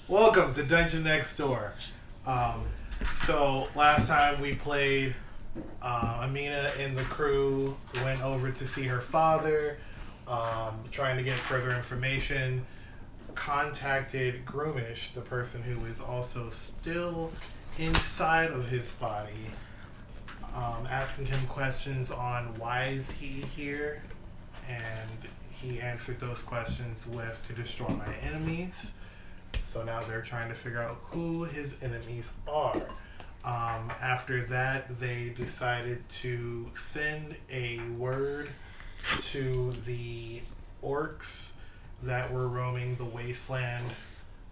Welcome to Dungeon Next Door. So last time we played, Imina and the crew went over to see her father, trying to get further information. Contacted Groomish, the person who is also still inside of his body, asking him questions on why is he here, and he answered those questions with to destroy my enemies. So now they're trying to figure out who his enemies are. After that, they decided to send a word to the orcs that were roaming the wasteland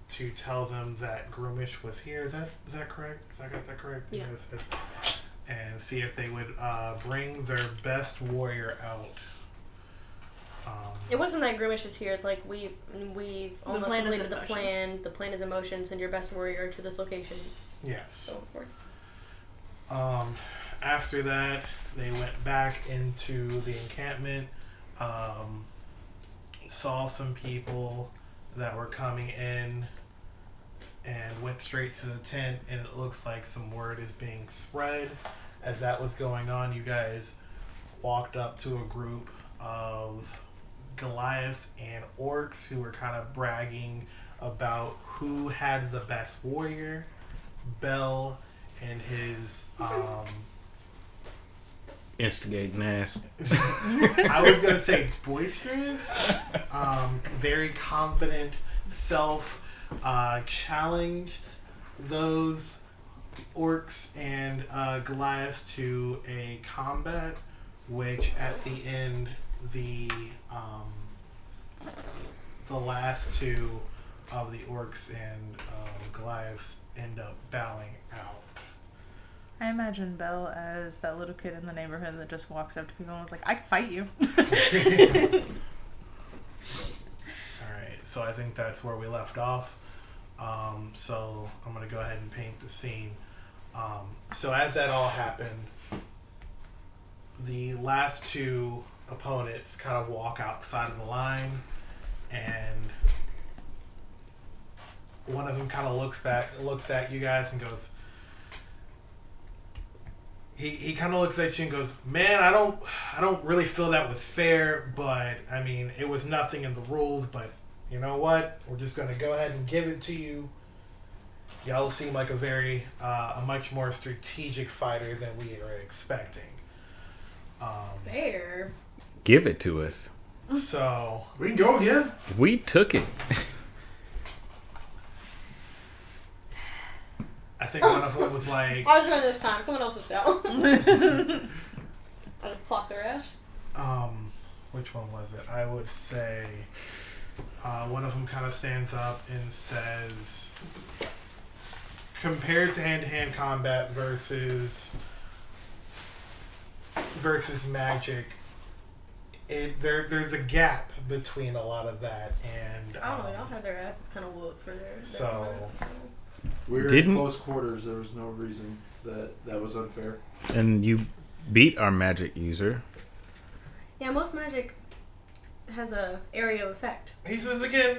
to tell them that Groomish was here. Is that correct? I got that correct? Yeah. And see if they would bring their best warrior out. It wasn't that Groomish is here. It's like we almost completed the motion. plan. The plan is in motion. Send your best warrior to this location. Yes. So forth. After that, they went back into the encampment. Saw some people that were coming in and went straight to the tent, and it looks like some word is being spread. As that was going on, you guys walked up to a group of Goliaths and orcs who were kind of bragging about who had the best warrior. Bhel and his instigating ass. I was gonna say boisterous, very confident, challenged those orcs and Goliaths to a combat, which at the end the last two of the orcs and Goliaths end up bowing out. I imagine Bhel as that little kid in the neighborhood that just walks up to people and was like, I can fight you. Alright, so I think that's where we left off. So I'm going to go ahead and paint the scene. So as that all happened, the last two opponents kind of walk outside of the line, and one of them kind of looks at you guys and goes, He kind of looks at you and goes, man, I don't really feel that was fair, but I mean, it was nothing in the rules, but you know what? We're just going to go ahead and give it to you. Y'all seem like a much more strategic fighter than we were expecting. Fair. Give it to us. So We can go again. We took it. I think one of them was like, I'll try this time. Someone else is out. I'll clock their ass. which one was it? I would say one of them kind of stands up and says, compared to hand-to-hand combat versus magic, there's a gap between a lot of that, and I don't know. Y'all had their asses kind of whooped for their So- We were in close quarters. There was no reason that was unfair. And you beat our magic user. Yeah, most magic has a area of effect. he says again.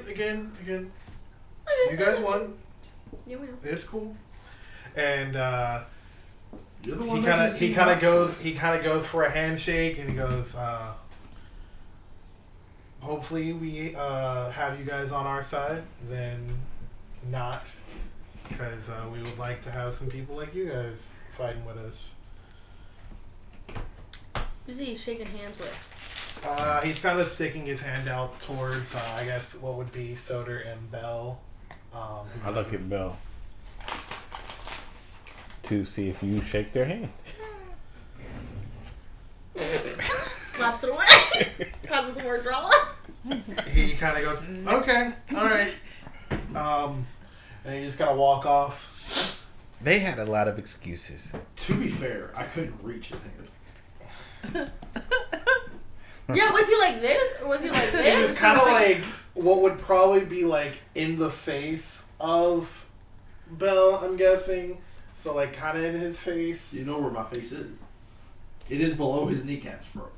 You guys won. Yeah, we know. It's cool. And You're the he one kind of goes for a handshake, and he goes, hopefully we have you guys on our side, then not, because we would like to have some people like you guys fighting with us. Who's he shaking hands with? He's kind of sticking his hand out towards, I guess, what would be Soter and Bhel. I look at Bhel to see if you shake their hand. Slaps it away. Causes more drama. He kind of goes, okay, all right. And he just kind of walk off. They had a lot of excuses. To be fair, I couldn't reach his hand. Yeah, was he like this? Or was he like this? It was kind of like what would probably be like in the face of Bhel, I'm guessing. So like kind of in his face. You know where my face is. It is below his kneecaps, bro.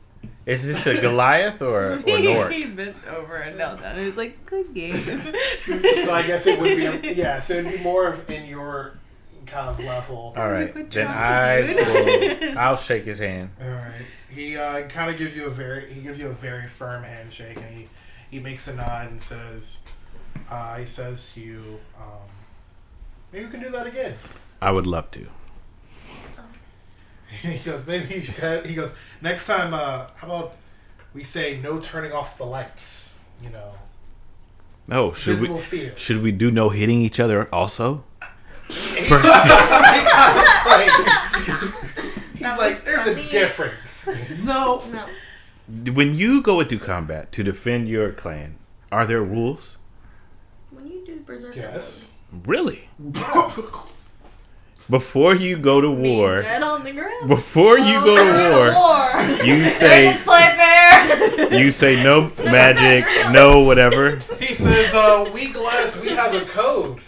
Is this a Goliath or Nort? He bent over and knelt down. He was like, "Good game." So I guess it would be so it'd be more of in your kind of level. All right, good then job, I'll shake his hand. All right. He kind of gives you a very firm handshake, and he makes a nod and says, he says to you, maybe we can do that again. I would love to. He goes, maybe you should. He goes, next time, how about we say no turning off the lights? You know. No, Visible fear. should we do no hitting each other also? He's like, there's a difference. No. When you go into combat to defend your clan, are there rules? When you do berserker, Yes. Really? Before you go to war, Dead on the ground. before you go to war, you say Just play fair. you say no magic, no whatever. He says, we have a code.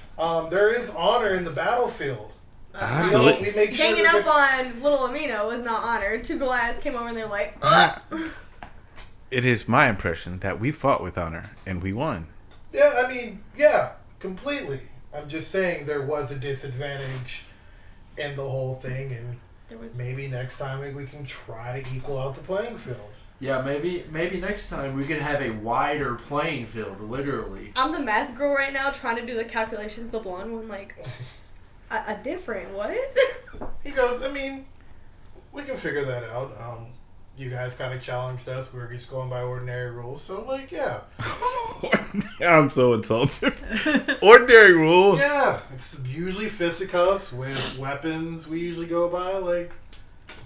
There is honor in the battlefield. We make sure Ganging that up on little Imina was not honored. Two Goliaths came over and they're like, It is my impression that we fought with honor and we won. Yeah, I mean, yeah, completely. I'm just saying there was a disadvantage in the whole thing, and maybe next time we can try to equal out the playing field. Yeah, maybe next time we could have a wider playing field, literally. I'm the math girl right now trying to do the calculations, the blonde one, like, a different what? He goes, I mean, we can figure that out. You guys kind of challenged us. We were just going by ordinary rules. So, like, yeah. I'm so insulted. Ordinary rules. Yeah. It's usually fisticuffs with weapons we usually go by. Like,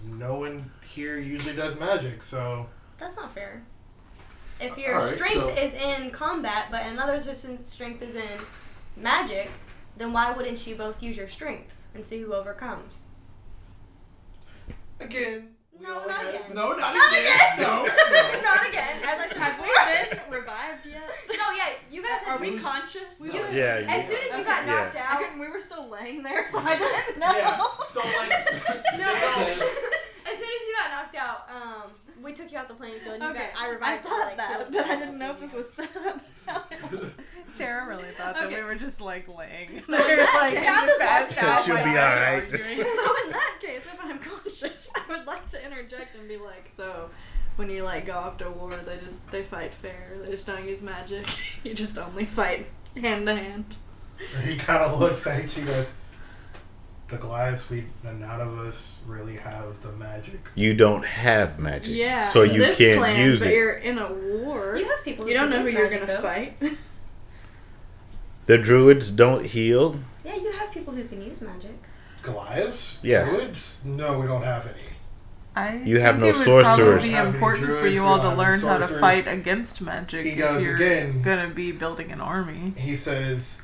no one here usually does magic, so... That's not fair. If your Alright, strength is in combat, but another person's strength is in magic, then why wouldn't you both use your strengths and see who overcomes? Again. No, not again. No, not Not again. again. No. Not again. As I said, Have we been revived yet? No, yeah, you guys Are had we was- conscious? You- Yeah. As soon as you got Yeah. knocked I out, couldn't, we were still laying there, so I didn't know. Yeah. So, like... no, as soon as you got knocked out, we took you out the playing field. And Okay, I I revived you, thought like, that, killed but I you. didn't know if this was sad. Tara really thought that Okay. we were just like laying. So They were like yeah, just passed out. She'll while be you guys were alright. arguing. So in that case, if I'm conscious, I would like to interject and be like, so when you like go off to war, they fight fair. They just don't use magic. You just only fight hand to hand. He kind of looks at you guys. The Goliaths, none of us really have the magic. You don't have magic. Yeah. So you this can't clan, use but it. you're in a war. You have people who You don't can know who use you're magic, gonna though. fight. The druids don't heal. Yeah, you have people who can use magic. Goliaths? Yes. Druids? No, we don't have any. I have think no it would sorcerers. probably be Have any important for druids, you we all don't to have learn any how to sorcerers. fight against magic He if goes you're again. gonna be building an army. He says,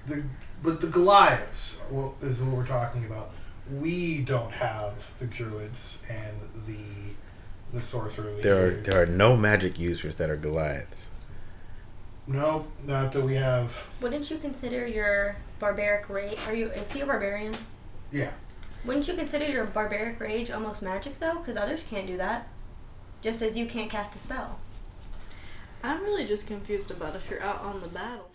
but the Goliaths is what we're talking about. We don't have the druids and the sorcerer. There are no magic users that are Goliaths. No, not that we have. Wouldn't you consider your barbaric rage? Is he a barbarian? Yeah. Wouldn't you consider your barbaric rage almost magic though? Because others can't do that. Just as you can't cast a spell. I'm really just confused about if you're out on the battlefield.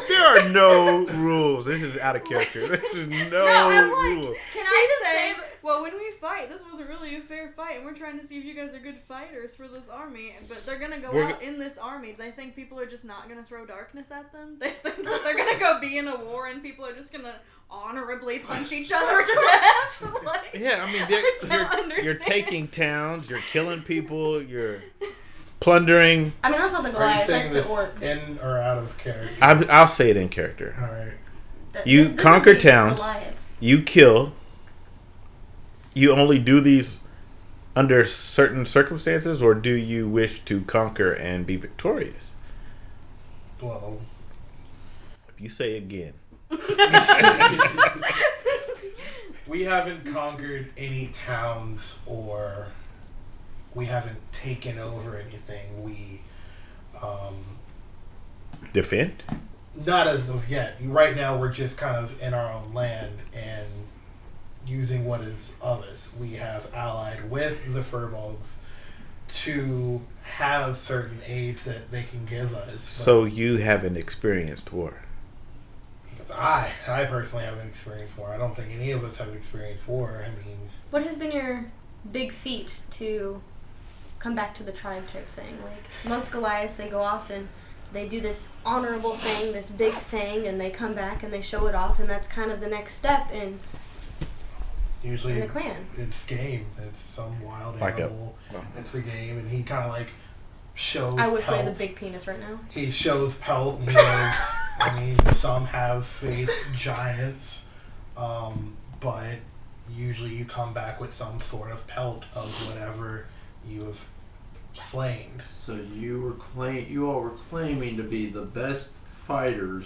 There are no rules. This is out of character. There's no I'm like, rules. Can I I just say, say? well, when we fight, this was really a fair fight, and we're trying to see if you guys are good fighters for this army. But they're gonna go We're out in this army. They think people are just not gonna throw darkness at them. They think that they're gonna go be in a war, and people are just gonna honorably punch each other to death. Like, Yeah, I mean, I don't you're understand. taking towns, you're killing people, you're plundering. I mean, that's not the Are you Goliath. saying That's the this orcs. in or out of character? I'll say it in character. All right. You This is conquer the towns. Goliaths. You kill. You only do these under certain circumstances, or do you wish to conquer and be victorious? Well, If you say again. we haven't conquered any towns or we haven't taken over anything. We, Defend? not as of yet. Right now, we're just kind of in our own land, and using what is of us. We have allied with the Firbolgs to have certain aids that they can give us. So you haven't experienced war. Because I personally haven't experienced war. I don't think any of us have experienced war. I mean, What has been your big feat to come back to the tribe type thing? Like, most Goliaths, they go off and they do this honorable thing, this big thing, and they come back and they show it off, and that's kind of the next step in usually the clan. it's game. It's some wild Like animal. It's a game, and he kind of like shows I wish we had pelt. the big penis right now. He shows pelt, and he goes, I mean, some have faced giants, but usually you come back with some sort of pelt of whatever you have slain. So you all were claiming to be the best fighters.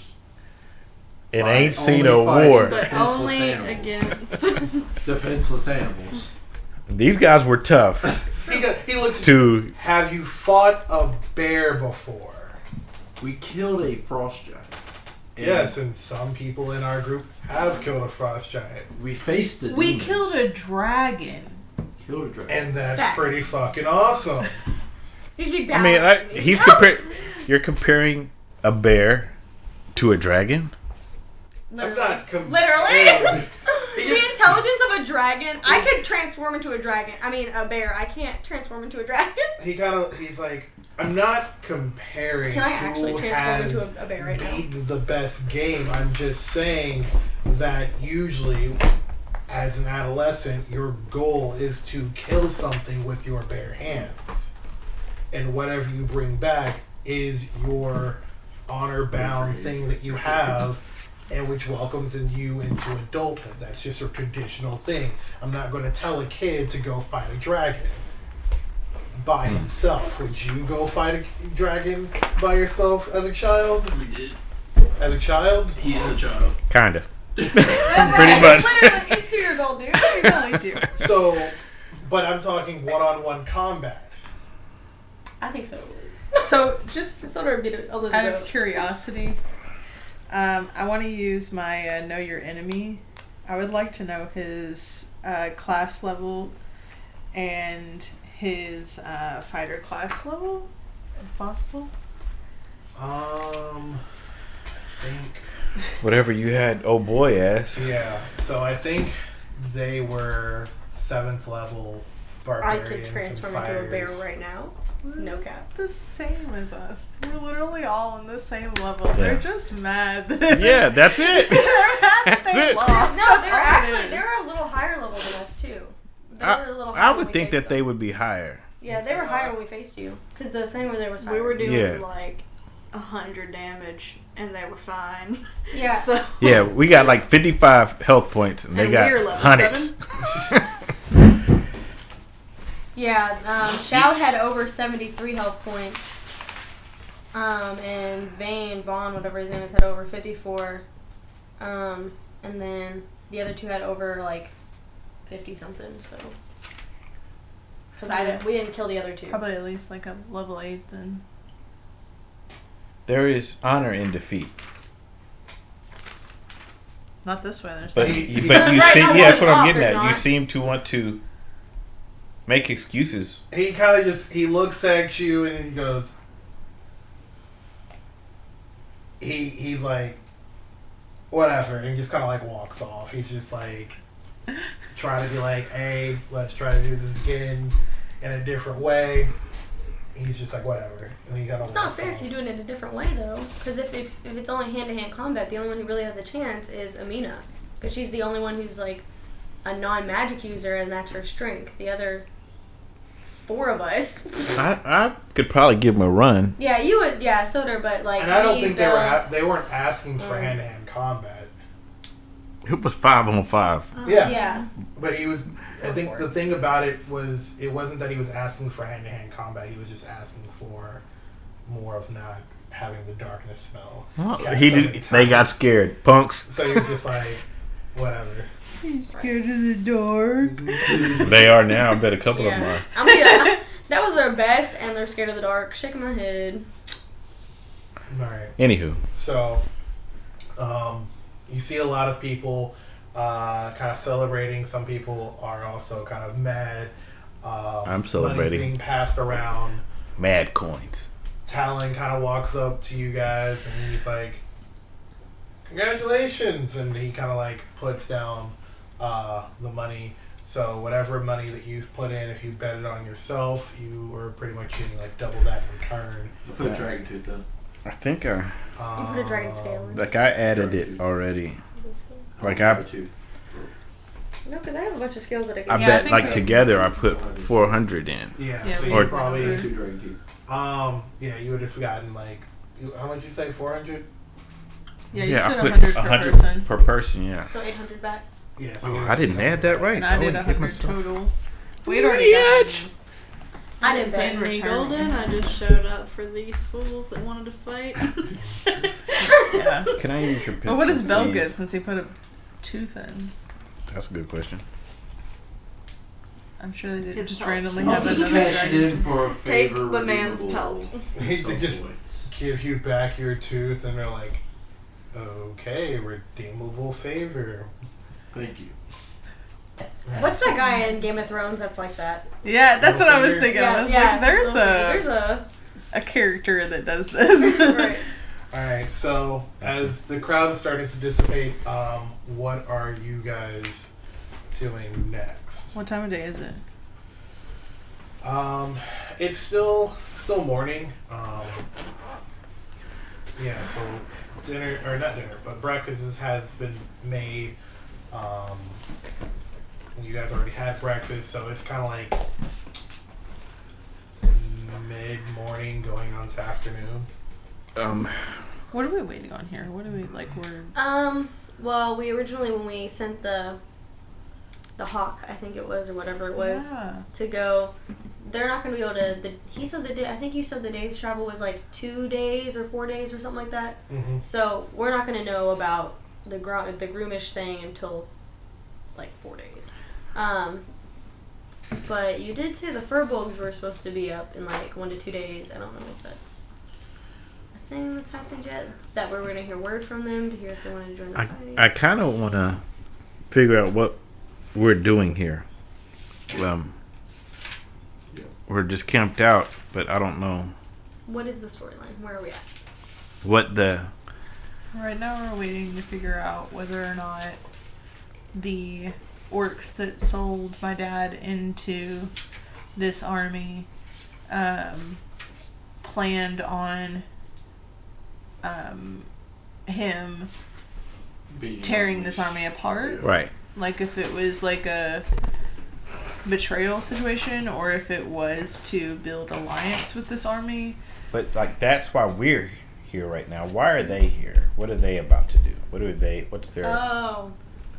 It by ain't seen only a fighting war. But defenseless only animals. against. Defenseless animals. These guys were tough He looks to. Have you fought a bear before? We killed a frost giant. And Yes, and some people in our group have killed a frost giant. we faced a We demon. killed a dragon. Killed a dragon. And that's Facts. pretty fucking awesome. He's big I mean, balance. he's You're comparing a bear to a dragon. Literally. I'm not Literally. He The just- intelligence of a dragon. I could transform into a dragon. I mean, a bear. I can't transform into a dragon. He's like, I'm not comparing Can I actually who transform has into a bear right now? beaten the best game. I'm just saying that usually, as an adolescent, your goal is to kill something with your bare hands. And whatever you bring back is your honor-bound thing that you have, and which welcomes you into adulthood. That's just a traditional thing. I'm not going to tell a kid to go fight a dragon by himself. Would you go fight a dragon by yourself as a child? We did. As a child? He is a child. Kinda. Pretty much. Literally, he's 2 years old, dude. He's only 2. So, but I'm talking one-on-one combat. I think so. So, just It's sort of a bit of out of curiosity, I want to use my know your enemy. I would like to know his class level and his fighter class level, if possible. I think, Whatever you had, oh boy, ass. yeah. So I think they were 7th level I barbarians could transform and into a bear fighters. right now. No cap. The same as us. We're literally all on the same level. They're just mad. That Yeah, that's it. they're mad that That's they it. lost. No, That's they're all it actually is. they were a little higher level than us too. They were a little higher I when would we think faced that they them. would be higher. Yeah, they were higher when we faced you. Because the thing where they was higher. We were doing Yeah. like 100 damage, and they were fine. Yeah. So Yeah, we got like 55 health points, and they And got we're level hundreds. 7? Yeah, Shout had over 73 health points. And Vaughn, whatever his name is, had over 54. And then the other two had over like 50 something, so. Because we didn't kill the other two. Probably at least like a level 8 then. There is honor in defeat, Not this way. There's but not. you Right, seem, no, yeah, that's what off, I'm getting there's at. You not. seem to want to make excuses. He kind of just, he looks at you and he goes, he's like, whatever, and just kind of like walks off. He's just like, trying to be like, hey, let's try to do this again in a different way. He's just like, whatever. And he kind of It's not fair if you do it in a different way, though. Because if it's only hand-to-hand combat, the only one who really has a chance is Imina. Because she's the only one who's, like, a non-magic user, and that's her strength. The other 4 of us. I could probably give him a run. Yeah, you would, yeah, Soter, but, like, And I don't me, think Bhel, they weren't asking for Mm. hand-to-hand combat. It was 5-on-5. Yeah. Yeah. But he was, I think the thing about it was, it wasn't that he was asking for hand-to-hand combat. He was just asking for more of not having the darkness spell. Well, Yeah, he so did. many They got times. scared, punks. So he was just like, whatever. He's scared of the dark. They are now. I bet a couple of them Yeah. are. I mean, that was their best, and they're scared of the dark. Shaking my head. Alright. Anywho, So, you see a lot of people kind of celebrating. Some people are also kind of mad. I'm celebrating. Money's being passed around. Mad coins. Talon kind of walks up to you guys and he's like, "Congratulations!" And he kind of like puts down the money. So whatever money that you've put in, if you bet it on yourself, you were pretty much getting like double that in return. Put a dragon tooth then. I think You put a dragon scale in. like I added it already. Is it scale? Like have I a tooth. No, because I have a bunch of scales that I I can. Yeah, I bet think like so. together I put 400 in. Yeah, Yeah, so we you Or- had probably 100. 2 dragon teeth. yeah, you would have gotten like how much you say 400? Yeah, you Yeah, said I put 100 per person. per person. Yeah. So 800 back. Yeah. So Oh, you I didn't add that right. And I did wouldn't hit 100 myself. total. We'd already got I didn't bet. in Penny return. golden. I just showed up for these fools that wanted to fight. Yeah. Can I use your picture? But what does Bhel please? get since he put a tooth in? That's a good question. I'm sure they didn't His just pelt. randomly I'll have just another cash it dragon. in for a Take favor. the man's redeemable pelt. They some just- points. give you back your tooth, and they're like, "Okay, redeemable favor." Thank you. What's that guy in Game of Thrones that's like that? Yeah, that's what I was Littlefinger? thinking. I was like, there's a a character that does this. right. All right. So as the crowd is starting to dissipate, what are you guys doing next? What time of day is it? It's still morning. Yeah, so dinner, or not dinner, but breakfast has been made. You guys already had breakfast, so it's kind of like mid-morning going on to afternoon. What are we waiting on here? What are we like? We're Well, we originally, when we sent the hawk, I think it was, or whatever it was, Yeah. to go, they're not going to be able to. He said the day. I think you said the day's travel was like 2 days or 4 days or something like that. Mm-hmm. So we're not going to know about the groomish thing until like 4 days. But you did say the Firbolgs were supposed to be up in like 1 to 2 days. I don't know if that's a thing that's happened yet. That we're going to hear word from them to hear if they want to join the fight. I kind of want to figure out what we're doing here. We're just camped out, but I don't know What is the storyline? Where are we at? what the. Right now we're waiting to figure out whether or not the orcs that sold my dad into this army planned on him Being tearing this army apart. Right. Like if it was like a betrayal situation or if it was to build alliance with this army. But like that's why we're here right now. Why are they here? What are they about to do? What's their Oh.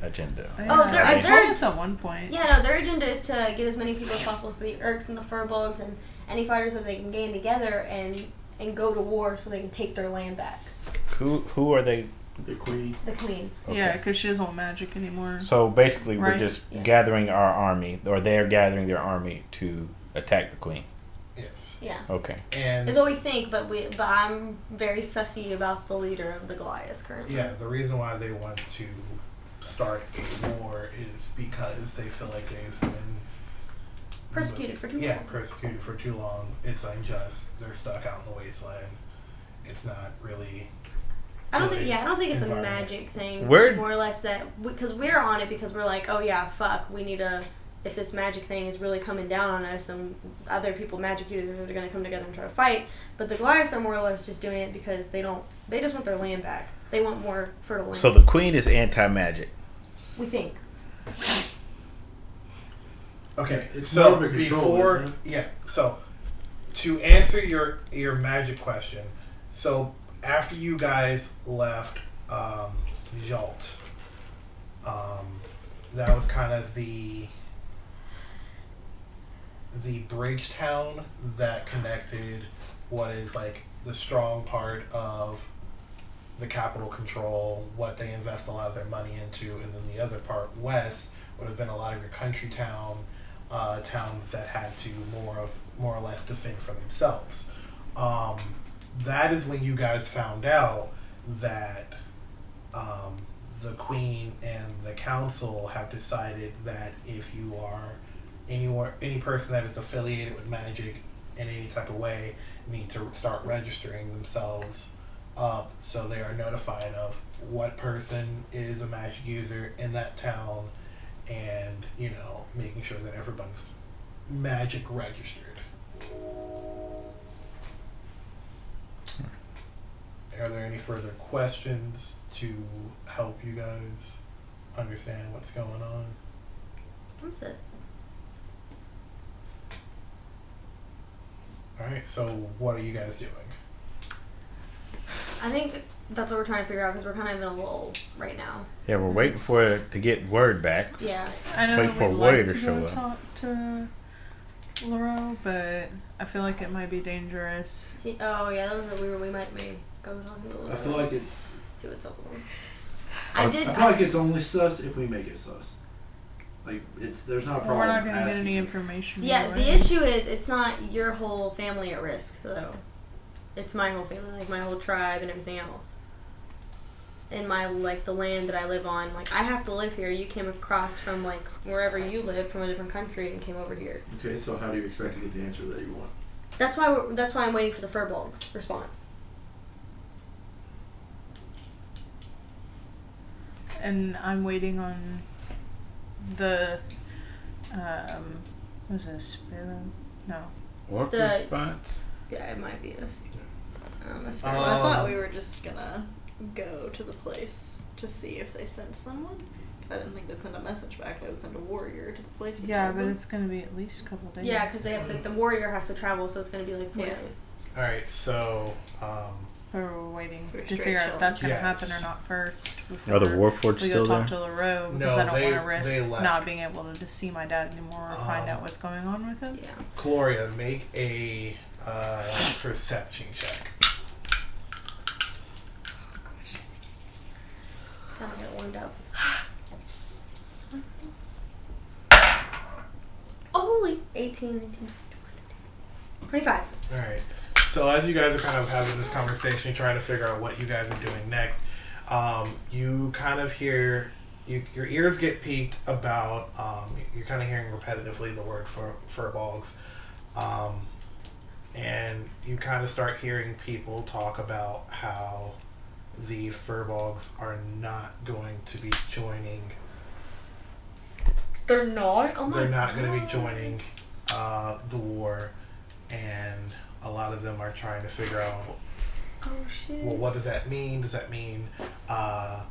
agenda? Oh, they're- they they're- told us at one point. Yeah, no, their agenda is to get as many people as possible, so the Urks and the Firbolgs and any fighters that they can gain together and go to war so they can take their land back. Who are they? The queen. The Queen. Okay. Yeah, because she doesn't want magic anymore. So basically, we're Right. just Yeah. gathering our army, or they're gathering their army to attack the queen. Yes. Yeah. Okay. And Is what we think, but I'm very sussy about the leader of the Goliaths currently. yeah, the reason why they want to start a war is because they feel like they've been Persecuted for too Yeah, long. persecuted for too long. It's unjust. They're stuck out in the wasteland. It's not really. I don't think. good Yeah, I don't think it's a environment. magic thing. Where- More or less that because we're on it because we're like, oh yeah, fuck, we need a. If this magic thing is really coming down on us, then other people, magic users, are going to come together and try to fight. But the Goliaths are more or less just doing it because they just want their land back. They want more fertile land. So the queen is anti-magic. We think. Okay, It's so more of a control, before isn't it? yeah, so to answer your magic question, so after you guys left Jolt, that was kind of the bridge town that connected what is like the strong part of the capital control, what they invest a lot of their money into, and then the other part west would have been a lot of your country towns that had to more or less defend for themselves. That is when you guys found out that the queen and the council have decided that if you are any person that is affiliated with magic in any type of way need to start registering themselves up, so they are notified of what person is a magic user in that town, and making sure that everyone's magic registered. Are there any further questions to help you guys understand what's going on? I'm set. Alright, so what are you guys doing? I think that's what we're trying to figure out because we're kind of in a lull right now. Yeah, we're waiting for it to get word back. Yeah. I know Wait that for a we'd warrior like to to show go up. talk to Laroe, but I feel like it might be dangerous. Oh yeah, that was we might go talk to the I feel like it's. see what's up with them. I feel like it's only sus if we make it sus. Like there's not a problem. We're not going to get asking. any information. Yeah, either the way. issue is it's not your whole family at risk though. It's my whole family, like my whole tribe and everything else. And my the land that I live on, I have to live here. You came across from wherever you live from a different country and came over here. Okay, so how do you expect to get the answer that you want? That's why I'm waiting for the Firbolg's response. And I'm waiting on the was it a sparrow? No. Orc The- response? Yeah, it might be this. That's I thought we were just gonna go to the place to see if they sent someone. I didn't think they'd send a message back. They would send a warrior to the place. we Yeah, told but them. it's going to be at least a couple days. Yeah, because they have the warrior has to travel, so it's going to be 4 Yeah. days. Alright, so We're waiting So we're to straight figure out if chilling. that's going to Yes. happen or not first. Are the before Warforged we still go talk there? to Laroe because No, I don't they- want to they risk left. not being able to see my dad anymore or find Um, out what's going on with him. Yeah. Cuilorea, make a perception check. Gotta get warmed up. Holy 18, 19, 25. Alright, so as you guys are kind of having this conversation, trying to figure out what you guys are doing next, you kind of hear, your ears get piqued about, you're kind of hearing repetitively the word Firbolgs, and you kind of start hearing people talk about how the Firbolgs are not going to be joining. They're not? Oh my They're not going to be God. joining the war, and a lot of them are trying to figure out, Oh shit. well, what does that mean? Does that mean are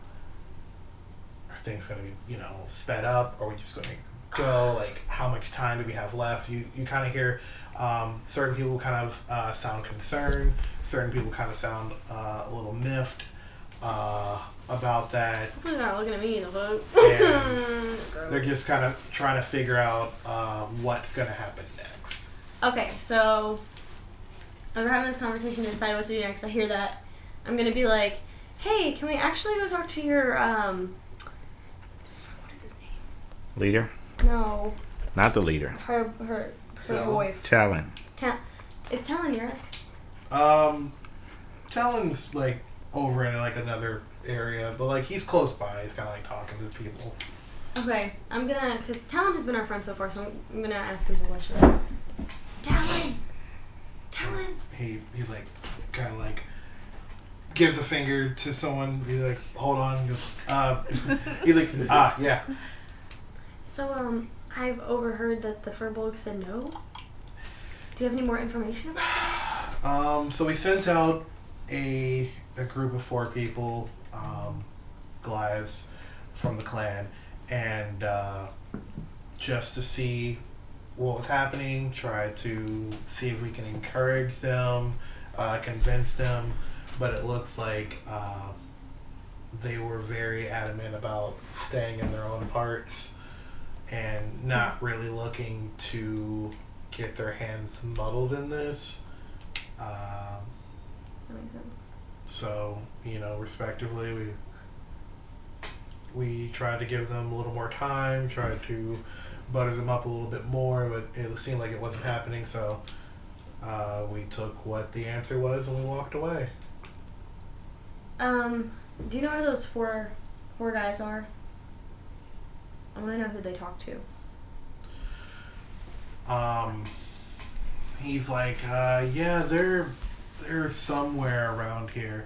things going to be, sped up? Are we just going to go? How much time do we have left? You kind of hear certain people kind of sound concerned. Certain people kind of sound a little miffed about that. Hopefully they're not looking at me in the vote. And Gross. they're just kind of trying to figure out what's going to happen next. Okay, so as we're having this conversation to decide what to do next, I hear that. I'm gonna be like, hey, can we actually go talk to your what is his name? Leader? No. Not the leader. Her Talon? wife. Talon. Is Talon near us? Talon's over in another area, but he's close by. He's kind of talking to people. Okay, I'm gonna, because Talon has been our friend so far, so I'm gonna ask him some questions. Talon! He's kind of gives a finger to someone. He's like, hold on. He goes, he's like, yeah. So, I've overheard that the Firbolg said no. Do you have any more information about that? So we sent out a group of 4 people, Goliaths from the clan, and just to see what was happening, try to see if we can encourage them, convince them, but it looks like they were very adamant about staying in their own parts and not really looking to get their hands muddled in this. That makes sense. So, respectively, we tried to give them a little more time, tried to butter them up a little bit more, but it seemed like it wasn't happening, so we took what the answer was and we walked away. Do you know where those 4 4 guys are. I want to know who they talk to. He's like, yeah, they're somewhere around here.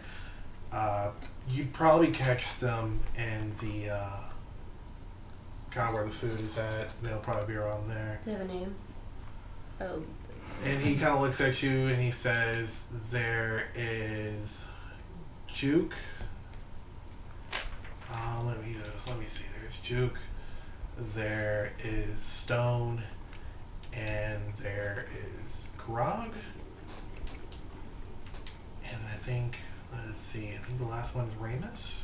You'd probably catch them in the kind of where the food is at. They'll probably be around there. Do they have a name? Oh. And he kind of looks at you and he says, there is Juke. Let me see. There's Juke. There is Stone. And there is Grog. And I think the last one is Ramus.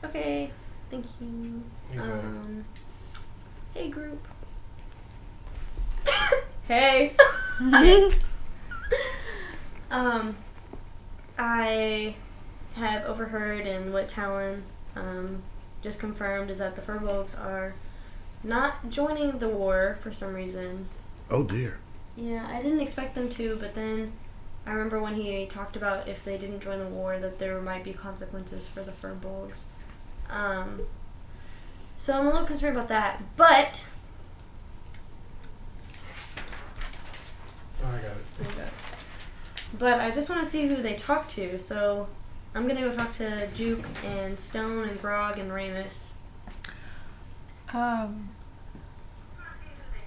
Okay, thank you. He's a- Hey group. Hey. I have overheard, and what Talon just confirmed is that the Firbolgs are not joining the war for some reason. Oh dear. Yeah, I didn't expect them to, but then I remember when he talked about if they didn't join the war that there might be consequences for the Firbolgs. So I'm a little concerned about that, but... Oh, I got it. But I just want to see who they talk to, so I'm going to go talk to Juke and Stone and Grog and Ramus.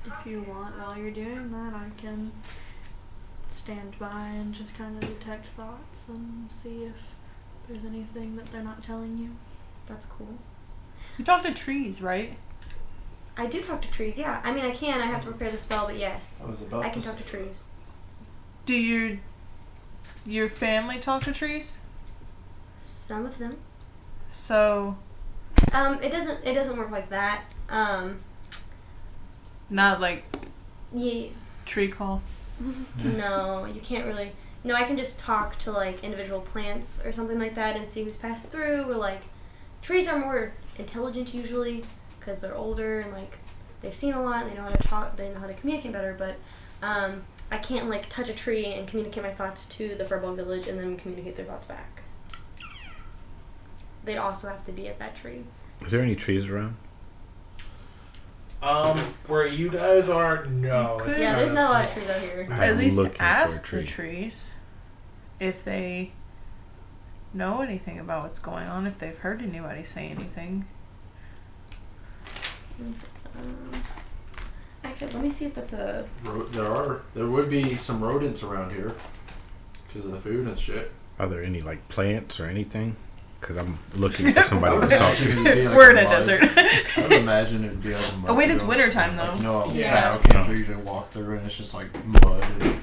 If you want, while you're doing that, I can stand by and just kind of detect thoughts and see if there's anything that they're not telling you. That's cool. You talk to trees, right? I do talk to trees, yeah. I mean, I can. I have to prepare the spell, but yes. I was about I can to talk to trees. Do your family talk to trees? Some of them. So It doesn't work like that. not like Yeah. tree call. No, you can't really. No, I can just talk to like individual plants or something like that and see who's passed through. Or like, trees are more intelligent usually because they're older and like they've seen a lot. And they know how to talk. They know how to communicate better. But I can't like touch a tree and communicate my thoughts to the Firbolg village and then communicate their thoughts back. They'd also have to be at that tree. Is there any trees around? Where you guys are, no. You it's could- Yeah, kind there's of- not a lot of trees out here. I'm At least looking for a ask the tree. trees if they know anything about what's going on, if they've heard anybody say anything. Actually, let me see if that's a. There would be some rodents around here because of the food and shit. Are there any like plants or anything? Because I'm looking for somebody to talk to. It'd be like We're in a mud. desert. I would imagine it'd be like a mud. Oh, wait, it's field. wintertime, though. Like, you know, Yeah. battle camps where you usually walk through and it's just like mud. And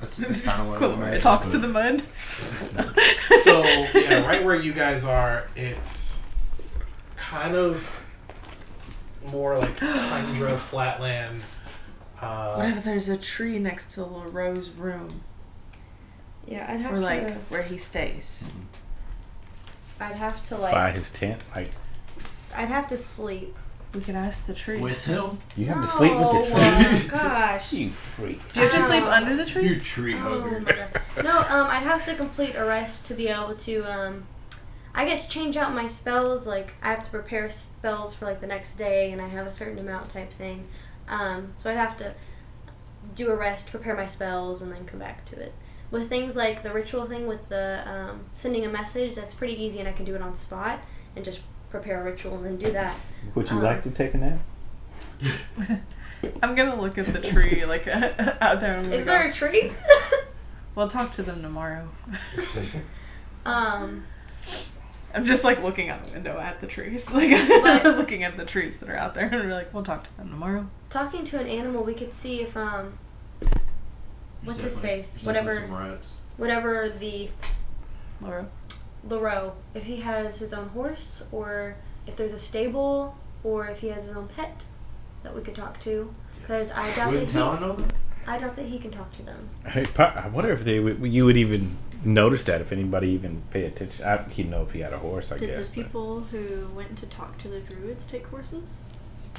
that's kind of what I would Cool. imagine. It talks to the mud. So, yeah, right where you guys are, it's kind of more like tundra, flatland. What if there's a tree next to Laroe's room? Yeah, I'd have Or to. like where he stays? I'd have to By like. his tent, like I'd have to sleep. We could ask the tree. With him? you have to sleep with the No, tree. gosh. You freak. Do you have to sleep Ow. under the tree? You tree Oh hugger. my god. No, I'd have to complete a rest to be able to, I guess change out my spells. Like, I have to prepare spells for, like, the next day, and I have a certain amount type thing. So I'd have to do a rest, prepare my spells, and then come back to it. With things like the ritual thing with the sending a message, that's pretty easy, and I can do it on spot and just prepare a ritual and then do that. Would you like to take a nap? I'm gonna look at the tree, like out there. And Is there a tree? We'll talk to them tomorrow. um, I'm just like looking out the window at the trees, like But- looking at the trees that are out there, and we're like, we'll talk to them tomorrow. talking to an animal, we could see if what's his face? Definitely some rats. Whatever the Laura. Laroe, if he has his own horse, or if there's a stable, or if he has his own pet that we could talk to. Because I doubt Wouldn't Talon that know that? I doubt that he can talk to them. Hey, I wonder if you would even notice that if anybody even pay attention. He'd know if he had a horse, I Did guess. the people who went to talk to the druids take horses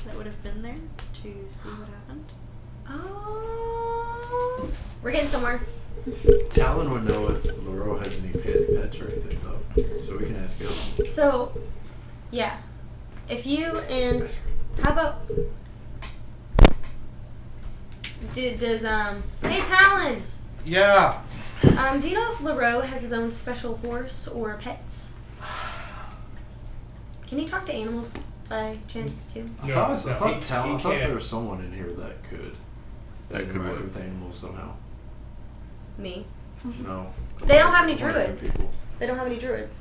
that would have been there to see what happened? Oh, we're getting somewhere. Talon would know if Laroe has any pets or anything, though. So we can ask him. So, yeah. If you and... How about... Does, Hey, Talon! Yeah. Do you know if Laroe has his own special horse or pets? Can you talk to animals by chance, too? I No, thought he there can't. was someone in here that could interact with animals somehow. Me. No. They don't have any One of the druids. people. They don't have any druids.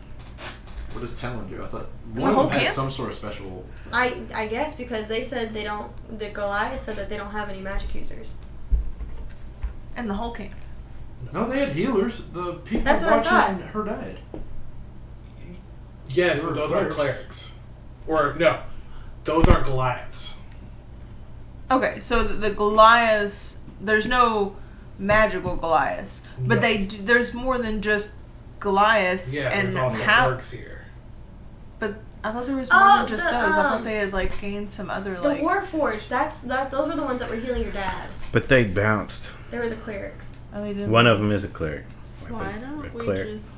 What does Talon do? I thought The one of whole them had camp? some sort of special. I guess because they said they don't... The Goliath said that they don't have any magic users. And the whole camp. No, they had healers. The people That's what I watching thought. her died. Yes, They were but those aren't clerics. clerics. Or, no. Those aren't Goliaths. Okay, so the Goliaths, there's no magical Goliaths, but No. there's more than just Goliaths Yeah, and there's also how. orcs here. But I thought there was more Oh, than just the, those. I thought they had like gained some other The like. Warforged, those were the ones that were healing your dad. But they bounced. They were the clerics. Oh, they didn't. One of them is a cleric. Why A don't we cleric. just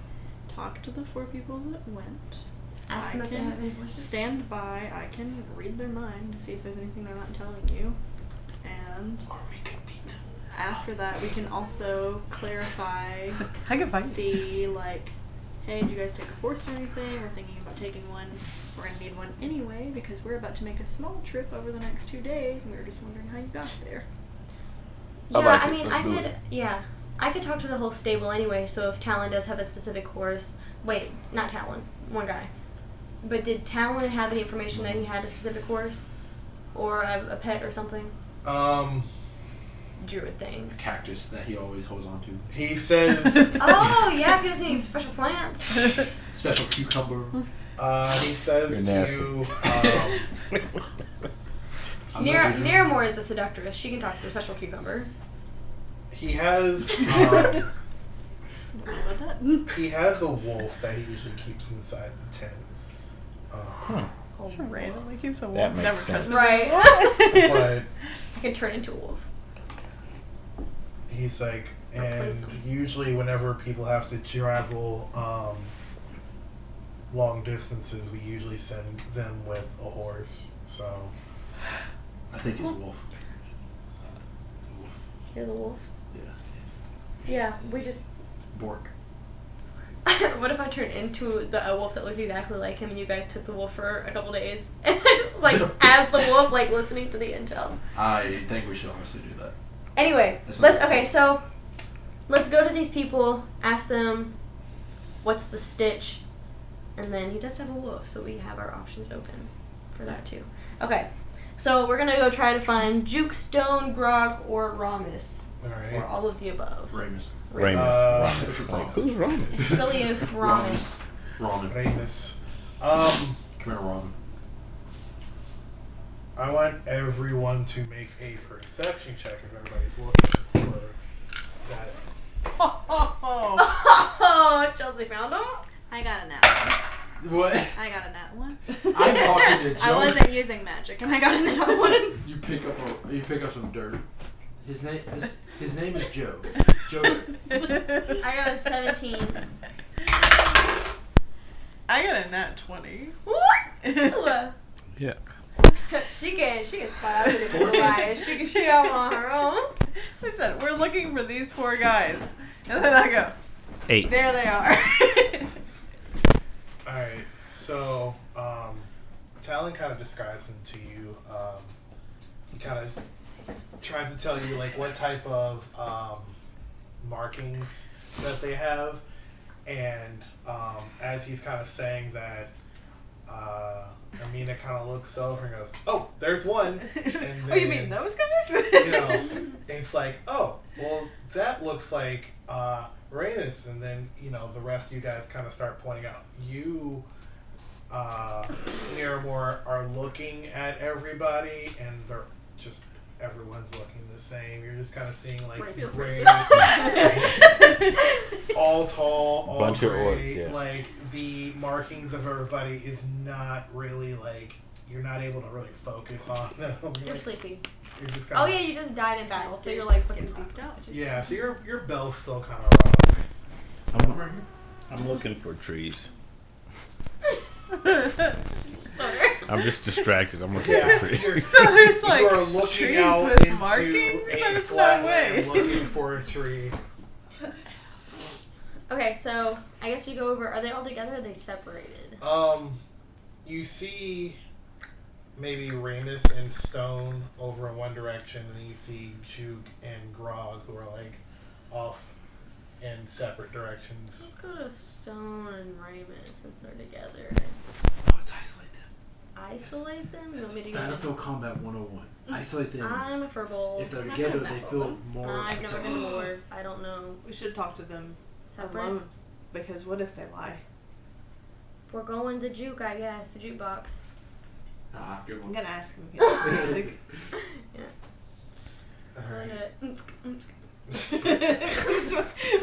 talk to the 4 people that went? Ask I them if they can have any horses. stand by. I can read their mind to see if there's anything they're not telling you. And Or we could beat them. after that, we can also clarify, I can fight. see, like, hey, do you guys take a horse or anything? We're thinking about taking one. We're going to need one anyway because we're about to make a small trip over the next 2 days, and we were just wondering how you got there. Yeah, I like I it. mean, Let's do could, it. yeah, I could talk to the whole stable anyway. So if Talon does have a specific horse, wait, not Talon, one guy. But did Talon have any information that he had a specific horse, or a pet or something? Druid A things. cactus that he always holds on to. He says, Oh yeah, if he has any special plants. Special cucumber. he says You're to you, Niramour is the seductress. She can talk to the special cucumber. he has, What about that? he has a wolf that he usually keeps inside the tent. Oh, So randomly keeps a wolf. That makes Never sense. trusted Right. But I can turn into a wolf. he's like, and Replace him. usually whenever people have to travel long distances, we usually send them with a horse. So I think he's a wolf. Here's a wolf. Yeah. Yeah, we just. Bork. What if I turned into a wolf that looks exactly like him, and you guys took the wolf for a couple days, and I just like as the wolf, like listening to the intel. I think we should honestly do that. Anyway, That's not so let's go to these people, ask them what's the stitch, and then he does have a wolf, so we have our options open for that too. Okay, so we're gonna go try to find Juke, Stone, Grog, or Ramus, all or right. all of the above. Ramus. Ramus. Like, who's Ramus? Spelling of Ramus. Ramen. Ramus. Come here, Ramen. I want everyone to make a perception check if everybody's looking for that. Oh, Chelsey found him. I got a nat What? one. I got a nat one. I'm talking to Joe. I wasn't using magic, and I got a nat one. You pick up some dirt. His name is Joe. Joe. I got a 17. I got a nat 20. What? Yeah. She can spot out who the people are. She can shoot out on her own. Listen, we're looking for these 4 guys. And then I go, 8. there they are. Alright, so Talon kind of describes them to you. He kind of tries to tell you like what type of markings that they have, and as he's kind of saying that, Imina kind of looks over and goes, "Oh, there's one." And then, Oh, you mean those guys? you know, it's like, "Oh, well, that looks like Ramus," and then you know the rest of you guys kind of start pointing out. You, Niramour, are looking at everybody, and they're just everyone's looking the same. You're just kind of seeing like Racist, gray, racist. all tall, all Bunch of gray. orcs, yeah. Like the markings of everybody is not really like you're not able to really focus on them. You're sleepy. You're just Oh kinda, yeah, you just died in battle, so you're like getting fucking beeped out. Yeah, so your bell's still kind of rough. I'm looking for trees. Soter. I'm just distracted. I'm looking Yeah, for trees. you're, So there's you like are looking trees out with into markings? a There's no flat way. land looking for a tree. Okay, so I guess we go over. Are they all together? Or are they separated? You see maybe Ramus and Stone over in one direction, and then you see Juke and Grog who are like off in separate directions. Let's go to Stone and Raymond since they're together. Oh, it's isolate them. Isolate them? You That's want me to go? Battlefield Combat 101. Isolate them. I'm a Firbolg. If they're I've together, never they met feel them. more. I've never been to war. I don't know. We should talk to them Separate? alone. Because what if they lie? We're going to Juke, I guess. The jukebox. Ah, good I'm one. gonna ask him if he likes the music. Alright.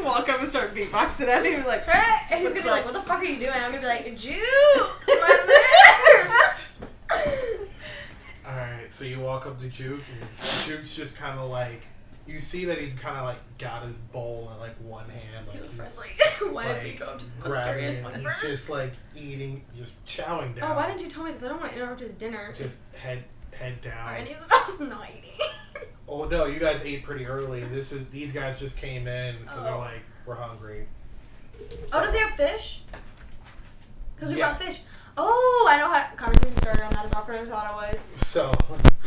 Walk up and start beatboxing at him like, And he's gonna be like, what the fuck are you doing? I'm gonna be like, Juke! Alright, so you walk up to Juke, and Juke's just kind of like, you see that he's kind of like got his bowl in like one hand, like he's Why did we like go to the grabbing scariest it, one and first? he's just like eating, just chowing down. Oh, why didn't you tell me this? I don't want to interrupt his dinner. Just head down. Are any of us not eating? Oh no, you guys ate pretty early. These guys just came in, so they're Oh. like, we're hungry. Oh, does he have fish? Because we Yeah. brought fish. Oh, I know how conversation started. I'm not as awkward as I thought I was. So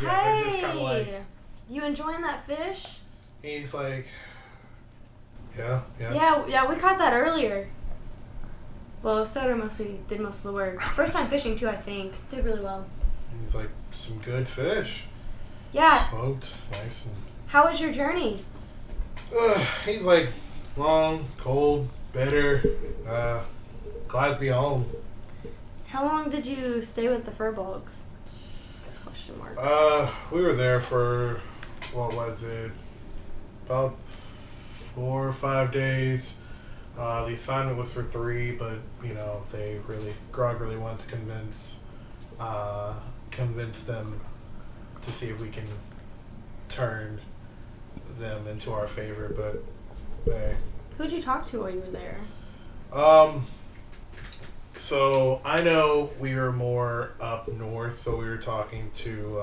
yeah, they're just kind of like, Hey, you enjoying that fish? he's like, yeah. Yeah, we caught that earlier. Well, Soter did most of the work. First time fishing too, I think. Did really well. And he's like, some good fish. Yeah. Smoked, nice and. How was your journey? He's like, long, cold, bitter. Glad to be home. How long did you stay with the Firbolgs? Question mark. We were there for, what was it? About 4 or 5 days. The assignment was for 3, but you know Grog really wanted to convince them to see if we can turn them into our favor. But they. Who'd you talk to while you were there? So I know we were more up north, so we were talking to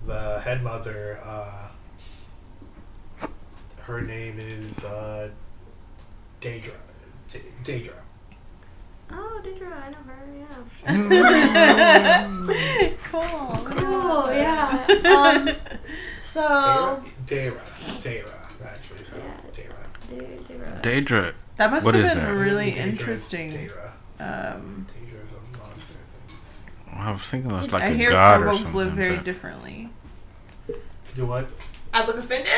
the head mother. Her name is Daedra. Daedra. Oh, Deidre, I know her. Yeah. Cool. Yeah. So. Daedra, actually. So Yeah. Daedra. Daedra. That must What have is been that? really Daedra is interesting. Daedra. Daedra is a monster, I think. I was thinking it was like I a hear god or Firbolgs something. live very but- differently. Do what? I look offended.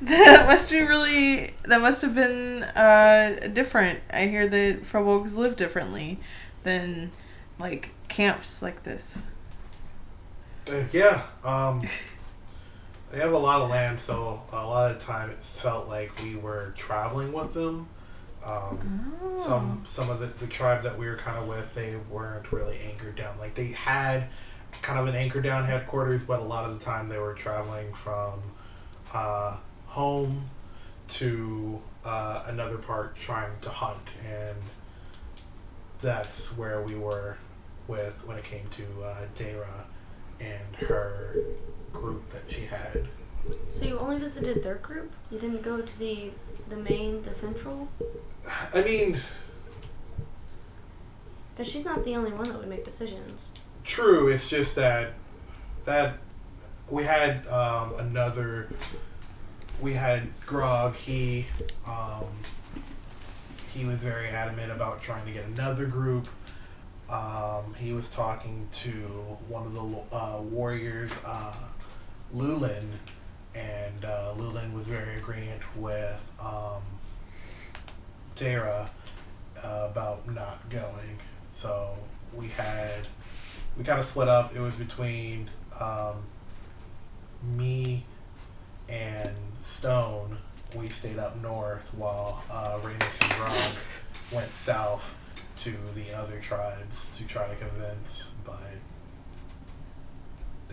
That must have been different. I hear that Firbolgs live differently than like camps like this. Yeah. They have a lot of land, so a lot of the time it felt like we were traveling with them. Some of the tribe that we were kind of with, they weren't really anchored down. Like they had kind of an anchored down headquarters, but a lot of the time they were traveling from home to another part trying to hunt, and that's where we were with when it came to Dara and her group that she had. So you only visited their group? You didn't go to the main, the central? I mean, Because she's not the only one that would make decisions. true. It's just that we had we had Grog. He was very adamant about trying to get another group. He was talking to one of the warriors, Lulin, and Lulin was very agreeant with Dara about not going. So we kind of split up. It was between me and Stone. We stayed up north while Ramus and Grog went south to the other tribes to try to convince, but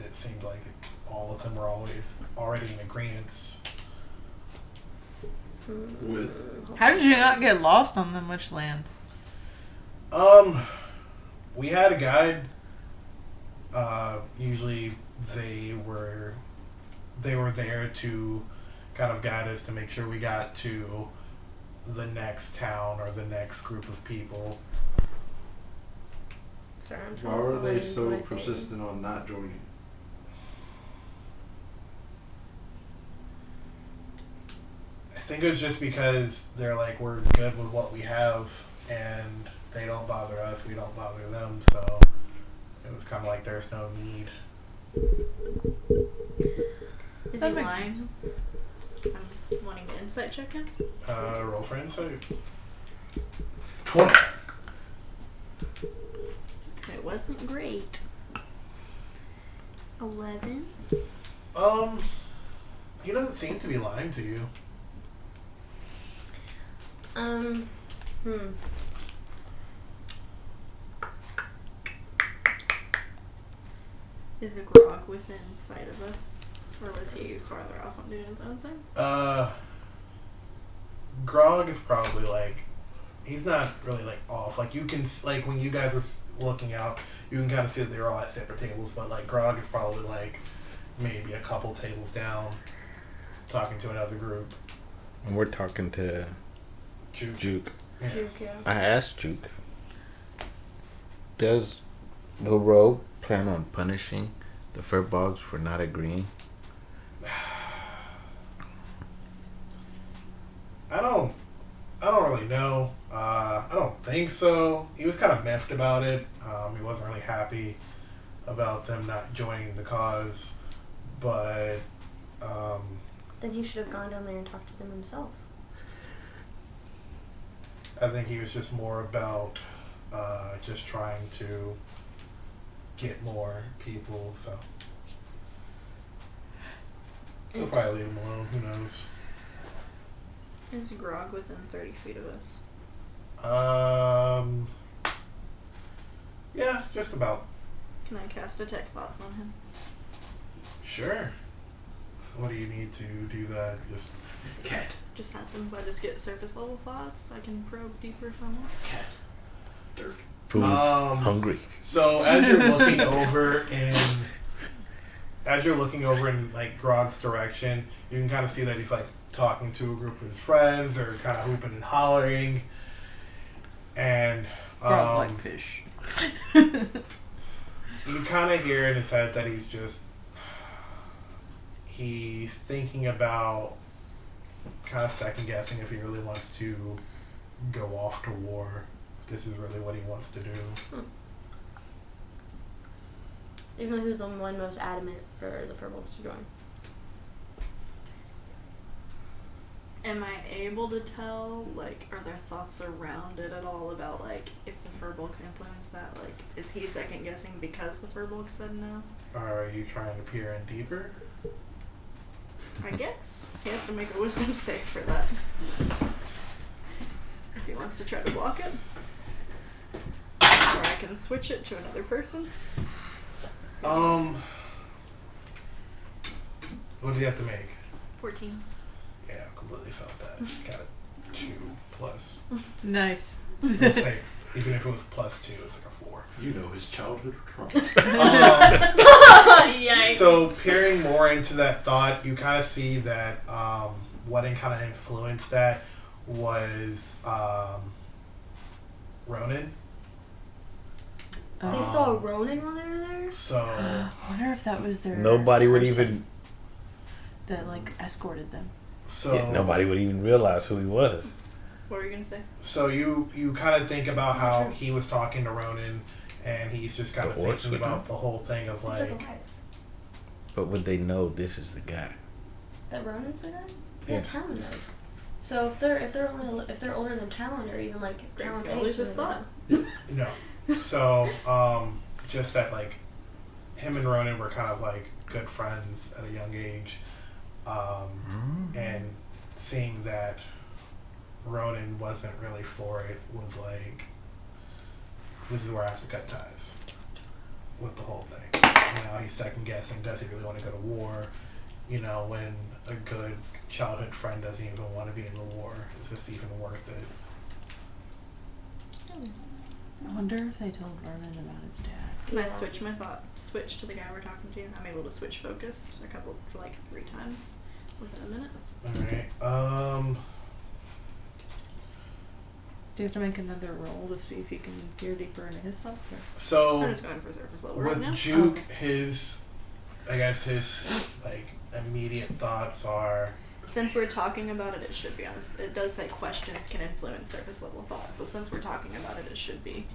it seemed like all of them were always already in agreement. With How did you not get lost on that much land? We had a guide. Usually they were there to kind of guide us to make sure we got to the next town or the next group of people. Sorry, I'm why trying to were they find so my thing. persistent on not joining? I think it was just because they're like, we're good with what we have, and they don't bother us, we don't bother them, so it was kind of like there's no need. Is That he makes lying? I'm wanting to insight check him. Roll for insight. 20. It wasn't great. 11. He doesn't seem to be lying to you. Is a grog within sight of us? Or was he farther off on doing his own thing? Grog is probably like, he's not really like off. Like you can, like when you guys are looking out, you can kind of see that they're all at separate tables, but like Grog is probably like maybe a couple tables down talking to another group. And we're talking to Juke. Yeah. Juke, yeah. I asked Juke, does Laroe plan on punishing the Firbolgs for not agreeing? I don't really know. I don't think so. He was kind of miffed about it. He wasn't really happy about them not joining the cause, but Then he should have gone down there and talked to them himself. I think he was just more about just trying to get more people, so we'll probably leave him alone. Who knows? Is grog within 30 feet of us? Yeah, just about. Can I cast Detect Thoughts on him? Sure. What do you need to do that? Just Cat. Just happens I just get surface level thoughts. I can probe deeper if I want. Cat. Dirt. Food, hungry. so as you're looking over in like Grog's direction, you can kind of see that he's like talking to a group of his friends, or kind of hooping and hollering, and Grog like fish. you kind of hear in his head that he's thinking about kind of second guessing if he really wants to go off to war. This is really what he wants to do. Even though he was the one most adamant for the Firbolgs to join. Am I able to tell, like, are there thoughts around it at all about, like, if the Firbolgs influence that? Like, is he second guessing because the Firbolgs said no? Are you trying to peer in deeper? I guess. He has to make a wisdom save for that. If he wants to try to block it. Or I can switch it to another person. What do you have to make? 14. Yeah, completely felt that. Got a 2 plus. Nice. We'll say, even if it was plus 2, it's like a 4. You know his childhood trauma. Yikes. So peering more into that thought, you kind of see that what kind of influenced that was Ronan. They saw Ronan while they were there? So I wonder if that was their Nobody would person even. that like escorted them. Yeah, nobody would even realize who he was. What were you going to say? So you kind of think about Is that how true? he was talking to Ronan, and he's just kind of The orcs thinking would about know. the whole thing of These are the like, guys. But would they know this is the guy? That Ronan's the guy? Yeah. Yeah, Talon knows. So if they're older than Talon, or even like Greg's Talon's gonna age, lose his then they thought. know. no. So just that like him and Ronan were kind of like good friends at a young age, and seeing that Ronan wasn't really for it was like, this is where I have to cut ties with the whole thing. he's second guessing, does he really want to go to war? When a good childhood friend doesn't even want to be in the war, is this even worth it? I wonder if they told Vernon about his dad. Can I switch my thought? Switch to the guy we're talking to. I'm able to switch focus for like 3 times within a minute. Alright, Do you have to make another roll to see if you can peer deeper into his thoughts? Or? so I'm just going for surface level right with now. Juke, his like immediate thoughts are, Since we're talking about it, it should be honest. It does say questions can influence surface level thoughts. So since we're talking about it, it should be.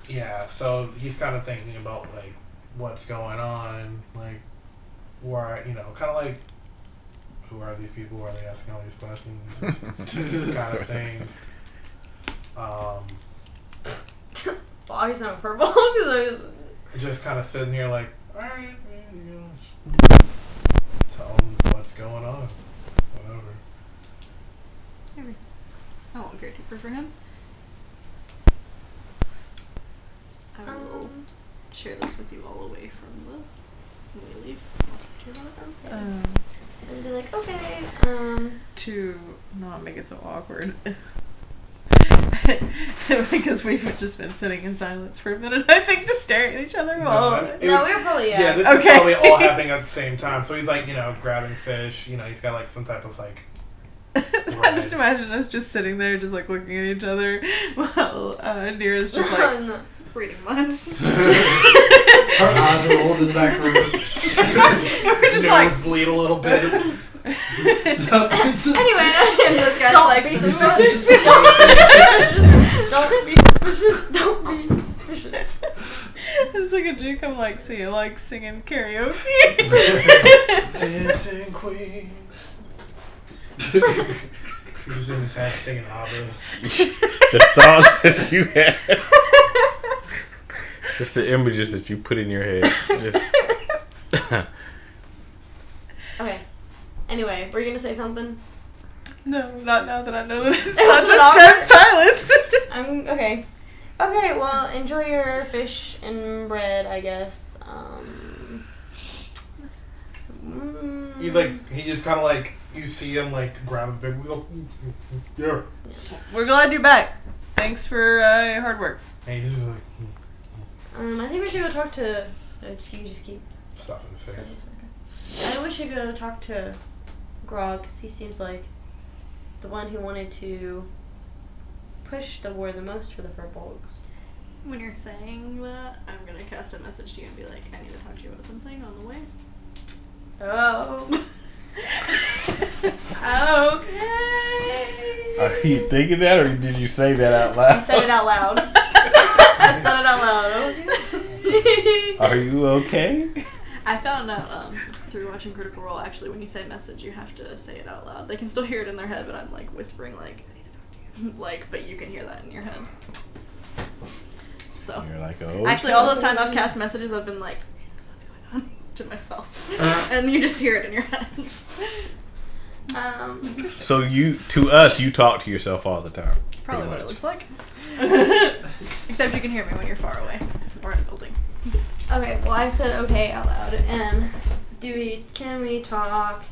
yeah, so he's kind of thinking about like what's going on, like where, kind of like, who are these people? Why are they asking all these questions? Kind of thing. Well, he's not Firbolg, because Just kind of sitting here like, alright, tell him what's going on. Whatever. I won't peer deeper for him. I will share this with you all away from when we leave. I'll talk to you about it. and be like, okay, To not make it so awkward. Because we've just been sitting in silence for a minute, I think, just staring at each other. No, While it no, would- we were probably, Yeah, this Okay. is probably all happening at the same time. So he's like, grabbing fish. He's got like some type of like. I just imagine us just sitting there, just like looking at each other, while Nira's just like. Reading minds. Her eyes are rolled in the back room. We're just Nose like. bleed a little bit. Anyway, and this guy's Don't like, be suspicious. Don't be suspicious. Don't be suspicious. It's like a Juke. I'm like, see, you like singing karaoke. Dancing Queen. He's just in his head singing opera. The thoughts that you had. Just the images that you put in your head. Just Okay. Anyway, were you gonna say something? No, not now that I know that it's It not wasn't just dead silence. I'm okay. Okay, well, enjoy your fish and bread, I guess. He's like, he just kind of like, you see him like grab a big wheel. Yeah. We're glad you're back. Thanks for your hard work. And he's just like, I think we should go talk to. You just keep. stuff in his face. I think we should go talk to Grog, because he seems like the one who wanted to push the war the most for the Firbolgs. When you're saying that, I'm gonna cast a message to you and be like, I need to talk to you about something on the way. Oh. Okay. Are you thinking that, or did you say that out I loud? said it out loud. I said it out loud. Okay. Are you okay? I found out through watching Critical Role, actually, when you say message, you have to say it out loud. They can still hear it in their head, but I'm like whispering, like, I need to talk to you. Like, but you can hear that in your head. So, You're like, oh. actually, all those times I've cast messages, I've been like, what's going on? To myself. And you just hear it in your heads. So to us, you talk to yourself all the time. Probably what pretty it much. looks like. Except you can hear me when you're far away or in a building. Okay, well, I said okay out loud, and can we talk?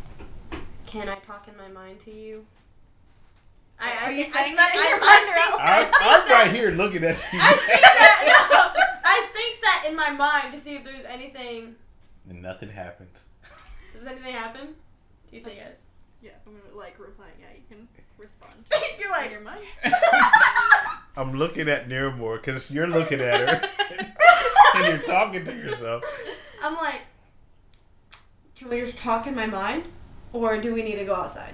Can I talk in my mind to you? Are you saying that in your mind or out loud? I'm right here looking at you. I think that in my mind to see if there's anything. And nothing happens. Does anything happen? Do you say yes? Yeah, I'm gonna like reply. Yeah, you can respond. You're like in your mind. I'm looking at Niramour because you're looking at her and you're talking to yourself. I'm like, can we just talk in my mind, or do we need to go outside?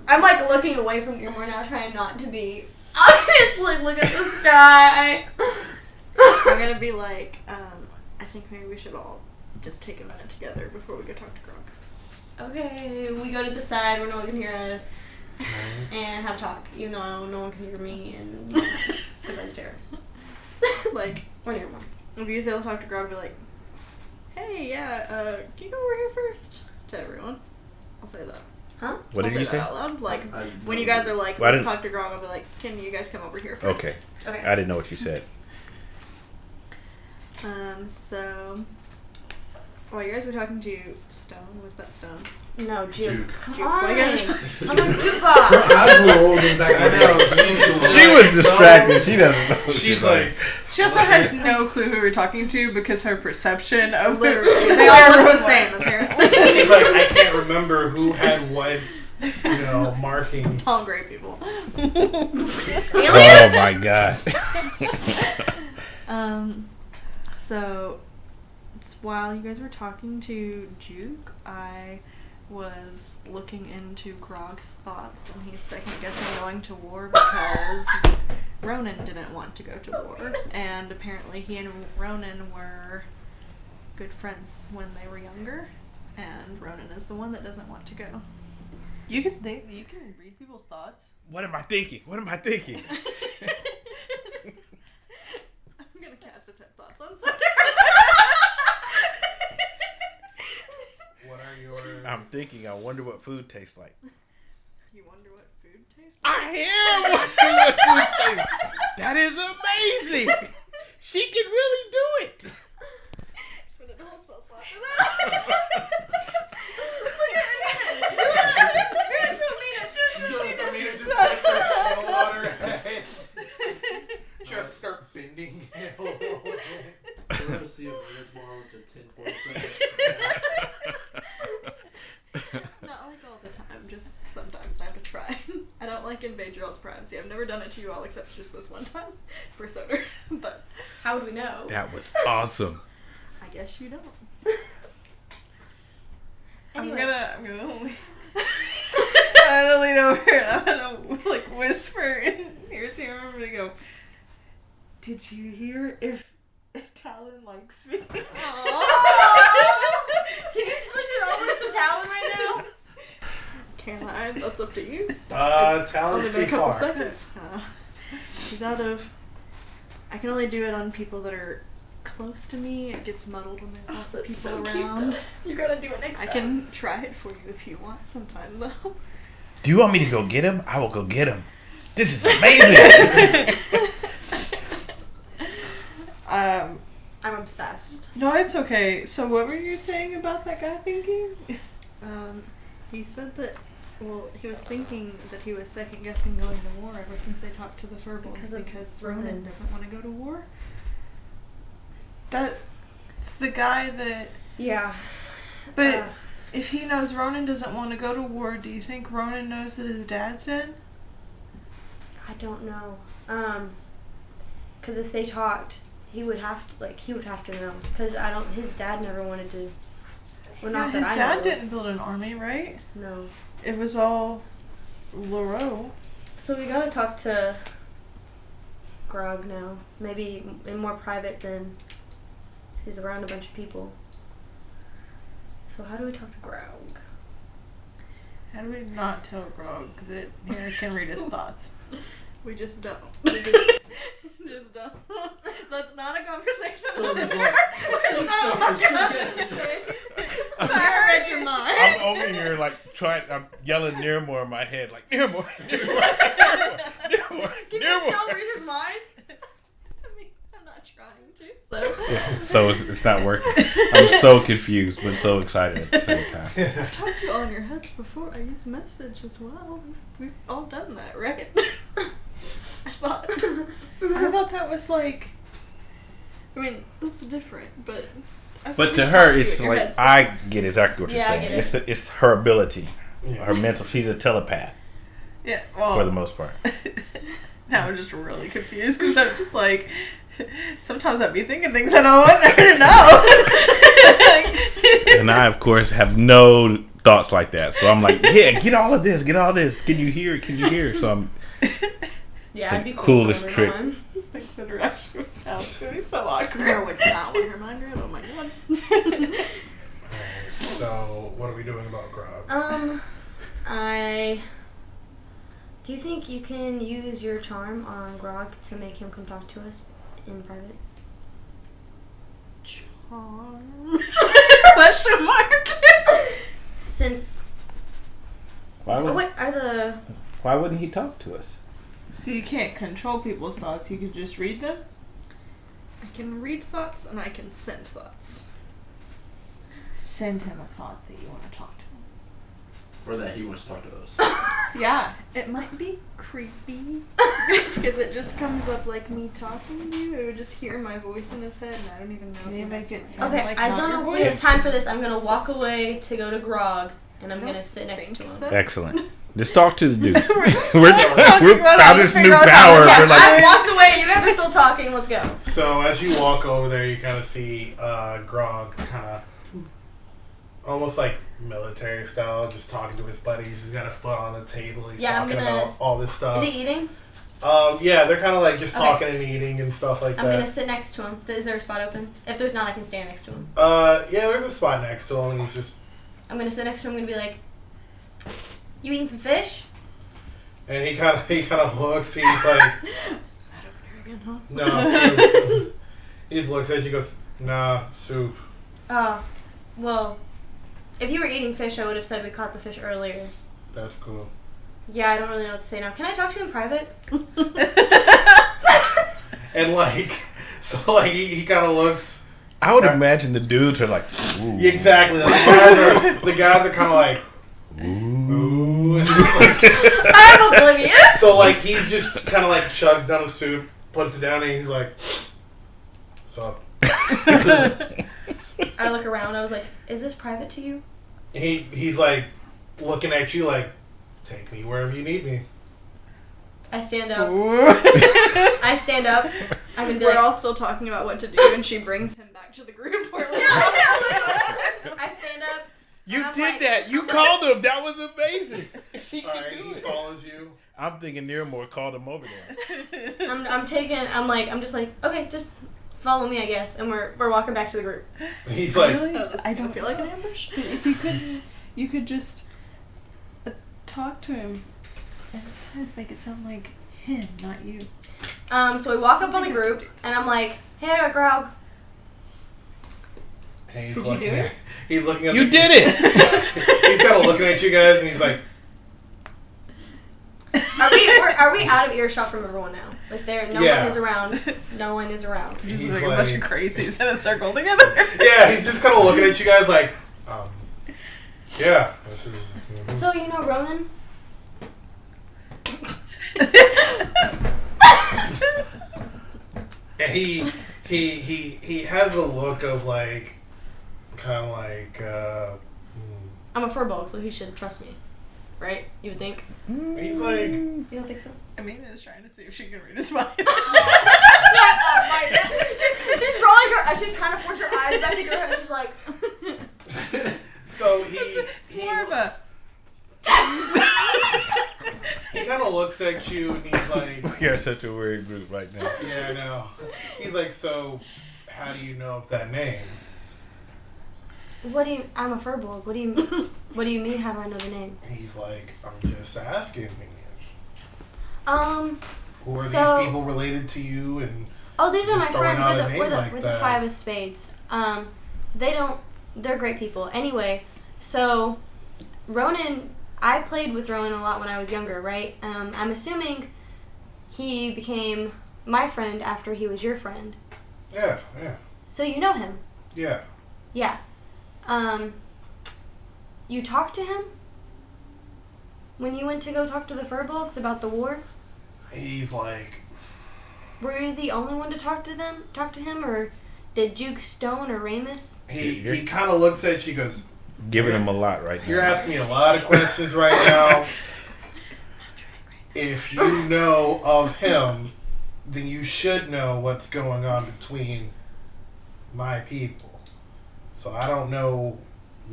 I'm like looking away from Niramour now, trying not to be. Obviously, look at the sky. I'm gonna be like, I think maybe we should all just take a minute together before we go talk to Grog. Okay, we go to the side where no one can hear us and have a talk, even though no one can hear me, and because I stare. Like, Or Niramour. if you say I'll talk to Grog, be like, hey, yeah, can you go over here first? To everyone. I'll say that. Huh? What I'll did you that say? out loud. Like, I when you don't guys are like, Well, I let's didn't- talk to Grog, I'll be like, can you guys come over here first? Okay. Okay. I didn't know what you said. So. Well, you guys were talking to Stone. Was that Stone? No, Juke. Come Juke. on. Why you guys- I'm a jukebox. As we're holding back, I know. She was distracted. She doesn't know. what She's like, She also has no clue who we're talking to because her perception of Literally. They all look the same, apparently. she's like, I can't remember who had what, markings. Tall gray people. Oh my god. So it's while you guys were talking to Juke, I was looking into Grog's thoughts, and he's second guessing going to war because Ronan didn't want to go to war, and apparently he and Ronan were good friends when they were younger, and Ronan is the one that doesn't want to go. You can read people's thoughts. What am I thinking? What am I thinking? I'm gonna cast Detect Thoughts on Soter. What are your... I'm thinking, I wonder what food tastes like. You wonder what food tastes like? I am wondering what food tastes like. That is amazing. She can really do it. Spin it a whole spell slot for Imina just puts her shield on her head. Just start bending it a little bit. We're gonna see if Imina tomorrow with the 10 Not like all the time, just sometimes I have to try. I don't like invade your all's privacy. I've never done it to you all except just this one time for Soter. But How would we know? That was awesome. I guess you don't. Anyway. I'm gonna lean over and I'm gonna like whisper in ears here. I'm gonna go. Did you hear if Talon likes me? Can you switch it over to Talon right now? Can I? That's up to you. Talon's Only been too a couple far. seconds. She's out of. I can only do it on people that are close to me. It gets muddled when there's lots of people around. You gotta do it next I can try it for you if you want sometime though. Do you want me to go get him? I will go get him. This is amazing. I'm obsessed. No, it's okay. So what were you saying about that guy thinking? He said that. Well, he was thinking that he was second guessing going to war ever since they talked to the Firbolg because Ronan doesn't want to go to war. That's the guy that. Yeah. But if he knows Ronan doesn't want to go to war, do you think Ronan knows that his dad's dead? I don't know. Because if they talked, he would have to know. Because his dad never wanted to. Well, not his that I dad know. didn't build an army, right? No. It was all Laroe. So we gotta talk to Grog now. Maybe in more private than. He's around a bunch of people. So how do we talk to Grog? How do we not tell Grog that Nira can read his thoughts? We just don't. We just don't. That's not a conversation. So he's like, It's not what you have to say. Sorry, I read your mind. I'm over here I'm yelling Niramour in my head like Niramour. Can you still read his mind? I mean, I'm not trying to. So it's not working. I'm so confused but so excited at the same time. I've talked to you all in your heads before. I use message as well. We've all done that, right? I thought that was like. I mean, that's different, but. But to her, it's like I get exactly what you're Yeah, I saying. get it. It's her ability, Yeah. her mental. She's a telepath Yeah, well. for the most part. Now I'm just really confused because I'm just like. Sometimes I'd be thinking things I don't want her to know. And I, of course, have no thoughts like that. So I'm like, yeah, get all of this, get all this. Can you hear? Can you hear? So I'm. Yeah, the I'd be coolest cool trick. This next interaction with Cal is going to be so awkward. Girl would not want her mind read. Oh my god. So, what are we doing about Grog? Do you think you can use your charm on Grog to make him come talk to us in private? Charm? Question mark. Since Why why wouldn't he talk to us? So you can't control people's thoughts, you could just read them? I can read thoughts and I can send thoughts. Send him a thought that you want to talk to him. Or that he wants to talk to us. Yeah. It might be creepy because it just comes up like me talking to you. It would just hear my voice in his head, and I don't even know. Can if you he make knows it me. sound Okay, like I not don't your know if we have voice? time for this. I'm gonna walk away to go to Grog, and I'm I gonna don't sit next to think him. so. Excellent. Just talk to the dude. We're we're about found how to this new figure out power. how to We're I like, walked away. You guys are still talking. Let's go. So as you walk over there, you kind of see Grog kind of almost like military style, just talking to his buddies. He's got a foot on the table. He's Yeah, I'm talking gonna- about all this stuff. Is he eating? Yeah, they're kind of like just Okay. talking and eating and stuff like I'm that. gonna sit next to him. Is there a spot open? If there's not, I can stand next to him. Yeah, there's a spot next to him, and he's just, I'm gonna sit next to him. I'm gonna be like, "You eating some fish?" and he kind of looks. He's like, That opener again, huh? no, soup. He just looks at you, and goes, nah, soup. Oh, well, if you were eating fish, I would have said we caught the fish earlier. That's cool. Yeah, I don't really know what to say now. Can I talk to you in private? And like, so like he kind of looks. I would imagine the dudes are like, ooh. Exactly. Like, the guys are kind of like, ooh. And like, I'm oblivious. so like he's just kind of like chugs down the soup, puts it down, and he's like, "What's up?" I look around. I was like, "Is this private to you?" He's like looking at you like, "Take me wherever you need me." I stand up. I stand up. I'm gonna be We're like, all still talking about what to do, and she brings him back to the group. We're like, I stand up. You I'm did like- that. You called him. That was amazing. She All can right, do he it. follows you. I'm thinking Niramour called him over there. I'm just like, okay, just follow me, I guess. And we're walking back to the group. He's like, I don't feel like an ambush. If you could just talk to him and make it sound like him, not you. So we walk up on the group, and I'm like, hey, I got Grog. and he's Did you looking do at, it? he's looking at You did it. He's kind of looking at you guys, and he's like, Are we out of earshot from everyone now? Like no Yeah. one is around. No one is around. Just He's like a bunch of like- crazies in a circle together. yeah, he's just kind of looking at you guys like, yeah, this is. So you know Ronan? And he has a look of like, kind of like, I'm a Firbolg, so he should trust me, right? You would think. he's like, You don't think so? Amina is trying to see if she can read his mind. She's rolling her. She's kind of forced her eyes back into her head. She's like, so It's more of a. he kind of looks at you and he's like, We are such a weird group right now. yeah, I know. He's like, so how do you know of that name? what do you? I'm a Firbolg. What do you? What do you mean? How do I know the name? He's like, I'm just asking. Who are So- these people related to you? And Oh, these are my Just throwing friends. out a We're name like the that. 5 of spades. They're great people. Anyway, so Ronan, I played with Ronan a lot when I was younger, right? I'm assuming he became my friend after he was your friend. yeah. So you know him. Yeah. Yeah. You talked to him? When you went to go talk to the Firbolgs about the war? He's like, Were you the only one to talk to him, or did Duke Stone or Ramus? he kind of looks at you, goes, Giving him a lot right now. you're asking me a lot of questions right now. If you know of him, then you should know what's going on between my people. So I don't know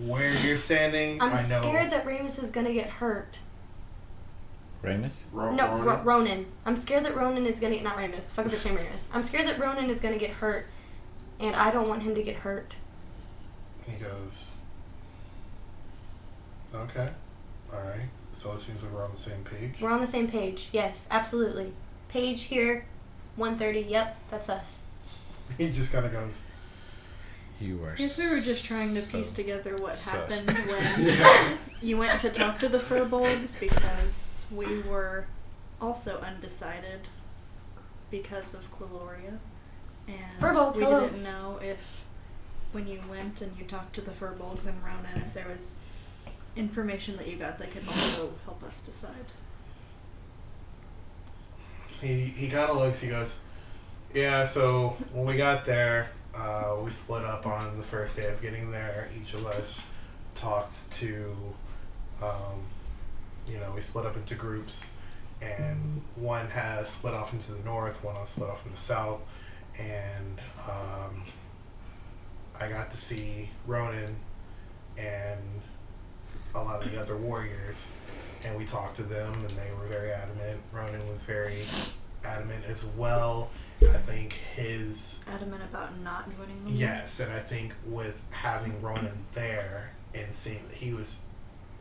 where you're standing. I'm I know. scared that Ramus is gonna get hurt. Ramus? Ronan. I'm scared that Ronan is gonna not Ramus. Fuck up your Ramus. I'm scared that Ronan is gonna get hurt, and I don't want him to get hurt. He goes, okay, all right. So it seems like we're on the same page. We're on the same page. Yes, absolutely. Page here, 130. Yep, that's us. He just kind of goes, You are. I guess we were just trying to so piece together what sus. happened when yeah. you went to talk to the Firbolgs, because we were also undecided because of Cuilorea. And Firbolg, we hello. didn't know if when you went and you talked to the Firbolgs and Ronan, if there was information that you got that could also help us decide. He kind of looks. He goes, "Yeah." So when we got there, we split up on the first day of getting there. Each of us talked to, we split up into groups, and one has split off into the north, one has split off in the south, and I got to see Ronan and a lot of the other warriors, and we talked to them, and they were very adamant. Ronan was very adamant as well. I think his... Adamant about not joining the war? Yes, and I think with having Ronan there and seeing that he was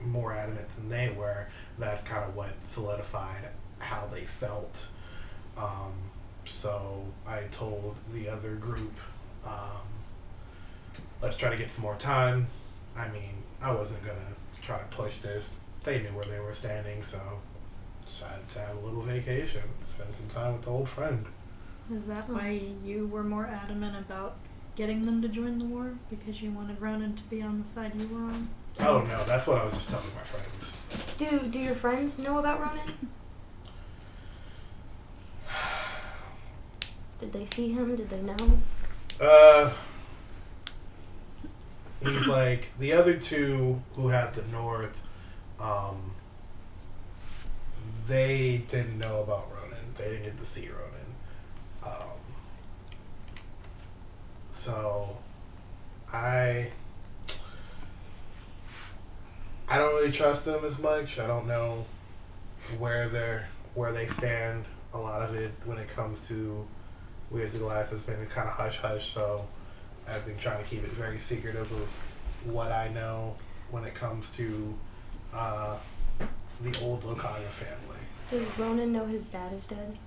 more adamant than they were, that's kind of what solidified how they felt. So I told the other group, let's try to get some more time. I mean, I wasn't going to try to push this. They knew where they were standing, so decided to have a little vacation, spend some time with the old friend. Is that why you were more adamant about getting them to join the war? Because you wanted Ronan to be on the side you were on? Oh no, that's what I was just telling my friends. Do your friends know about Ronan? Did they see him? Did they know? He's like, the other two who had the north, they didn't know about Ronan. They didn't get to see Ronan. So I don't really trust them as much. I don't know where they stand. A lot of it when it comes to Wizards of Life has been kind of hush-hush, so I've been trying to keep it very secretive of what I know when it comes to the old Lokaga family. Does Ronan know his dad is dead?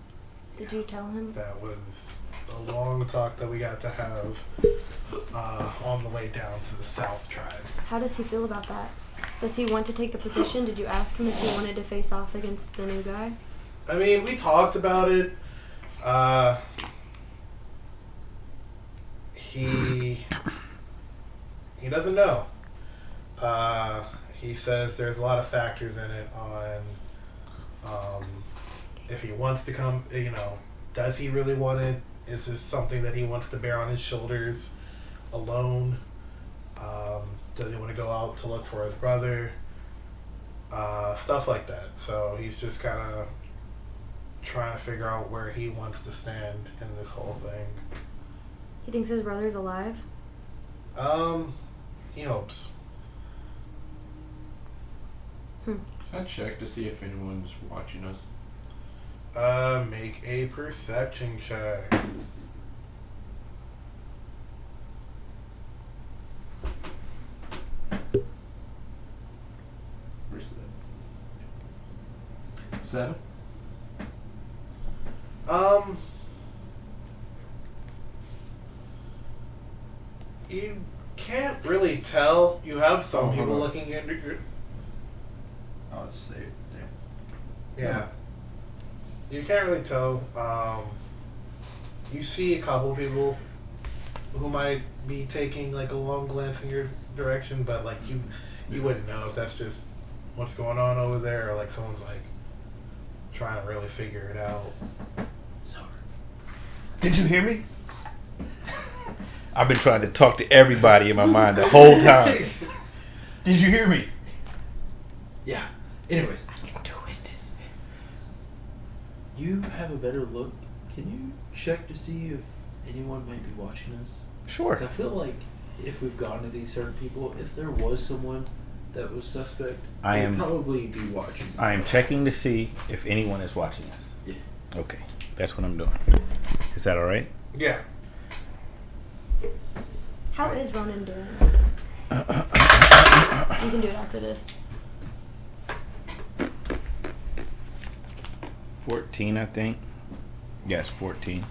Did you tell him? That was a long talk that we got to have on the way down to the South Tribe. How does he feel about that? Does he want to take the position? Did you ask him if he wanted to face off against the new guy? I mean, we talked about it. He doesn't know. He says there's a lot of factors in it on if he wants to come, does he really want it? Is this something that he wants to bear on his shoulders alone? Does he want to go out to look for his brother? Stuff like that. So he's just kind of trying to figure out where he wants to stand in this whole thing. He thinks his brother's alive? He hopes. Can I check to see if anyone's watching us? Make a perception check. Where's that? 7? You can't really tell. You have some Oh, people hold on. looking into your... Oh, it's saved. Damn. Yeah. You can't really tell. You see a couple people who might be taking like a long glance in your direction, but like you wouldn't know if that's just what's going on over there, or like someone's like trying to really figure it out. Sorry. Did you hear me? I've been trying to talk to everybody in my mind the whole time. Did you hear me? Yeah. Anyways, I can do it. you have a better look. Can you check to see if anyone might be watching us? Sure. 'Cause I feel like if we've gone to these certain people, if there was someone that was suspect, they'd probably be watching. I am checking to see if anyone is watching us. Yeah. Okay, that's what I'm doing. Is that all right? Yeah. How is Ronan doing? You can do it after this. 14, I think. Yes, 14.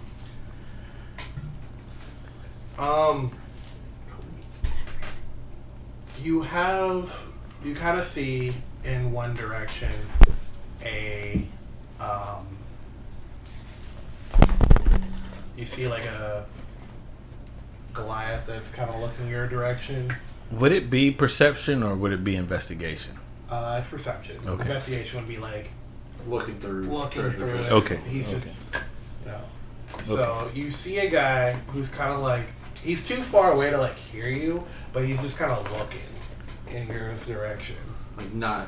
You kind of see in one direction you see like a Goliath that's kind of looking your direction. Would it be perception or would it be investigation? It's perception. Okay. Investigation would be like looking through it. Okay. He's just So you see a guy who's kind of like, he's too far away to like hear you, but he's just kind of looking in your direction. Like not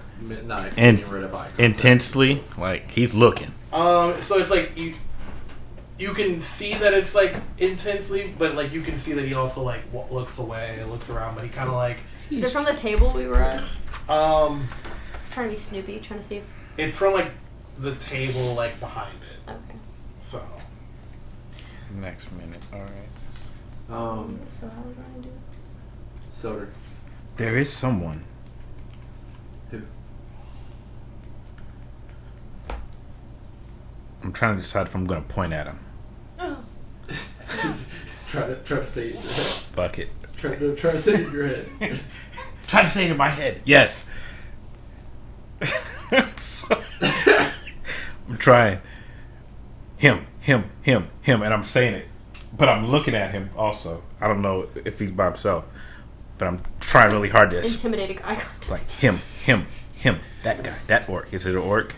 getting rid of eye contact. Intensely, like he's looking. So it's like you can see that it's like intensely, but like you can see that he also like looks away and looks around, but he kind of like. Is it from the table we were at? It's trying to be Snoopy, trying to see if. It's from like the table like behind it. Okay. So. Next minute, all right. So how are we going to do? Soter. There is someone. Who? I'm trying to decide if I'm going to point at him. Oh. try to say it in your head. Fuck it. Try to say it in your head. Try to say it in my head. Yes. I'm trying. Him, and I'm saying it, but I'm looking at him also. I don't know if he's by himself, but I'm trying really hard to Intimidating eye contact. like him, that guy, that orc. Is it an orc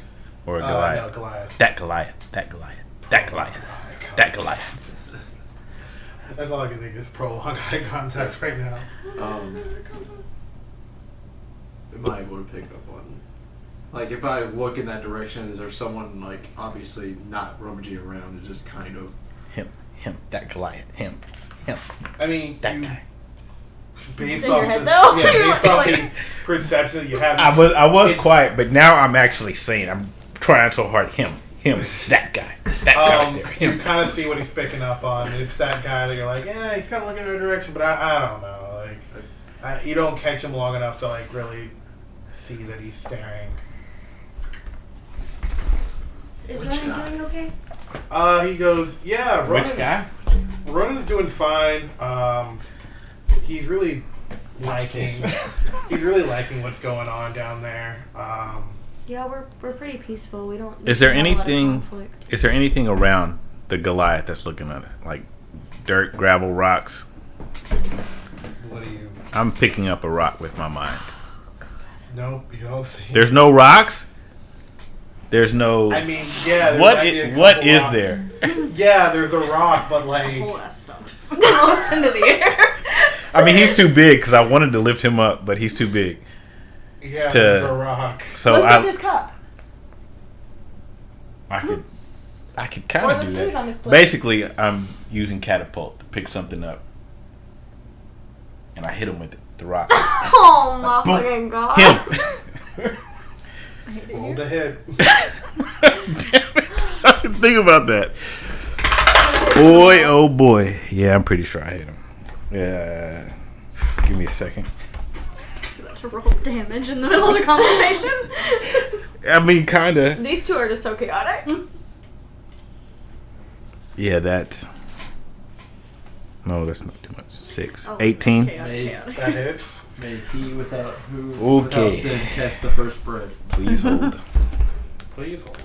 or a Goliath? No, Goliath. That Goliath. That's all I can think is prolonged eye contact right now. Am I able to pick up on? Like, if I look in that direction, is there someone, like, obviously not rummaging around, it's just kind of... Him, that Goliath, him. I mean, that guy. Based in off your head, the, though? Yeah, You're based off like- the perception you have. I was it's- quiet, but now I'm actually saying, I'm trying so hard, him, that guy, that guy right there, You him. kind of see what he's picking up on. It's that guy that you're like, yeah, he's kind of looking in your direction, but I don't know. Like, you don't catch him long enough to like really see that he's staring. Is Which Ronan guy? doing okay? He goes, yeah, Which guy? Ronan's doing fine. He's really liking what's going on down there. Yeah, we're pretty peaceful. We don't. Is there have a lot of anything? conflict. Is there anything around the Goliath that's looking at it, like dirt, gravel, rocks? What do you? I'm picking up a rock with my mind. Nope, you don't see. There's no rocks. There's no. I mean, yeah. there what might be a is, what couple is rocks. there? Yeah, there's a rock, but like. Whole ass stuff. Floats into the air. I mean, he's too big because I wanted to lift him up, but he's too big. Yeah, to- there's a rock. So Lift up his cup. I could Or kind the of do food that. on his plate. Basically, I'm using catapult to pick something up, and I hit him with it, the rock. Oh my Boom. fucking god. Him. I hate it Roll here. the hit. Damn it! I didn't think about that. Boy, oh boy. Yeah, I'm pretty sure I hit him. Yeah. Give me a second. So about to roll damage in the middle of the conversation. I mean, kinda. These two are just so chaotic. Yeah, that's. No, that's not too much. 6. Oh, 18. chaotic. That hits. May he without Okay. sin cast the first bread. Please hold. Please hold.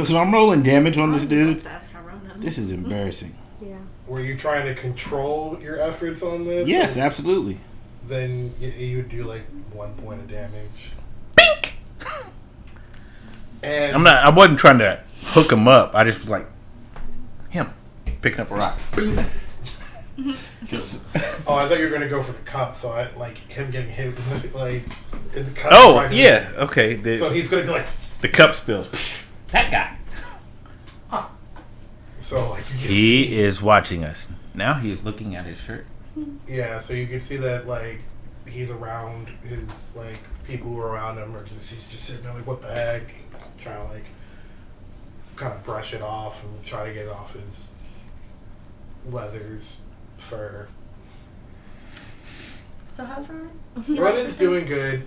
So I'm rolling damage on this Ronan just dude. wants to ask how Ronan This is embarrassing. Yeah. Were you trying to control your efforts on this? Yes, Or absolutely. then you would do like 1 point of damage. And I wasn't trying to hook him up. I just was like, him picking up a rock. Just- oh, I thought you were gonna go for the cup, so I like him getting hit with, like in the cup. oh right yeah, okay. So he's gonna be like, The cup spills. That guy. so like you can He see, is watching us. Now he's looking at his shirt. yeah. So you can see that like he's around his like people who are around him, or he's just sitting there like, what the heck, trying to like kind of brush it off and try to get it off his leathers, fur. So how's Ronan? Ronan's doing good.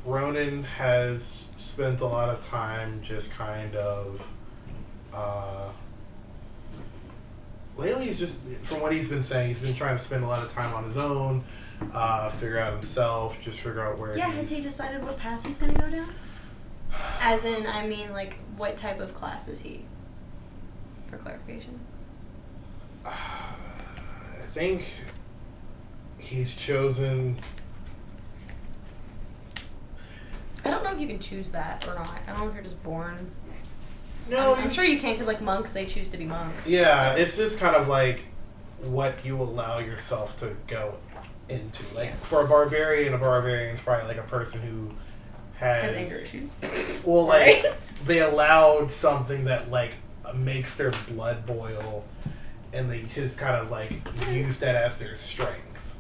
Ronan has spent a lot of time just kind of lately he's just, from what he's been saying, he's been trying to spend a lot of time on his own, figure out himself, just figure out where Yeah, has he decided what path he's gonna go down? As in, I mean, like, what type of class is he? For clarification. think he's chosen. I don't know if you can choose that or not. I don't know if you're just born. No, I'm sure you can, because like monks, they choose to be monks. Yeah, so. it's just kind of like what you allow yourself to go into. Like for a barbarian's probably like a person who has anger issues. Well, like they allowed something that like makes their blood boil, and they just kind of like use that as their strength.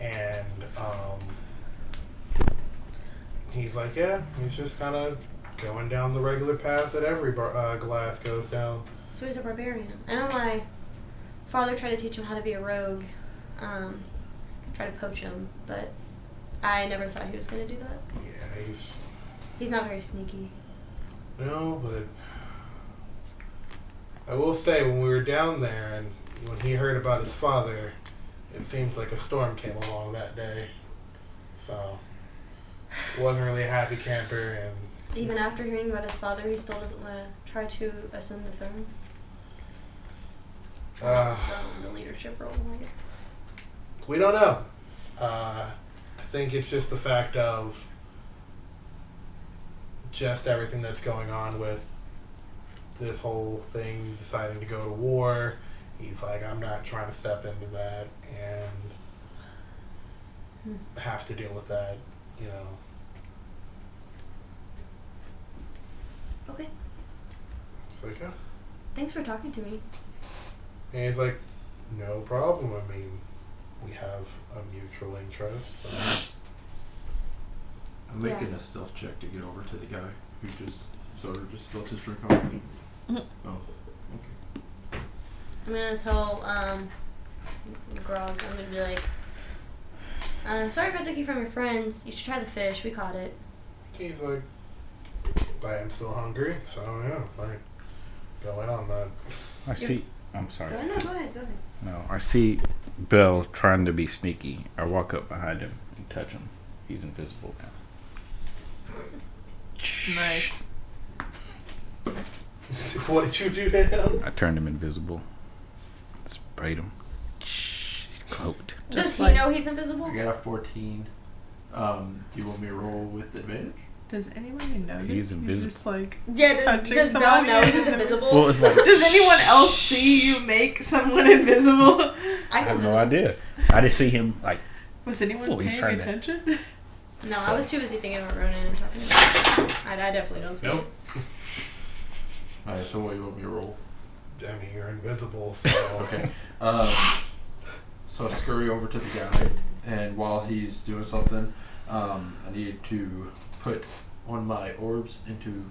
And he's like, yeah, he's just kind of going down the regular path that every Goliath goes down. So he's a barbarian. I know my father tried to teach him how to be a rogue. Try to poach him, but I never thought he was going to do that. Yeah, He's not very sneaky. No, but I will say when we were down there and when he heard about his father, it seemed like a storm came along that day. So, wasn't really a happy camper. And even after hearing about his father, he still doesn't want to try to ascend the throne. The leadership role, I guess. We don't know. I think it's just the fact of just everything that's going on with this whole thing, deciding to go to war. He's like, I'm not trying to step into that and have to deal with that, you know. Okay. It's like, yeah. Thanks for talking to me. And he's like, no problem. I mean, we have a mutual interest. So. I'm making a stealth check to get over to the guy who just sort of just spilled his drink on me. Oh, okay. I'm going to tell Grog, I'm going to be like, sorry if I took you from your friends. You should try the fish. We caught it. He's like, I am still hungry, so yeah, like, go in on that. I see. I'm sorry. Go ahead. No, I see Bhel trying to be sneaky. I walk up behind him and touch him. He's invisible now. Nice. What did you do to him? I turned him invisible. Sprayed him. He's cloaked. Does he like- know he's invisible? I got a 14. Do you want me to roll with advantage? Does anybody notice? He's you invisible. Just like Yeah, touching does Belle somebody? know he's invisible? Well, it's like Does anyone else see you make someone invisible? I have no idea. I just see him like. Was anyone he's paying trying to- attention? No, I was too busy thinking about Ronan and talking about it. I definitely don't see Nope. it. Alright, so what do you want me to roll? I mean, you're invisible, so. Okay. So I scurry over to the guy, and while he's doing something, I need to put one of my orbs into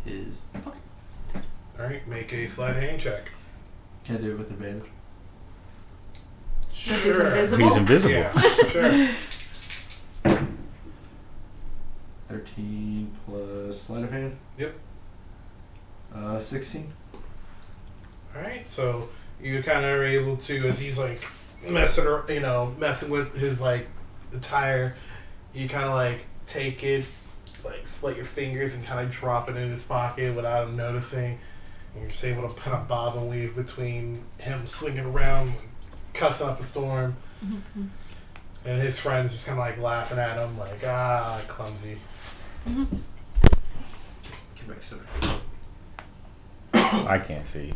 his pocket. Alright, make a sleight of hand check. Can I do it with advantage? Because he's invisible? He's invisible. Yeah, sure. 13 plus sleight of hand? Yep. 16. Alright, so you kind of are able to, as he's like messing with his like attire, you kind of like take it, like split your fingers and kind of drop it in his pocket without him noticing. And you're just able to kind of bob and weave between him swinging around, cussing up a storm, and his friends just kind of like laughing at him, like, clumsy. Come back, sir. I can't see.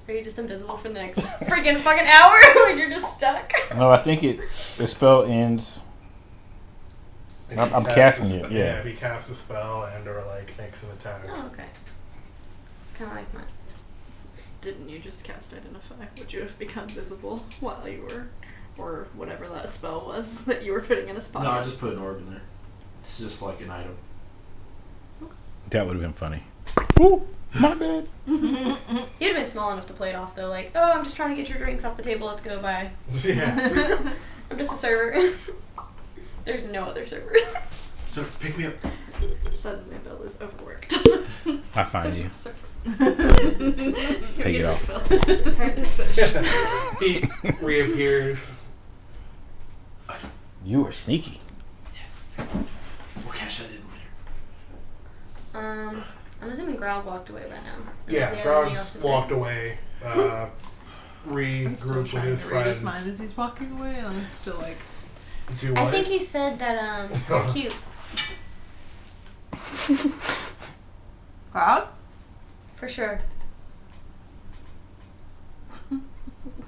Are you just invisible for the next freaking fucking hour? Like you're just stuck? No, I think the spell ends. If I'm he casts casting a it, spe- yeah. If he casts a spell and or like makes an attack. Oh, okay. Kind of like mine. Didn't you just cast Identify? Would you have become visible while you were, or whatever that spell was that you were putting in his pocket? No, I just put an orb in there. It's just like an item. That would have been funny. Ooh, my bad. He'd have been small enough to play it off though, like, oh, I'm just trying to get your drinks off the table, let's go, bye. Yeah. I'm just a server. There's no other server. So pick me up. Suddenly Belle is overworked. I find you. Take it off. Hurt this fish. He reappears. You are sneaky. Yes. We'll cash that in later. I'm assuming Grog walked away by now. Yeah, Does he have anything else to Grog's say? walked away. I'm still Regroup with trying his to read his friends. mind as he's walking away. I'm still like, Do what? I think he said that they're cute. Grog? For sure.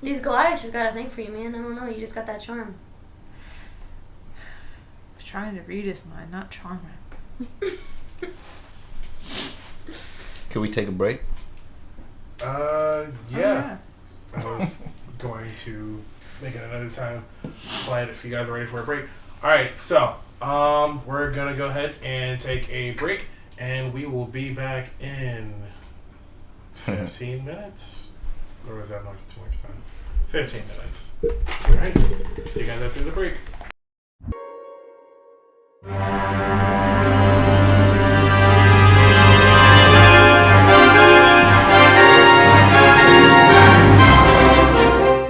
These Goliaths just got a thing for you, man. I don't know. You just got that charm. I was trying to read his mind, not charm him. Can we take a break? Yeah. yeah. I was going to make it another time. But if you guys are ready for a break. Alright, so we're gonna go ahead and take a break, and we will be back in 15 minutes. Or was that much too much time? 15 minutes. Alright. See you guys after the break.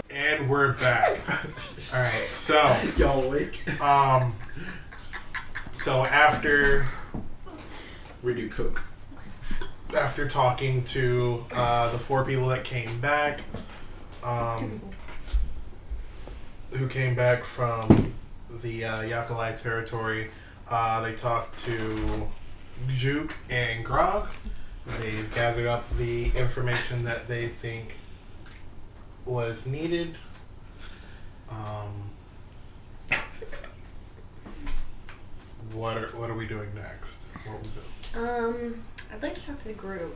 And we're back. Alright, so Y'all awake? so after We do cook. talking to the 4 people that came back, who came back from the Yakalai territory, they talked to Juke and Grog. They've gathered up the information that they think was needed. What are we doing next? What was it? I'd like to talk to the group.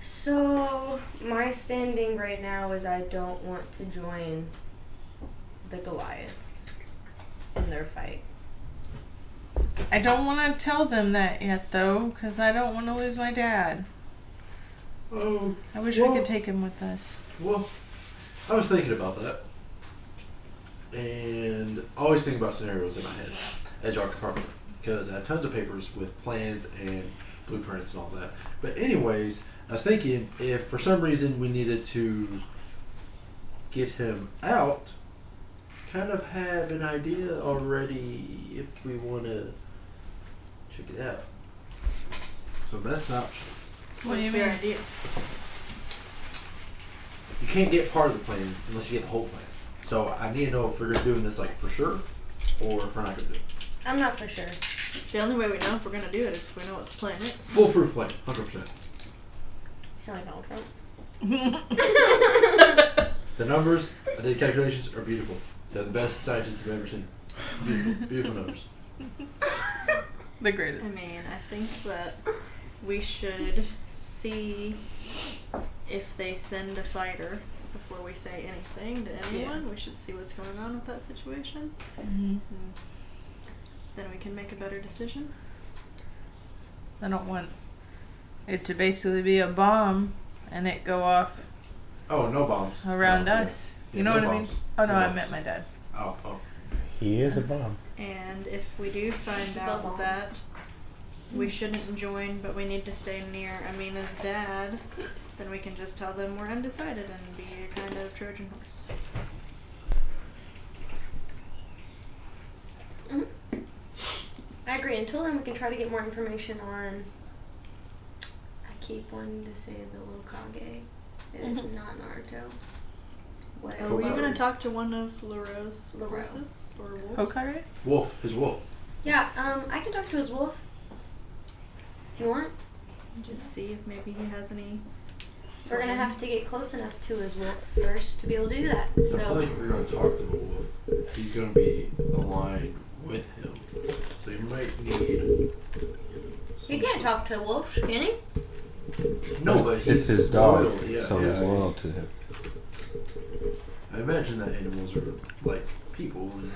So, my standing right now is I don't want to join the Goliaths in their fight. I don't want to tell them that yet, though, because I don't want to lose my dad. I wish we could take him with us. Well, I was thinking about that. And I always think about scenarios in my head as y'all can probably, because I have tons of papers with plans and blueprints and all that. But anyways, I was thinking if for some reason we needed to get him out, kind of have an idea already if we want to check it out. So that's an option. What do you What's your mean? idea? You can't get part of the plan unless you get the whole plan. So I need to know if we're doing this like for sure or if we're not going to do it. I'm not for sure. The only way we know if we're gonna do it is if we know what the plan is. Foolproof plan, 100%. You sound like Donald Trump. The numbers, I did calculations, are beautiful. They're the best scientists I've ever seen. Beautiful, beautiful numbers. The I greatest. mean, I think that we should see if they send a fighter before we say anything to anyone. We should see what's going on with that situation. Mm-hmm. And then we can make a better decision. I don't want it to basically be a bomb and it go off Oh, no bombs. around No, us. yeah. You Yeah, know no what I mean? bombs. Oh, no, No I bombs. meant my dad. Oh. He is a bomb. And if we do find out that we shouldn't join, but we need to stay near Amina's dad, then we can just tell them we're undecided and be a kind of Trojan horse. I agree. Until then, we can try to get more information on. I keep wanting to say the Lokage. It is not Naruto. What? Are we gonna talk to one of Laroe's Laroe. horses or wolves? Hokage? Wolf, his wolf. Yeah. I can talk to his wolf. If you want. Just see if maybe he has any. We're gonna have to get close enough to his wolf first to be able to do that. I feel So. like if we're going to talk to the wolf, he's going to be aligned with him. So you might need. He can't talk to a wolf, can he? No, but he's It's his dog, loyal, yeah, so yeah. he's loyal to him. I imagine that animals are like people, and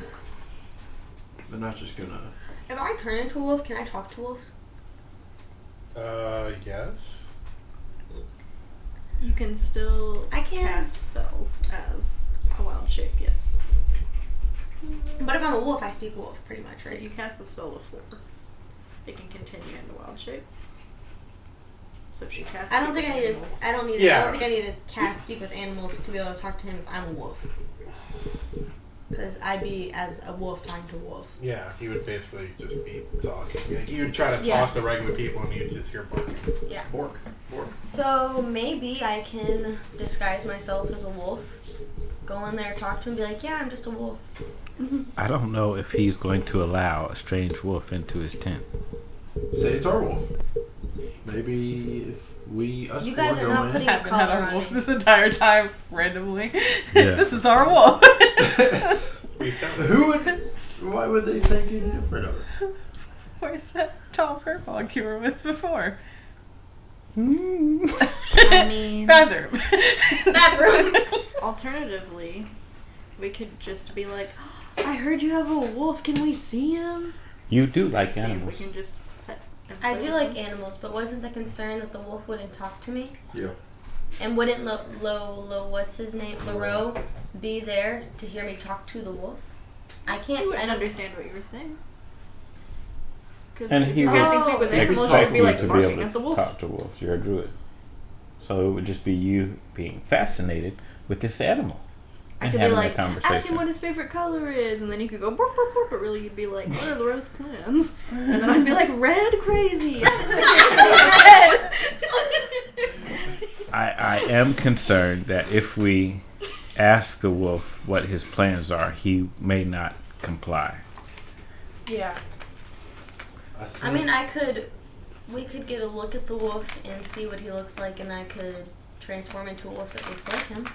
they're not just gonna. If I turn into a wolf, can I talk to wolves? Yes. You can still I can. cast spells as a wild shape, yes. But if I'm a wolf, I speak wolf, pretty much, If right? you cast the spell before, it can continue into wild shape. So if she casts, I don't speak think I with need animals- to. I don't need. Yeah. I don't think I need to cast speak with animals to be able to talk to him if I'm a wolf. Because I'd be as a wolf talking to wolf. Yeah, he would basically just be talking. Like, he would try to talk Yeah. to regular people and you'd just hear barking. Yeah. Bork. So maybe I can disguise myself as a wolf, go in there, talk to him, be like, yeah, I'm just a wolf. I don't know if he's going to allow a strange wolf into his tent. Say it's our wolf. Maybe if us You four guys are go not in. putting- Haven't had our wolf this entire time randomly. Yeah. This is our wolf. We found it. Who would? Why would they think any different of it? Where's that tall Firbolg you were with before? I mean, Bathroom. Bathroom. alternatively, we could just be like, I heard you have a wolf. Can we see him? You do like See if we animals. can just pet and I play do with like him. animals, but wasn't the concern that the wolf wouldn't talk to me? Yeah. And wouldn't what's his name? Laroe be there to hear me talk to the wolf? I I can't. wouldn't I don't understand what you were saying. Because And if he you're would casting speak with animals, you expect would be you like to be barking able at the to wolf. talk to wolves. You're a druid. So it would just be you being fascinated with this animal I and could be having a like, conversation. ask him what his favorite color is, and then you could go burp, burp, burp, but really you'd be like, what are Laroe's plans? And then I'd be like, red crazy. Red. I am concerned that if we ask the wolf what his plans are, he may not comply. Yeah. I mean, we could get a look at the wolf and see what he looks like, and I could transform into a wolf that looks like him.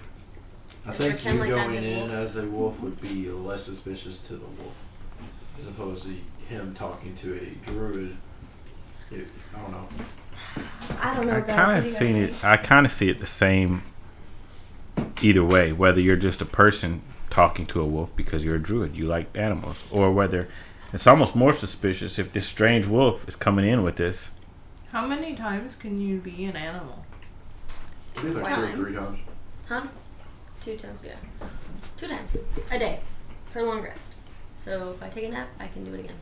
I think pretend you like I'm going his in wolf. as a wolf would be less suspicious to the wolf, as opposed to him talking to a druid. I don't know. I don't know, I guys. kind What of do you guys seen think? it. I kind of see it the same. Either way, whether you're just a person talking to a wolf because you're a druid, you like animals, or whether it's almost more suspicious if this strange wolf is coming in with this. How many times can you be an animal? It was like Wow. 2 or 3 times. Huh? 2 times, yeah. 2 times a day per long rest. So if I take a nap, I can do it again.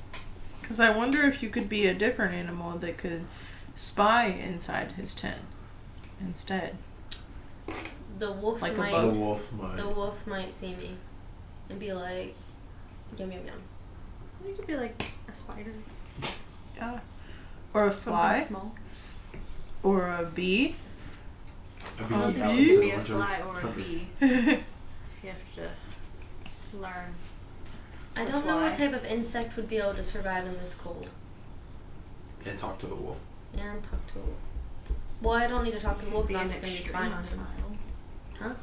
Because I wonder if you could be a different animal that could spy inside his tent instead. The wolf Like a might. bug. The wolf might. The wolf might see me and be like, yum yum yum. You could be like a spider. Yeah. Or a Something fly. small. Or a bee. A I don't bee think out you in can the be a winter. fly or a bee. You have to learn. I A don't know what fly. type of insect would be able to survive in this cold. And talk to a wolf. And talk to a wolf. Well, I don't need to talk to the wolf, Be but I'm an just going to be spying on him. extremophile. Huh?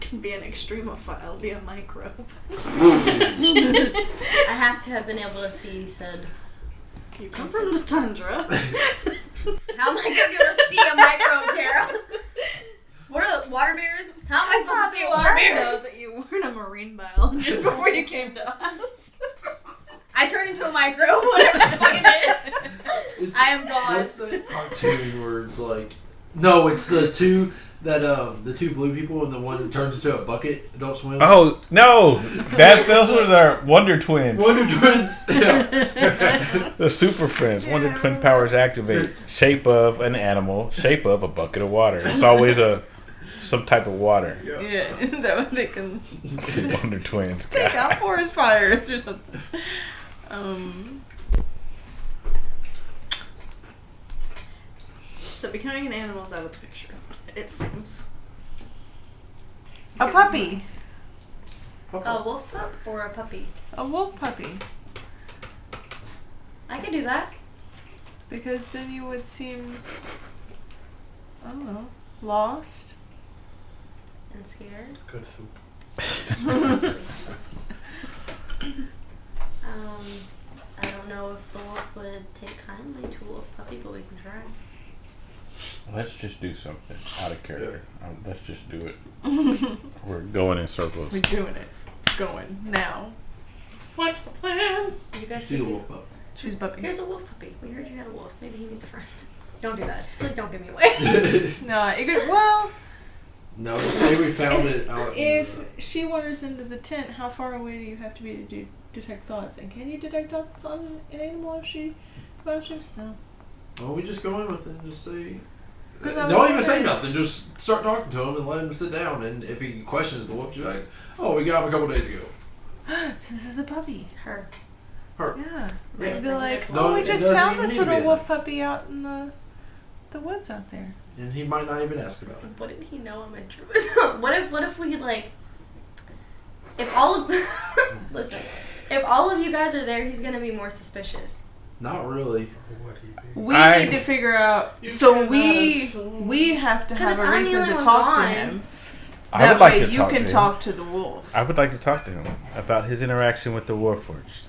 Can be an extremophile, be a microbe. I have to have been able to see said. You come from the tundra. How am I going to be able to see a microbe, Tara? What are the water bears? How am I supposed to see a water I bear? know that you weren't a marine biologist before you came to us. I turned into a microbe, whatever the fuck it is. I am God. What's that cartoon where it's like? No, it's the two that the 2 blue people and the one that turns into a bucket and don't swim. Oh no, those are Wonder Twins. Wonder Twins. Yeah. The Super Friends. Wonder Twin powers activate. Shape of an animal. Shape of a bucket of water. It's always some type of water. Yeah, that way they can Wonder Twins. take out forest fires or something. So becoming an animal is out of the picture. It seems. A puppy. A wolf pup or a puppy? A wolf puppy. I could do that. Because then you would seem, I don't know, lost. And scared. Good soup. I don't know if the wolf would take kindly to a wolf puppy, but we can try. Let's just do something out of character. Let's just do it. We're going in circles. We're doing it. Going now. What's the plan? You guys Do the think- wolf up. She's puppy. Here's a wolf puppy. We heard you had a wolf. Maybe he needs a friend. Don't do that. Please don't give me away. No, it could, well, No, just say we found it out. if she wanders into the tent, how far away do you have to be to do detect thoughts? And can you detect thoughts on an animal if she motions? No. Well, we just go in with it and just say. 'Cause I was Don't even say wondering- nothing. Just start talking to him and let him sit down. And if he questions the wolf, you're like, "Oh, we got him a couple days ago." So this is a puppy. Her. Her. Yeah. Yeah. They'd be like, No, oh, we it just doesn't found even this need to be little a wolf hut. puppy out in the woods out there. And he might not even ask about it. What did he know I'm a druid? what if we like if all of listen, if all of you guys are there, he's gonna be more suspicious. Not really. What do you think? We I- need to figure out. You So cannot we assume. have to 'Cause have if a I'm the reason only to one talk to gone- him. I That would like way to you talk can to him. talk to the wolf. I would like to talk to him about his interaction with the Warforged.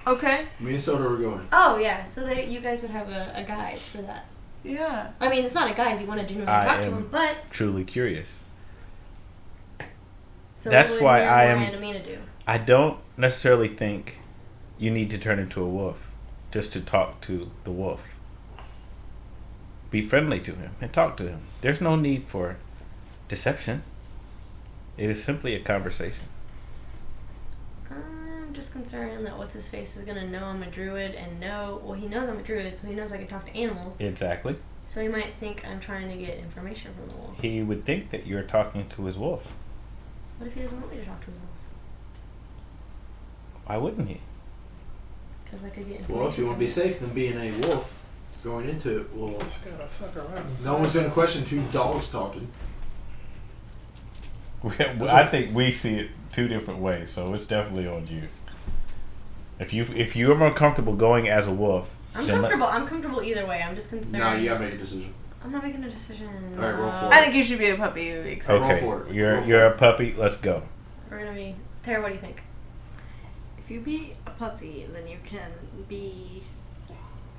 Okay. Me and Soter were going. Oh yeah, so you guys would have a guise for that. Yeah. I mean, it's not a guise. You want to genuinely I talk to am- him, but Truly curious. so That's what would why Niramour I am- and Imina do? I don't necessarily think you need to turn into a wolf just to talk to the wolf. Be friendly to him and talk to him. There's no need for deception. It is simply a conversation. I'm just concerned that what's his face is gonna know I'm a druid and he knows I'm a druid, so he knows I can talk to animals. Exactly. So he might think I'm trying to get information from the wolf. He would think that you're talking to his wolf. What if he doesn't want me to talk to his wolf? Why wouldn't he? Because I could get information. Well, if you want to be from him. safe than being a wolf going into it, well, Just gotta fuck around. no one's going to question two dogs talking. I think we see it two different ways, so it's definitely on you. If you're more comfortable going as a wolf, I'm then comfortable. I'm comfortable either way. I'm just concerned. Now you got to make a decision. I'm not making a decision. All right, roll for I think you should be a puppy. Except okay, Roll for it. you're Roll for you're it. a puppy. Let's go. We're gonna be. Tara, what do you think? If you be a puppy, then you can be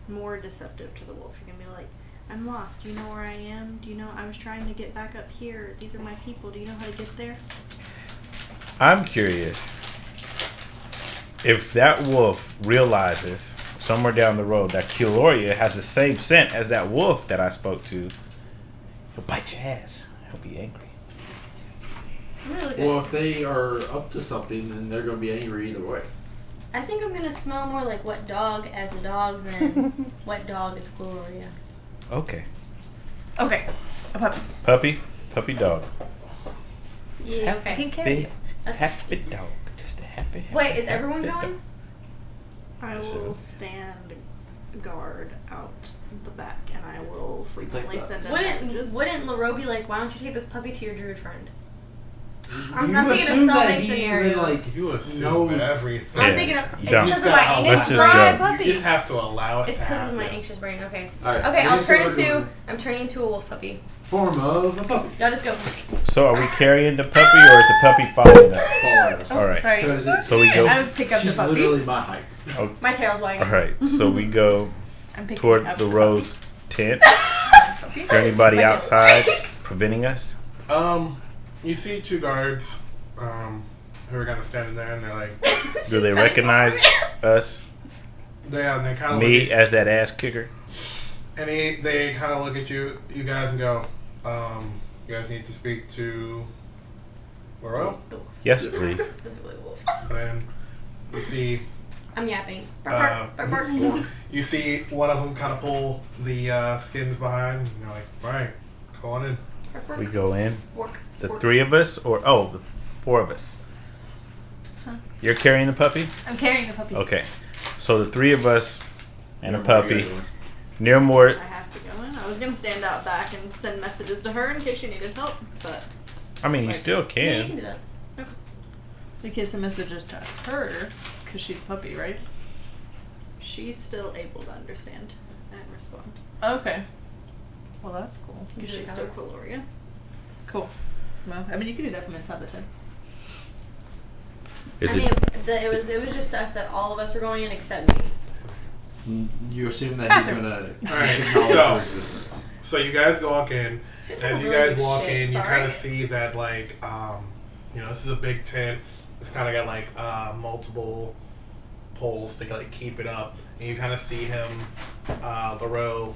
more deceptive to the wolf. You can be like, I'm lost. Do you know where I am? Do you know I was trying to get back up here? These are my people. Do you know how to get there? I'm curious if that wolf realizes somewhere down the road that Cuilorea has the same scent as that wolf that I spoke to. He'll bite your ass. He'll be angry. I'm gonna look at. Well, if they are up to something, then they're going to be angry either way. I think I'm gonna smell more like wet dog as a dog than wet dog as Cuilorea. Okay. Okay. A puppy. Puppy dog. Yeah. I Okay. can carry you. Happy dog. Just a happy Wait, is everyone dog. going? I will stand guard out the back, and I will frequently that. send in messages. Wouldn't Laroe be like, why don't you take this puppy to your druid friend? I'm thinking of assume so that many he scenarios. even, like, You assume knows. everything. I'm Yeah, thinking of you it's don't. because of Let's my just anxious go. brain. You just have to allow it It's to because happen. of my anxious brain. Okay. All right, Okay, so I'll this turn is into. I'm turning into a wolf puppy. form of a puppy. Y'all just go. So are we carrying the puppy or is the puppy following us? Following us. All right. Sorry. Because So we go. I would pick up the she's puppy. literally my height. My tail's wagging. All right. So we go I'm picking toward up the puppy. Rose tent. Is there anybody My tail's outside wagging. preventing us? You see two guards, who are kind of standing there, and they're like, Do they recognize us? they kind of Me look at, as that ass kicker? and they kind of look at you guys, and go, you guys need to speak to Laroe. Yes, please. Specifically wolf. Then you see, I'm yapping. Bark, bark, bark, bark. you see one of them kind of pull the skins behind, and you're like, all right, go on in. Bark, bark. We go in. Work. The work. three of us, or the four of us. Huh? You're carrying the puppy? I'm carrying the puppy. Okay. So the three of us and a What are you puppy. guys doing? Niramour. I have to go in. I was gonna stand out back and send messages to her in case she needed help, but I mean, you Like, still Yeah, you can can. do that. We get some messages to her because she's a puppy, right? she's still able to understand and respond Okay. Well, that's cool. because Usually she's still covers. Cuilorea. Cool. Well, I mean, you can do that from inside the tent. Is I mean, it? it was just us that all of us were going in except me. You assume that Bathroom. he's going to Alright, acknowledge so- your existence. So you guys walk in. Shit, As you really guys good walk shit, in, you sorry. kind of see that like this is a big tent. It's kind of got like multiple poles to like keep it up, and you kind of see him, Laroe,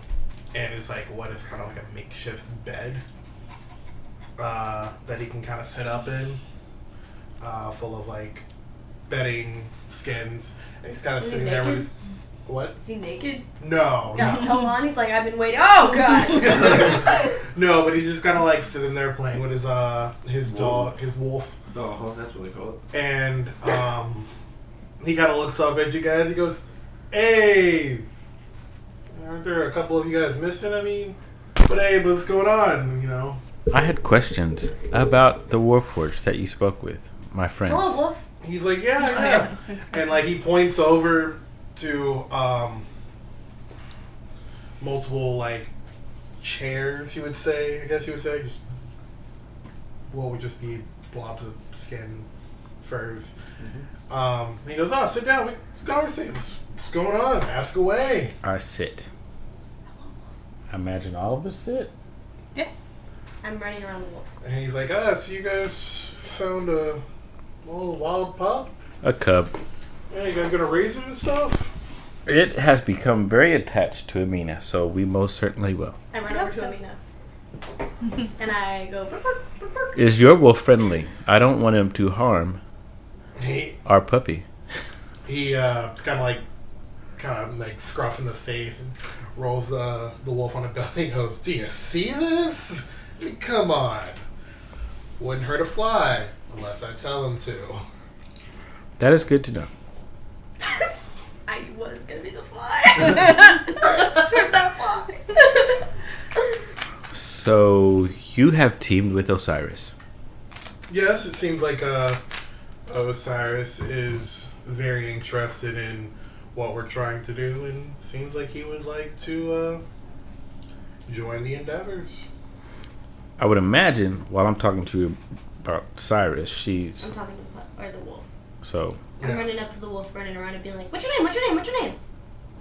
and it's like what is kind of like a makeshift bed that he can kind of sit up in, full of like bedding, skins, and he's kind of Is he sitting there with naked? his What? Is he naked? No. Got a pill on? He's like, I've been waiting. Oh, God! No, but he's just kind of like sitting there playing with his dog, his wolf. Oh, that's what they call it. And he kind of looks up at you guys. He goes, "Hey, aren't there a couple of you guys missing? I mean, but hey, what's going on? You know?" I had questions about the Warforged that you spoke with, my friends. Hello, Wolf. He's like, yeah. And like he points over to multiple like chairs. You would say, I guess you would say, just what would just be blobs of skin, furs. He goes, "Oh, sit down. Let's conversate. What's going on? Ask away." I sit. I imagine all of us sit. I'm running around the wolf. And he's like, so you guys found a little wild pup? A cub. Yeah, you guys gonna raise it and stuff? It has become very attached to Imina, so we most certainly will. I run over to Imina. And I go, burp, burp, burp, burp. Is your wolf friendly? I don't want him to harm our puppy. He kind of like scruffing the face and rolls the wolf on the belly and goes, "Do you see this? I mean, come on. Wouldn't hurt a fly unless I tell him to." That is good to know. I was gonna be the fly. Heard that fly. So you have teamed with Osiris. Yes, it seems like Osiris is very interested in what we're trying to do, and seems like he would like to join the endeavors. I would imagine while I'm talking to you about Cyrus, she's I'm talking to the pup, or the wolf. so. I'm running up to the wolf, running around and being like, "What's your name? What's your name? What's your name?"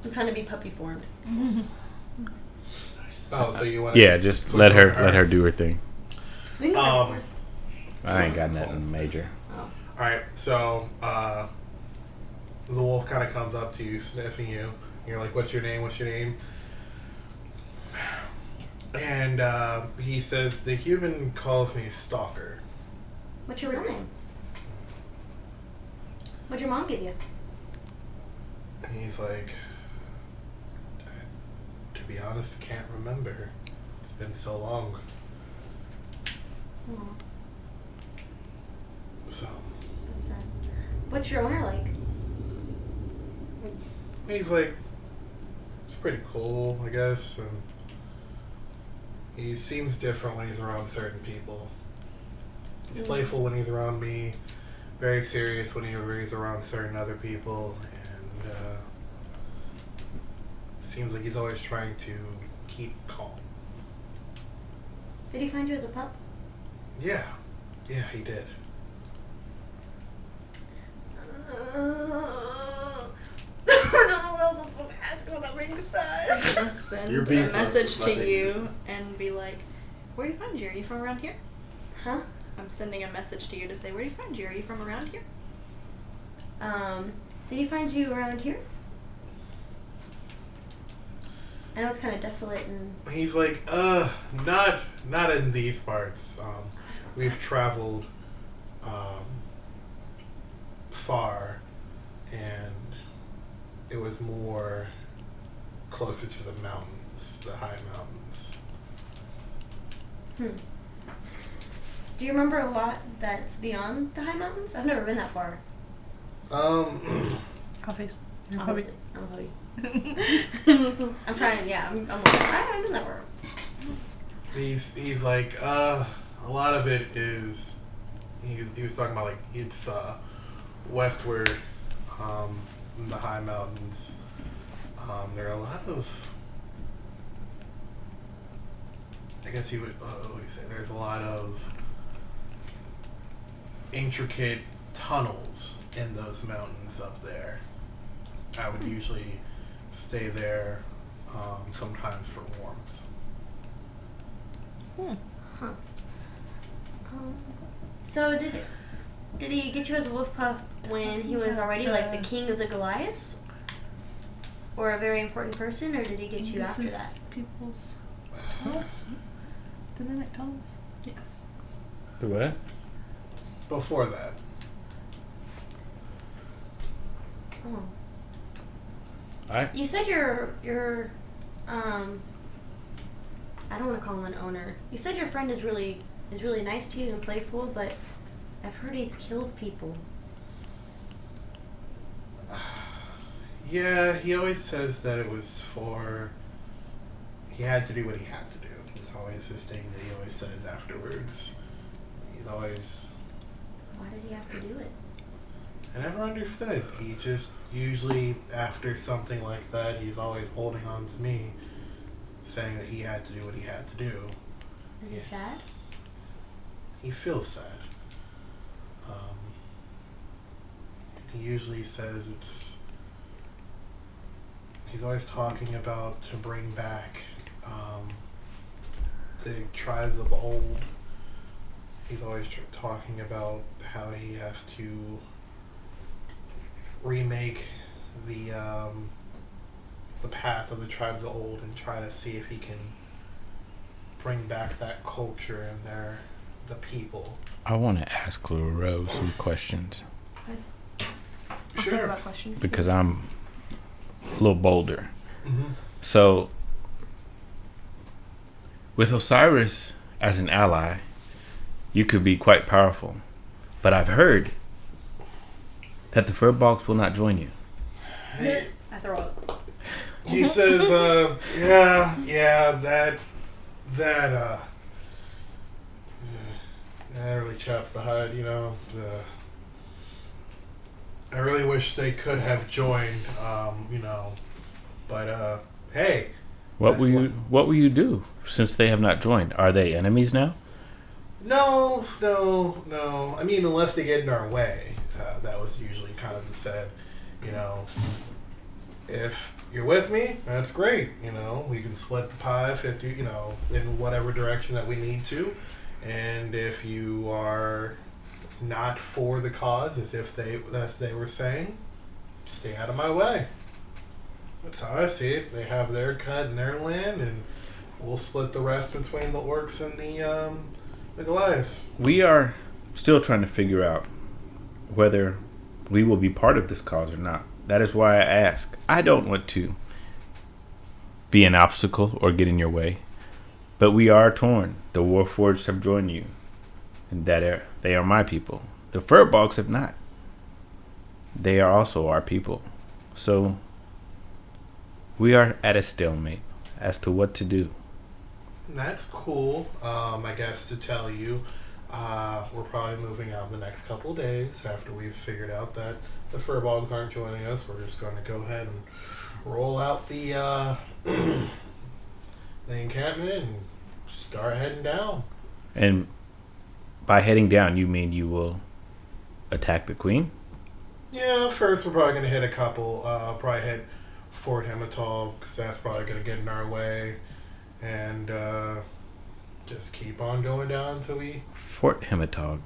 I'm trying to be puppy formed. Oh, so you want to? Yeah, just let her do her thing. We can go back and forth. I ain't got nothing major. Oh. All right, so the wolf kind of comes up to you, sniffing you. And you're like, "What's your name? What's your name?" And he says, "The human calls me Stalker." What's your real name? What'd your mom give you? And he's like, "To be honest, can't remember. It's been so long." Oh, So that's sad. What's your owner like? he's like, "It's pretty cool, I guess." And he seems different when he's around certain people. He's playful when he's around me, very serious whenever he's around certain other people, and seems like he's always trying to keep calm. Did he find you as a pup? Yeah, he did. I don't know what else I'm supposed to ask without being sus. I'm gonna send You're a being sus. message I to think you you're sus. and be like, "Where do you find you? Are you from around here?" Huh? I'm sending a message to you to say, "Where do you find you? Are you from around here?" Did he find you around here? I know it's kind of desolate and... He's like, not in these parts. We've traveled far, and it was more closer to the mountains, the high mountains. Do you remember a lot that's beyond the high mountains? I've never been that far. Coffees. Obviously. I'm a hobby. I'm trying, I'm like, I haven't been that far. He's like, a lot of it is, he was talking about like, it's westward, in the high mountains. There are a lot of, I guess you would, what do you say, there's a lot of intricate tunnels in those mountains up there. I would usually stay there sometimes for warmth. Huh. So did he get you as a wolf pup when he was already like the king of the Goliaths? Or a very important person, or did he get you after that? People's tunnels? Did they make tunnels? Yes. The what? Before that. Oh. You said your I don't want to call him an owner. You said your friend is really nice to you and playful, but I've heard he's killed people. Yeah, he always says that it was for... He had to do what he had to do. It's always his thing that he always says afterwards. He's always... Why did he have to do it? I never understood. He just usually, after something like that, he's always holding on to me, saying that he had to do what he had to do. Is he sad? He feels sad. He usually says it's... He's always talking about to bring back the tribes of old. He's always talking about how he has to remake the path of the tribes of old and try to see if he can bring back that culture and the people. I want to ask Laroe some questions I'll think about questions. because I'm a little bolder. Mm-hmm. So, with Osiris as an ally, you could be quite powerful. But I've heard that the Firbolgs will not join you. I throw up. He says, that really chaps the hide, you know. I really wish they could have joined, but hey. What will you do since they have not joined? Are they enemies now? No. I mean, unless they get in our way. That was usually kind of the said, if you're with me, that's great. We can split the pie 50, in whatever direction that we need to. And if you are not for the cause, as they were saying, stay out of my way. That's how I see it. They have their cut and their land, and we'll split the rest between the orcs and the Goliaths. We are still trying to figure out whether we will be part of this cause or not. That is why I ask. I don't want to be an obstacle or get in your way, but we are torn. The Warforged have joined you, and they are my people. The Firbolgs have not. They are also our people. So we are at a stalemate as to what to do. That's cool. I guess to tell you, we're probably moving out in the next couple of days after we've figured out that the Firbolgs aren't joining us. We're just going to go ahead and roll out the encampment and start heading down. And by heading down, you mean you will attack the queen? Yeah, first we're probably going to hit a couple. Probably hit Fort Hematol, because that's probably going to get in our way. And just keep on going down until we... Fort Hematog.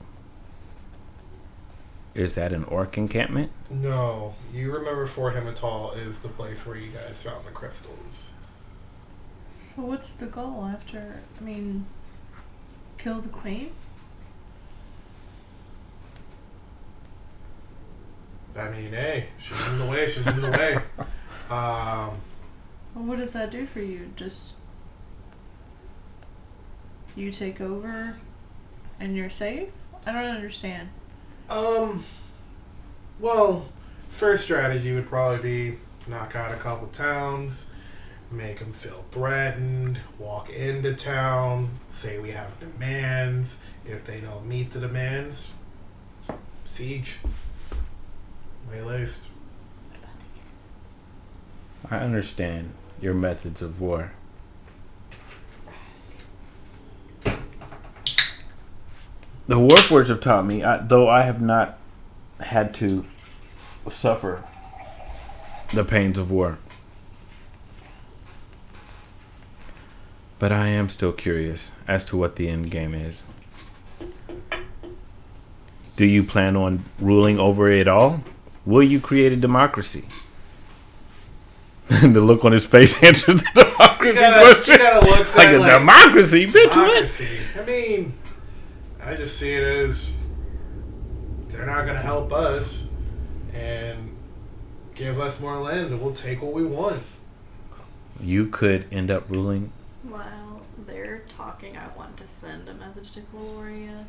Is that an orc encampment? No. You remember Fort Hematol is the place where you guys found the crystals. So what's the goal after, kill the queen? Hey, she's in the way, Well, what does that do for you? Just... you take over and you're safe? I don't understand. Well, first strategy would probably be knock out a couple towns, make them feel threatened, walk into town, say we have demands. If they don't meet the demands, siege. Way laced. I understand your methods of war. The Warforged have taught me, though I have not had to suffer the pains of war. But I am still curious as to what the end game is. Do you plan on ruling over it all? Will you create a democracy? The look on his face answers the democracy question. You gotta look like a democracy, bitch. Democracy. I just see it as they're not gonna help us, and give us more land and we'll take what we want. You could end up ruling. While they're talking, I want to send a message to Cuilorea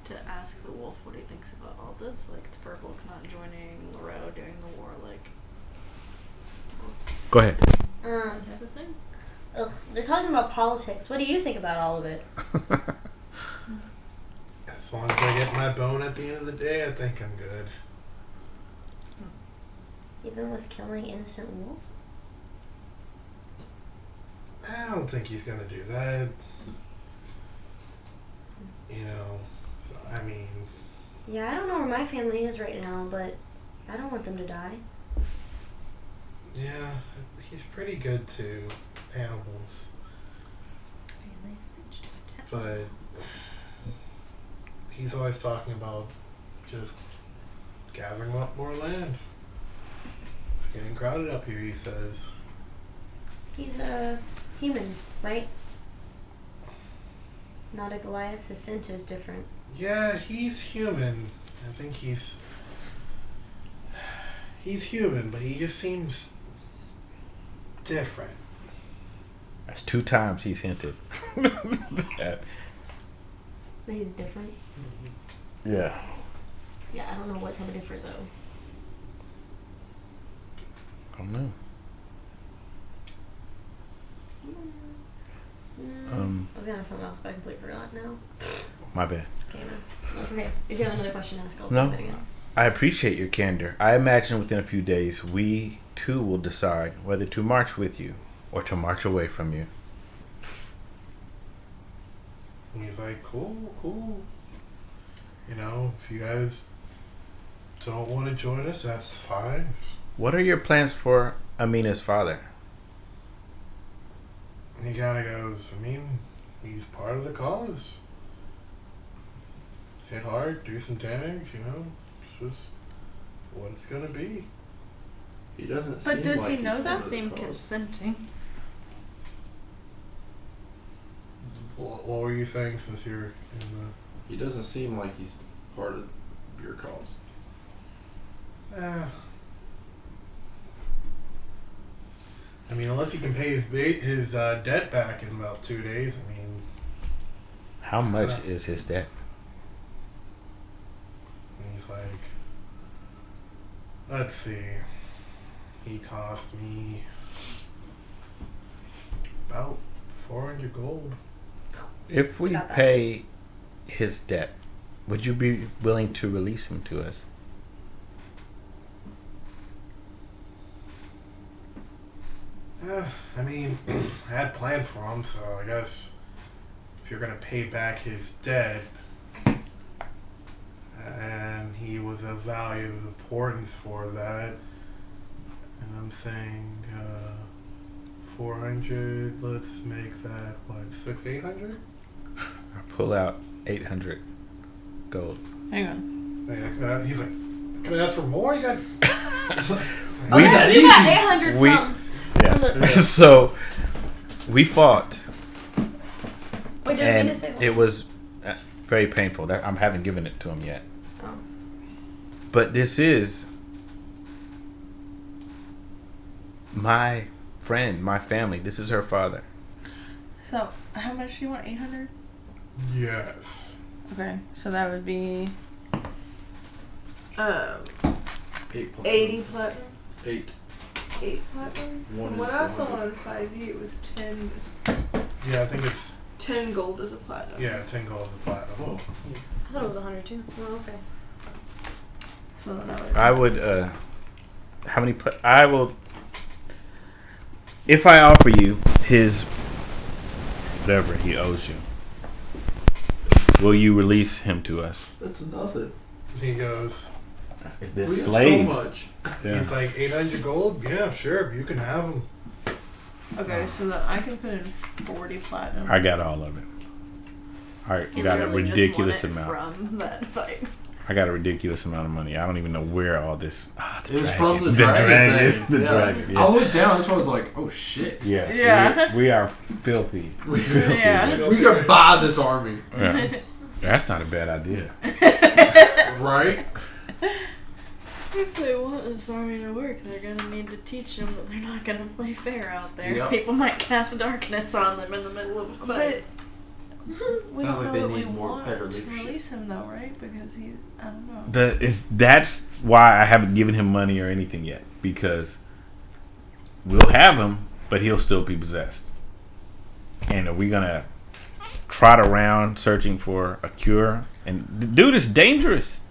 to ask the wolf what he thinks about all this. Like, the Firbolg's not joining Laroe during the war, like, Go ahead. that type of thing. Ugh, they're talking about politics. What do you think about all of it? As long as I get my bone at the end of the day, I think I'm good. Even with killing innocent wolves? I don't think he's gonna do that. You know, so, I mean... Yeah, I don't know where my family is right now, but I don't want them to die. Yeah, he's pretty good to animals. But he's always talking about just gathering up more land. It's getting crowded up here, he says. He's a human, right? Not a Goliath. His scent is different. Yeah, he's human. I think he's human, but he just seems different. That's 2 times he's hinted. That he's different. Yeah. Yeah, I don't know what type of different though. I don't know. I was gonna ask something else, but I completely forgot now. My bad. Okay, that's okay. If you have another question, ask. I'll No. think of it again. I appreciate your candor. I imagine within a few days, we too will decide whether to march with you or to march away from you. And he's like, cool. You know, if you guys don't want to join us, that's fine. What are your plans for Imina's father? And he kind of goes, I mean, he's part of the cause. Hit hard, do some damage, you know. It's just what it's gonna be. He doesn't But seem does like he he's know part that? of the Seem cause. consenting. What were you saying since you're in He doesn't seem like he's part of your cause. the... I mean, unless he can pay his debt back in about 2 days, I mean... How much is his debt? And he's like, let's see, he cost me about 400 gold. If we Got that. pay his debt, would you be willing to release him to us? I mean, I had plans for him, so I guess if you're gonna pay back his debt, and he was of value, of importance for that, and I'm saying 400, let's make that, what, 800? I pull out 800 gold. Hang on. He's like, can I ask for more? You got... Oh, yeah, you got 800 We- from... Yes. So we fought, Wait, did I and mean to say what? it was very painful. I haven't given it to him yet. Oh. But this is my friend, my family. This is her father. So, how much do you want? 800? Yes. Okay, so that would be 8 plus 80 platinum. 8. 8 platinum? One From what is I saw 100. on 5e, it was 10. Yeah, I think it's 10 gold as a platinum. 10 gold and platinum. Oh. I thought it was 100 too. Oh, okay. So then that would. I would. How many? I will. If I offer you his whatever he owes you, will you release him to us? That's nothing. He goes, The We have slaves. so much. Yeah. he's like, 800 gold? Yeah, sure, you can have them. Okay, so then I can put in 40 platinum. I got all of it. I He got a literally just ridiculous won it amount. from that fight. I got a ridiculous amount of money. I don't even know where all this. It was from the dragon thing. The Yeah. dragon. I Yeah. looked down. That's why I was like, "Oh shit." Yes. Yeah. We are filthy. Yeah. We could buy this army, Yeah. That's not a bad idea. right? If they want this army to work, they're gonna need to teach them that they're not gonna play fair out there. Yep. People might cast darkness on them in the middle of a fight. We Sounds don't like know they that we need more want better to leadership. release him though, right? Because he, I don't know. That's why I haven't given him money or anything yet, because we'll have him, but he'll still be possessed. And are we gonna trot around searching for a cure? And the dude is dangerous,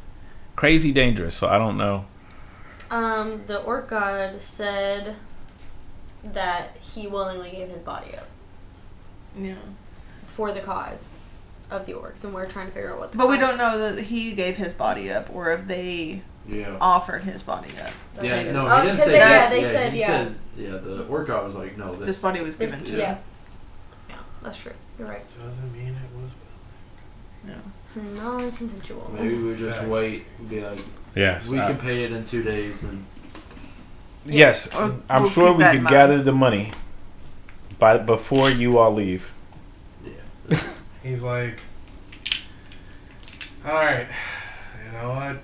crazy dangerous. So I don't know. The orc god said that he willingly gave his body up Yeah. for the cause of the orcs, and we're trying to figure out what the But we cause- don't know that he gave his body up or if they Yeah. offered his body up. that's Yeah, what it no, is. he didn't 'cause say they, that. Yeah, they said, he yeah. said, yeah, the orc god was like, no, This body was given to yeah. him. Yeah, that's true. You're right. Doesn't mean it was. Non-consensual. Maybe we just Exactly. wait and be like, Yes. we can pay it in 2 days and Yes, Or I'm we'll sure keep we that could in mind. gather the money, before you all leave. yeah. He's like, all right, you know what?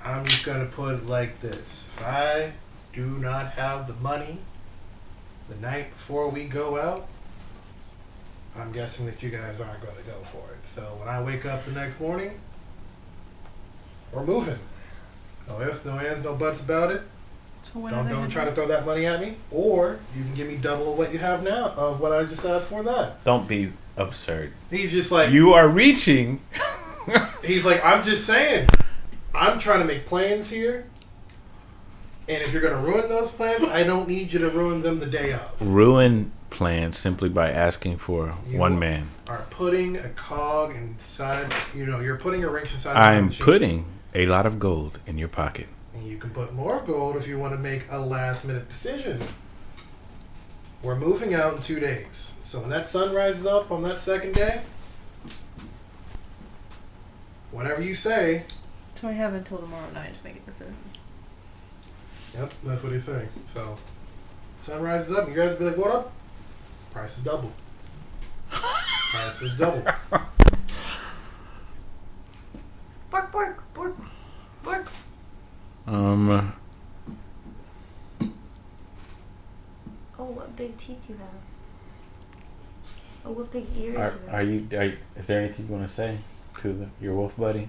I'm just gonna put it like this: if I do not have the money the night before we go out, I'm guessing that you guys aren't gonna go for it. So when I wake up the next morning, we're moving. No ifs, no ands, no buts about it. So when are they Don't gonna try to do throw that money at me, or you can give me double of what you have now of what I just asked for that. Don't be absurd. He's just like, You are reaching. he's like, I'm just saying, I'm trying to make plans here, and if you're gonna ruin those plans, I don't need you to ruin them the day of. Ruin plans simply by asking for You one man. Are putting a cog inside, you're putting a wrench inside. I'm the machine. putting a lot of gold in your pocket. And you can put more gold if you want to make a last minute decision. We're moving out in 2 days. So when that sun rises up on that second day, whatever you say, So we have until tomorrow night to make a decision. yep, that's what he's saying. So sun rises up, and you guys will be like, what up? Price is double. Price is double. Bark, bark, bark, bark. Oh, what big teeth you have. Oh, what big ears you have. Is there anything you want to say to your wolf buddy?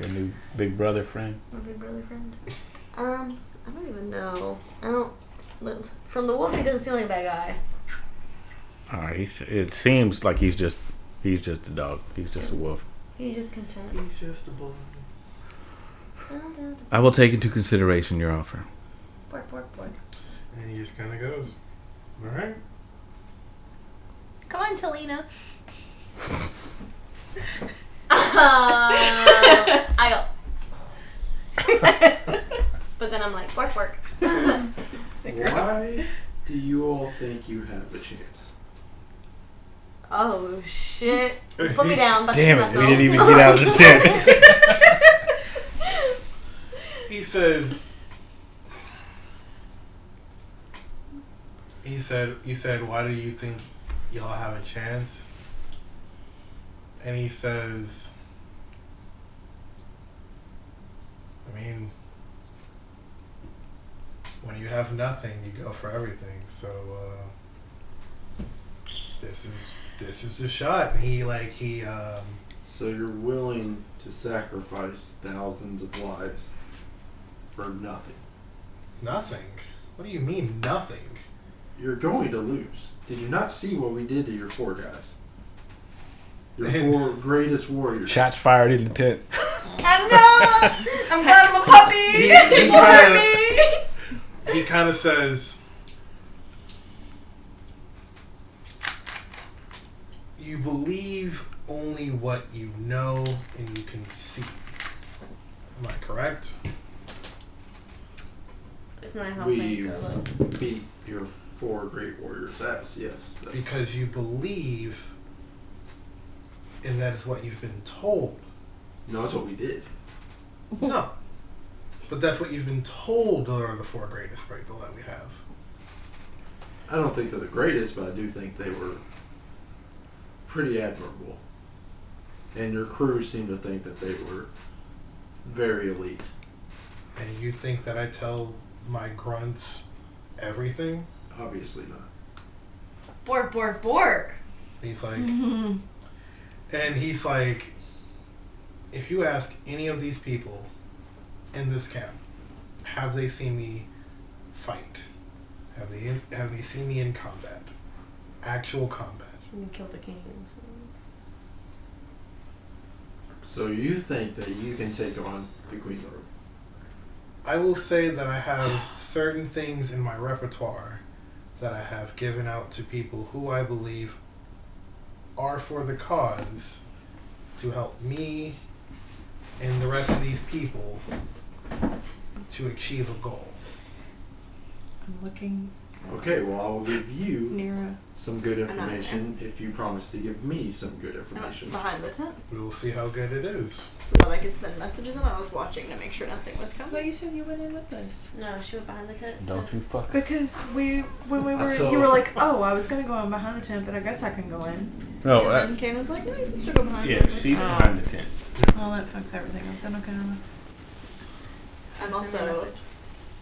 Your new big brother friend? My big brother friend. I don't even know. From the wolf, he doesn't seem like a bad guy. Alright, it seems like he's just a dog. He's just a wolf. He's just content. He's just a boy. Dun, dun, dun. I will take into consideration your offer. Bark, bark, bark. And he just kind of goes, all right. Come on, Talina. I go. But then I'm like, bark, bark. Why do you all think you have a chance? Oh shit! Put me down. About to Damn kill it, we myself. didn't even get out of the tent. He says, you said, why do you think y'all have a chance? And he says, I mean, when you have nothing, you go for everything. So, this is the shot. So you're willing to sacrifice thousands of lives for nothing? Nothing? What do you mean, nothing? You're going to lose. Did you not see what we did to your 4 guys? Your And- 4 greatest warriors. Shots fired in the tent. I'm glad I'm a puppy. He kind of says, you believe only what you know and you can see. Am I correct? Isn't that how We things go? Though? beat your 4 great warriors' ass, yes. That's, Because you believe, and that is what you've been told. no, that's what we did. No. But that's what you've been told are the 4 greatest people that we have. I don't think they're the greatest, but I do think they were pretty admirable. And your crew seemed to think that they were very elite. And you think that I tell my grunts everything? Obviously not. Bork, bork, bork. He's like, and he's like, if you ask any of these people in this camp, have they seen me fight? Have they seen me in combat? Actual combat. You killed the kings. So you think that you can take on the Cuilorea? I will say that I have certain things in my repertoire that I have given out to people who I believe are for the cause to help me and the rest of these people to achieve a goal. I'm looking Okay, well I will give you near some good information if you promise to give me some good information. Behind the tent, We will see how good it is. so that I could send messages, and I was watching to make sure nothing was coming. But you said you went in with us. No, she went behind the tent. Don't you fuck. Because when we were, told- you were like, oh, I was gonna go in behind the tent, but I guess I can go in. No, And then Kayn was like, no, you can still go behind. yeah, I was like, she's "Oh." behind the tent. Well, that fucks everything up. Then okay, never mind. I'm Send me a also message.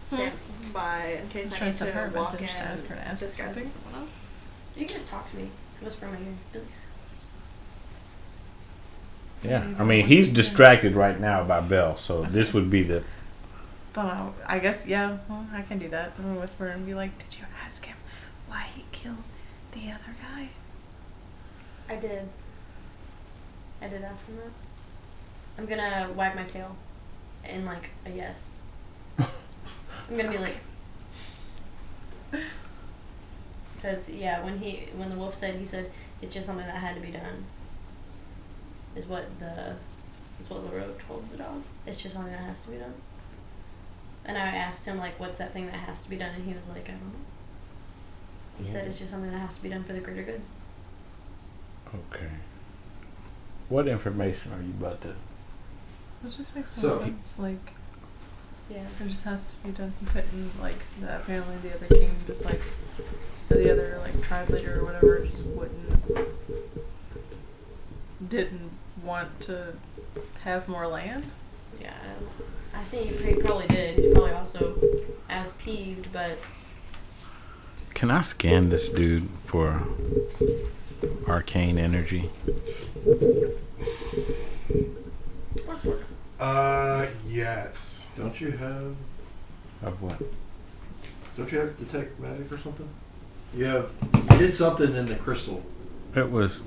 stand by in case Let's I try need to send her to a walk message in to ask her to ask disguised as something. someone else. You can just talk to me. Whisper in my ear. Yeah, I mean he's distracted right now by Bhel, so this would be the. But I guess yeah. Well, I can do that. I'm gonna whisper and be like, "Did you ask him why he killed the other guy?" I did. I did ask him that. I'm gonna wag my tail in like a yes. I'm gonna be like, because yeah, when the wolf said, he said it's just something that had to be done. Is what Laroe told the dog. It's just something that has to be done. And I asked him like, what's that thing that has to be done, and he was like, I don't know. He said it's just something that has to be done for the greater good. Okay. What information are you about to? It just makes So- no sense. Like, Yeah. it just has to be done. He couldn't like that. Apparently, the other king just like, or the other like tribe leader or whatever just didn't want to have more land. Yeah, I think he probably did. He's probably also as peeved, but Can I scan this dude for arcane energy? Yes. Don't you have Of what? detect magic or something? You did something in the crystal. It was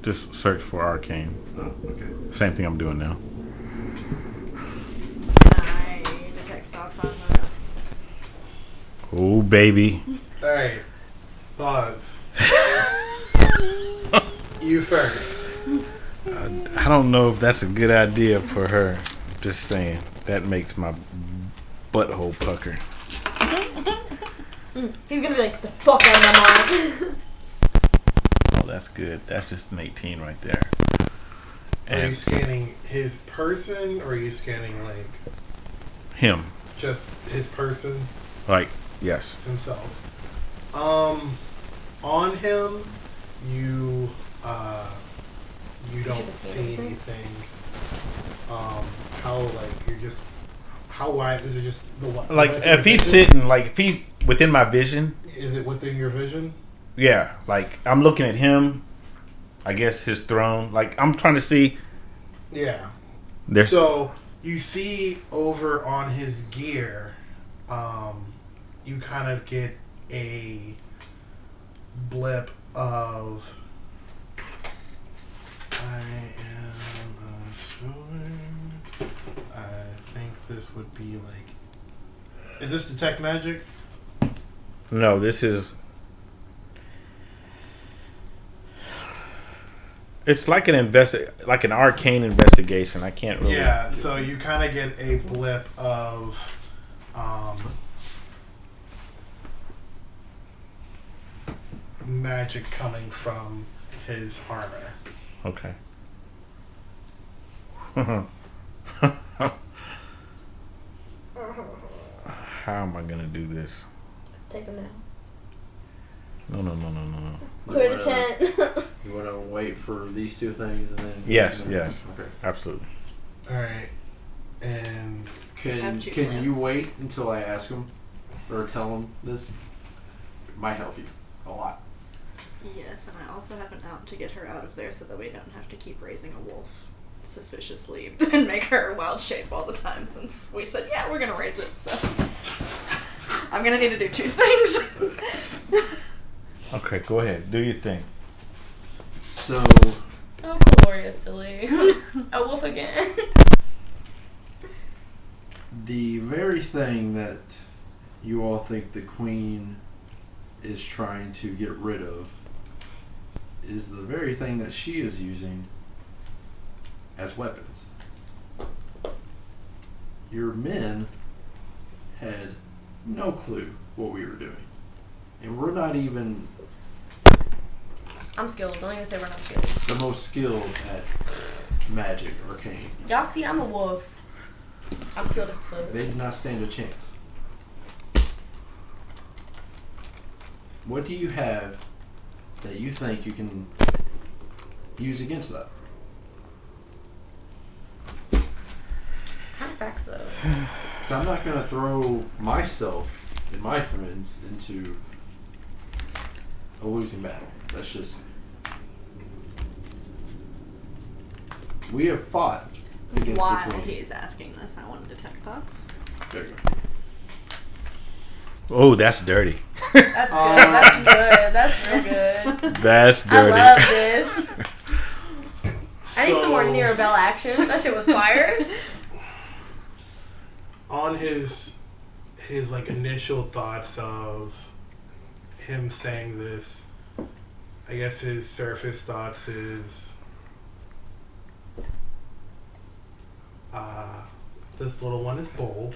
just search for arcane. Oh, okay. Same thing I'm doing now. I detect thoughts on the. Oh baby. Alright. Pause. You first. I don't know if that's a good idea for her. Just saying. That makes my butthole pucker. he's gonna be like, the fuck out of my mind. Oh, that's good. That's just an 18 right there. Are you And scanning his person, or are you scanning like him. just his person Like, yes. himself? On him, you don't Should've seen see anything. How like you're just how wide is it? Just the wide? Like, if he's sitting, like, if he's within my vision, is it within your vision? yeah. Like, I'm looking at him, I guess his throne. Like, I'm trying to see. Yeah. There's So you see over on his gear, you kind of get a blip of I am assuming. I think this would be like. Is this detect magic? no. This is. It's like like an arcane investigation. I can't really. Yeah. So you kind of get a blip of. Magic coming from his armor. Okay. How am I gonna do this? Take him now. No. Clear the tent. You want to wait for these two things and then. Yes, yes. Okay. Absolutely. All right. And Can you wait until I ask him or tell him this? It might help you a lot. Yes, and I also have an out to get her out of there so that we don't have to keep raising a wolf suspiciously and make her wild shape all the time since we said, yeah, we're going to raise it. So I'm going to need to do 2 things. Okay, go ahead. Do your thing. So, Oh, Cuilorea, silly. A wolf again. the very thing that you all think the queen is trying to get rid of is the very thing that she is using as weapons. Your men had no clue what we were doing. And we're not even I'm skilled. Don't even say we're not skilled. the most skilled at magic arcane. Y'all see, I'm a wolf. I'm skilled as fuck. They did not stand a chance. What do you have that you think you can use against that? Kind of facts, though. Because I'm not going to throw myself and my friends into a losing battle. That's just... We have fought against While the queen. he's asking this, I want to detect thoughts. There you go. Oh, that's dirty. That's good. That's good. That's real good. That's I dirty. love this. I need some more Niramour action. That shit was fire. On his like initial thoughts of him saying this, I guess his surface thoughts is this little one is bold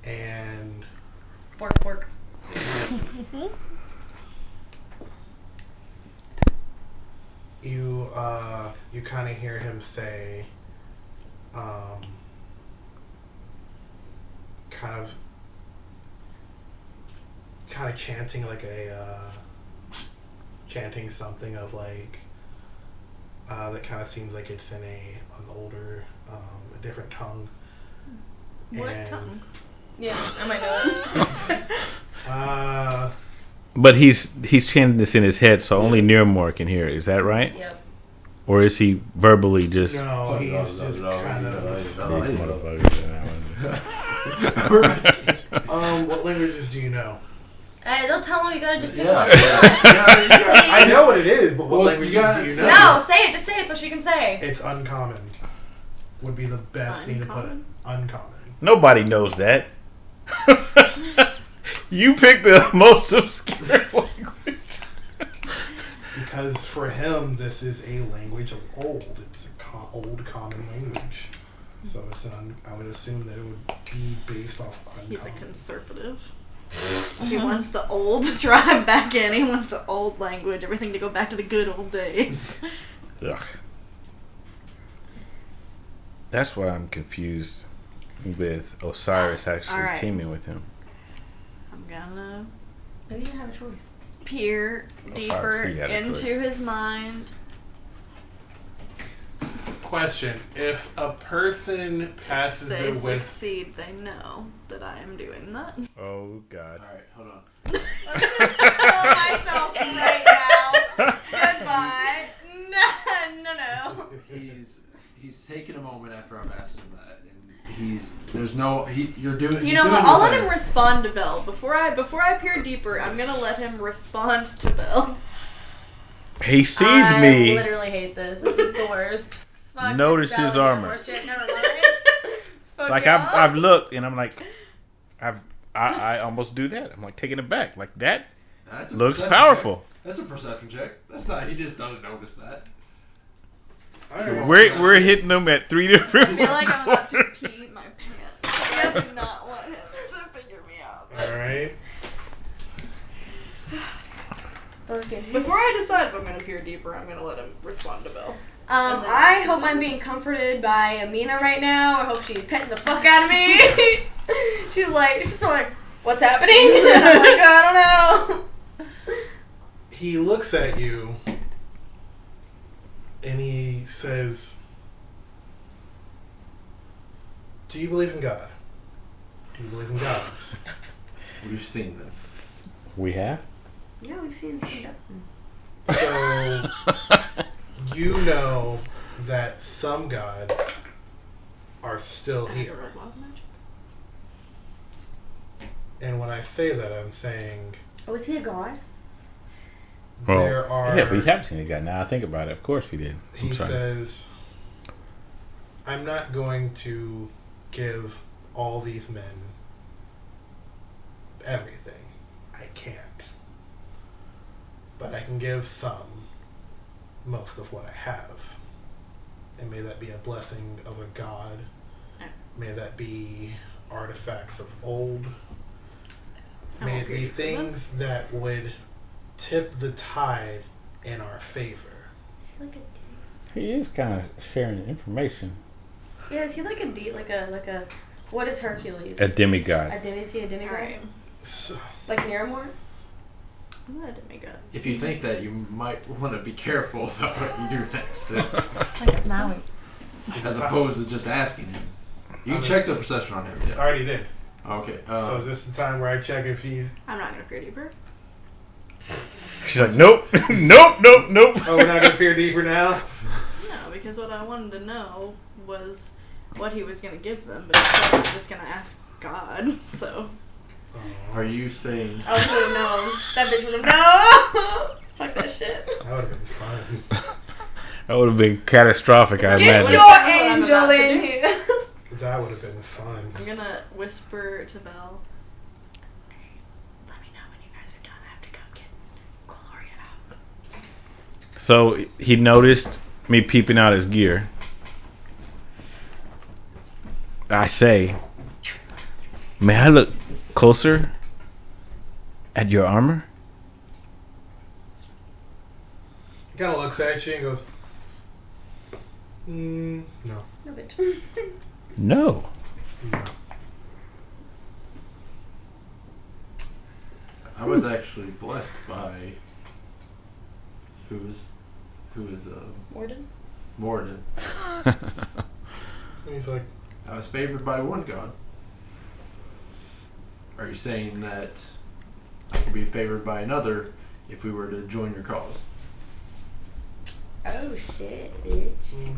and Work. you kind of hear him say kind of chanting like chanting something of like that kind of seems like it's in an older a different tongue. What And, tongue? Yeah, I might know it. But he's chanting this in his head, so only Niramour can hear it. Is that right? Yep. Or is he verbally just... no, he's just kind of These motherfuckers. what languages do you know? Hey, don't tell him you gotta do Yeah. I know what it is, but what Well, languages you gotta do you say- know? No, say it. Just say it so she can say. It's uncommon. Would be the best thing to put it. Uncommon? Uncommon. Nobody knows that. You picked the most obscure language. Because for him, this is a language of old. It's a old common language. So it's I would assume that it would be based off He's a uncommon. conservative. He wants the old tribe back in. He wants the old language, everything to go back to the good old days. Ugh. That's why I'm confused with Osiris actually Alright. teaming with him. I'm gonna Maybe you have a choice. peer deeper you had a into choice. his mind. Question: if a person passes They it with succeed, they know that I am doing that. Oh God. Alright, hold on. I'm gonna kill myself right now. Goodbye. No. He's taking a moment after I've asked him that, and you're doing. You he's know doing what? your I'll let thing. him respond to Bhel. Before I peer deeper, I'm gonna let him respond to Bhel. He sees I me. literally hate this. This is the worst. Fuck Notice this his Bhel armor. bullshit. Never mind. Fuck Like y'all. I've looked and I'm like, I almost do that. I'm like taking it back. Like that That's a looks perception powerful. check. That's a perception check. That's not. He just doesn't notice that. We're hitting them at 3 different. I feel like I'm about to pee my pants. I do not want him to figure me out. all right. Before I decide if I'm gonna peer deeper, I'm gonna let him respond to Bhel. I hope I'm being comforted by Imina right now. I hope she's petting the fuck out of me. she's probably like, what's happening? And I'm like, I don't know. He looks at you and he says, Do you believe in God? Do you believe in gods? We've seen them. We have? Yeah, we've seen stuff. So, you know that some gods are still here. And when I say that, I'm saying Oh, is he a god? there are... Yeah, we have seen a guy. Now I think about it. Of course we did. I'm He sorry. says, I'm not going to give all these men everything. I can't. But I can give some most of what I have. And may that be a blessing of a god. May that be artifacts of old. May it be things that would tip the tide in our favor. Is he like a He is kind of sharing information. Yeah, is he like a what is Hercules? A demigod. Is he a demigod? Alright. So, Like Niramour? I'm not a demigod. If you think that, you might want to be careful about what you do next, Like Maui. as opposed to just asking him. You can check the perception on him. I Yeah. already did. Okay. So is this the time where I check if he's... I'm not gonna peer deeper. She's like, nope, nope, nope, nope. Oh, we're not going to peer deeper now? No, because what I wanted to know was what he was gonna give them, but instead I'm just gonna ask God. So Are you saying? Oh, he would have known. That bitch would have known. Fuck that shit. That would have been fun. That would have been catastrophic, I Get imagine. your What I'm angel about to in do. here. That would have been fun. I'm gonna whisper to Bhel. Let me know when you guys are done. I have to come get Cuilorea out. So he noticed me peeping out his gear. I say, may I look closer at your armor? He kind of looks at you and goes, no. No, bitch. No. No. I was actually blessed by who is Warden? Morden. And he's like, I was favored by one god. Are you saying that I could be favored by another if we were to join your cause? Oh shit, bitch.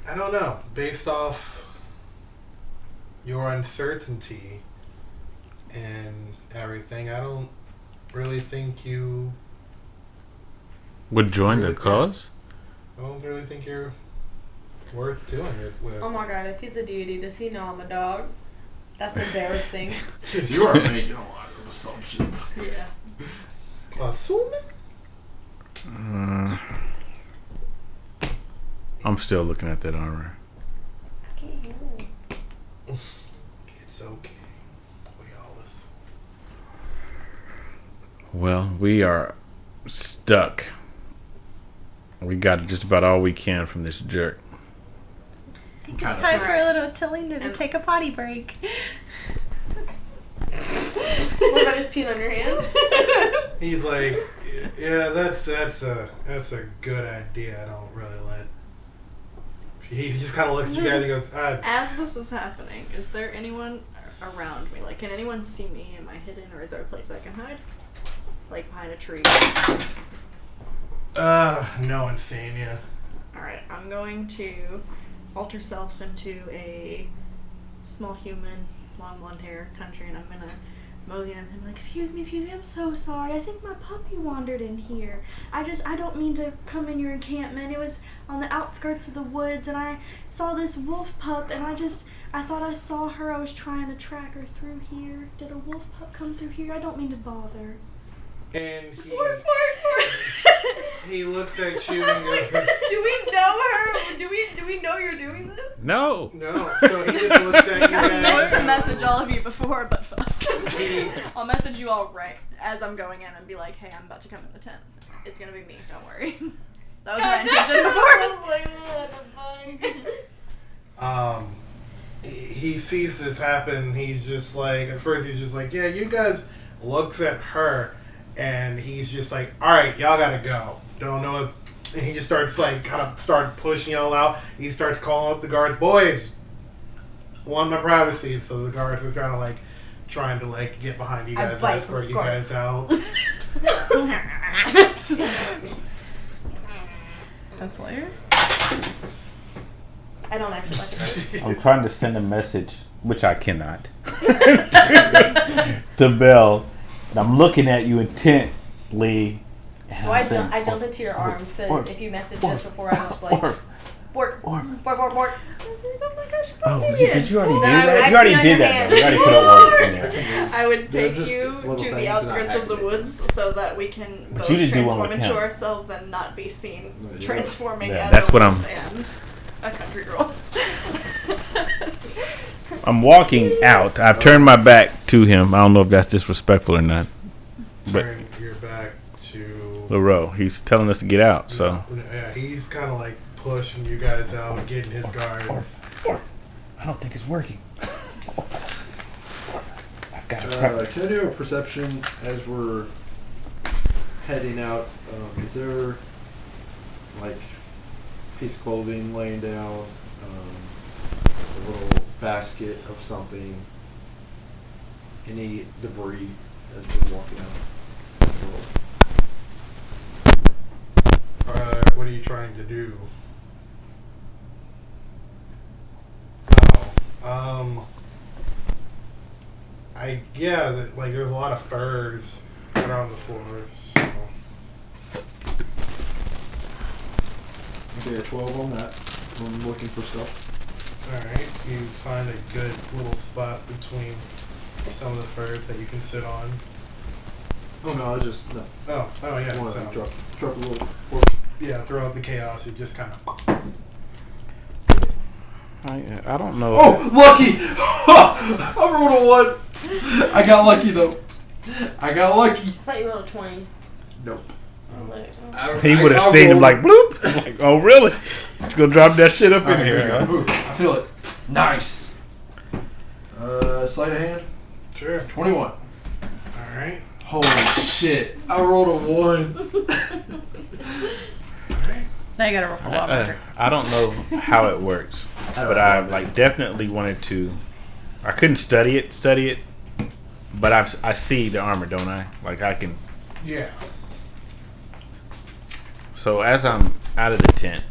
I don't know. Based off your uncertainty and everything, I don't really think you... Would join the Really? cause? I don't really think you're worth doing it with. Oh my god, if he's a deity, does he know I'm a dog? That's embarrassing. You are making a lot of assumptions. Yeah. Assuming? I'm still looking at that armor. I can't hear him. It's okay. We always... Well, we are stuck. We got just about all we can from this jerk. It's Kind of time for close. a little Tillinda to And- take a potty break. What about his peanut on your hand? He's like, yeah, that's a good idea. I don't really let... He just kind of looks at you guys and goes, As this is happening, is there anyone around me? Like, can anyone see me? Am I hidden, or is there a place I can hide? Like behind a tree. no one's seeing you. Alright, I'm going to alter self into a small human, long blonde hair country, and I'm gonna mosey in and be like, excuse me, I'm so sorry. I think my puppy wandered in here. I don't mean to come in your encampment. It was on the outskirts of the woods, and I saw this wolf pup, and I thought I saw her. I was trying to track her through here. Did a wolf pup come through here? I don't mean to bother. And he looks at you and goes, Do we know her? Do we know you're doing this? No. no. So he just looks at you I guys. meant to and message all of you before, but fuck. He- I'll message you all right as I'm going in and be like, hey, I'm about to come in the tent. It's gonna be me, don't worry. That was my intention before. I was like, what the fuck? He sees this happen. He's just like, at first he's just like, yeah, you guys. Looks at her, and he's just like, all right, y'all gotta go. Don't know And he just starts like kind of start pushing y'all out. He starts calling up the guards, boys, want my privacy. So the guards are kind of like trying to like get behind you guys and escort you guys out. That's hilarious. I don't actually like it. I'm trying to send a message, which I cannot, to Bhel. And I'm looking at you intently. Well, I jump into your arms because if you messaged us before, I was like, bork, bork, bork, bork. Oh my gosh, Oh, did you already do Then that? You already did that. You already put a word in there. I would They're take just you little to things the and outskirts not of the activate. woods so that we can But both you didn't do one transform with into him. ourselves and not be seen No, you're transforming Yeah, as that's a what wolf and a country girl. I'm walking out. I've turned my back to him. I don't know if that's disrespectful or not. But Turn your back to Laroe, he's telling us to get out. So yeah, he's kind of like pushing you guys out, getting his guards. I don't think it's working. I've got Can I do a perception as we're heading out? Is there like a piece of clothing laying down, a little basket of something, any debris as we're walking out? What are you trying to do? Like there's a lot of furs around the floor, so. Okay, a 12 on that. I'm looking for stuff. Alright, you find a good little spot between some of the furs that you can sit on. Oh no, I just no. Oh yeah. I want to So, drop a little. yeah, throughout the chaos, you just kind of. I don't know. Oh, lucky! I rolled a 1. I got lucky though. I got lucky. I thought you rolled a 20. Nope. I was like, He would have seen him like bloop. Like, oh really? You gonna drop that shit up in here? Huh? Ooh, I feel it. Nice. Sleight of hand. Sure. 21. Alright. Holy shit! I rolled a 1. Alright. Now you gotta roll for a lot better. I don't know how it works, but I like definitely wanted to. I couldn't study it, but I see the armor, don't I? Like I can. Yeah. So as I'm out of the tent,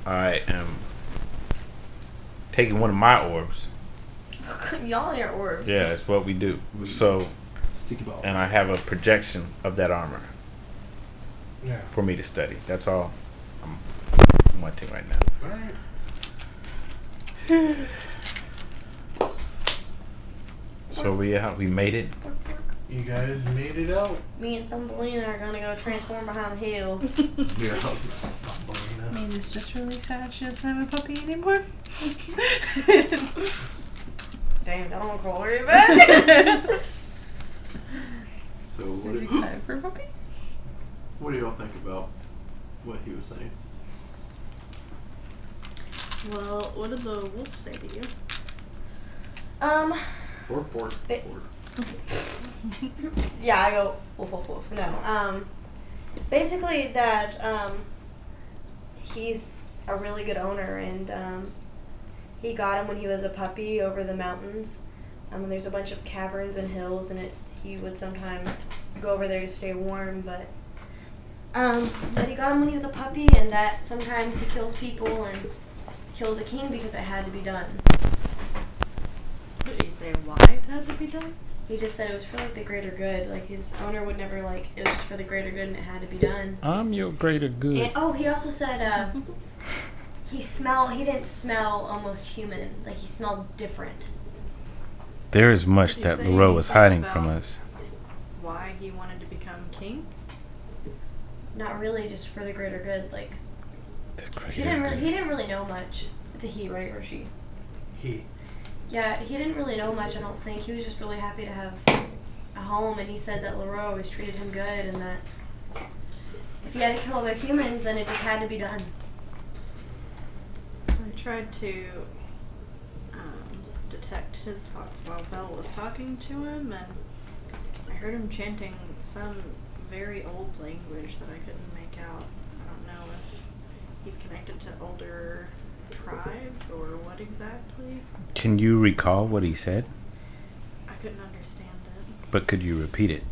I am taking one of my orbs. y'all are orbs. Yeah, that's what we do. So, Sticky ball. and I have a projection of that armor Yeah. for me to study. That's all I'm wanting right now. Alright. So we made it. You guys made it out. Me and Thumbelina are gonna go transform behind the hill. Yeah. I mean, it's just really sad she doesn't have a puppy anymore. Damn, I don't want to crawl very bad. So Are you what excited for a puppy? do y'all think about what he was saying? Well, what did the wolf say to you? Or It- Yeah, I go woof woof woof. No, basically that he's a really good owner, and he got him when he was a puppy over the mountains. And there's a bunch of caverns and hills, and he would sometimes go over there to stay warm. But that he got him when he was a puppy, and that sometimes he kills people and killed the king because it had to be done. Did he say why it had to be done? He just said it was for like the greater good. Like his owner would never like it was just for the greater good and it had to be done. I'm your greater good. And he also said he didn't smell almost human. Like he smelled different. There is much Did he that say Laroe is anything hiding from about us. Why he wanted to become king? Not really, just for the greater good. Like The he greater didn't really know much. It's a he, right, or she? He. Yeah, he didn't really know much. I don't think he was just really happy to have a home, and he said that Laroe always treated him good, and that if he had to kill other humans, then it just had to be done. I tried to detect his thoughts while Bhel was talking to him, and I heard him chanting some very old language that I couldn't make out. I don't know if he's connected to older tribes or what exactly. Can you recall what he said? I couldn't understand it. But could you repeat it?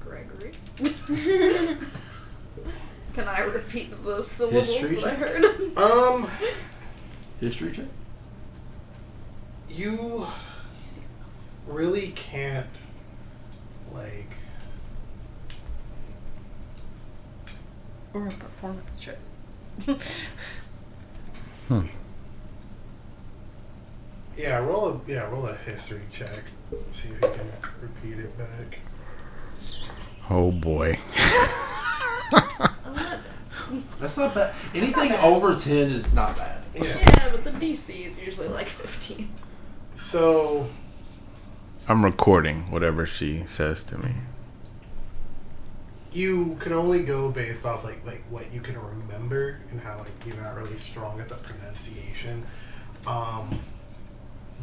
Gregory. Can I repeat the syllables History that I check? heard? History check? You really can't, like, Or a performance check. roll a history check. See if you can repeat it back. Oh boy. 11. That's not bad. Anything over 10 is not bad. Yeah. Yeah, but the DC is usually like 15. So I'm recording whatever she says to me. you can only go based off like what you can remember and how like you're not really strong at the pronunciation.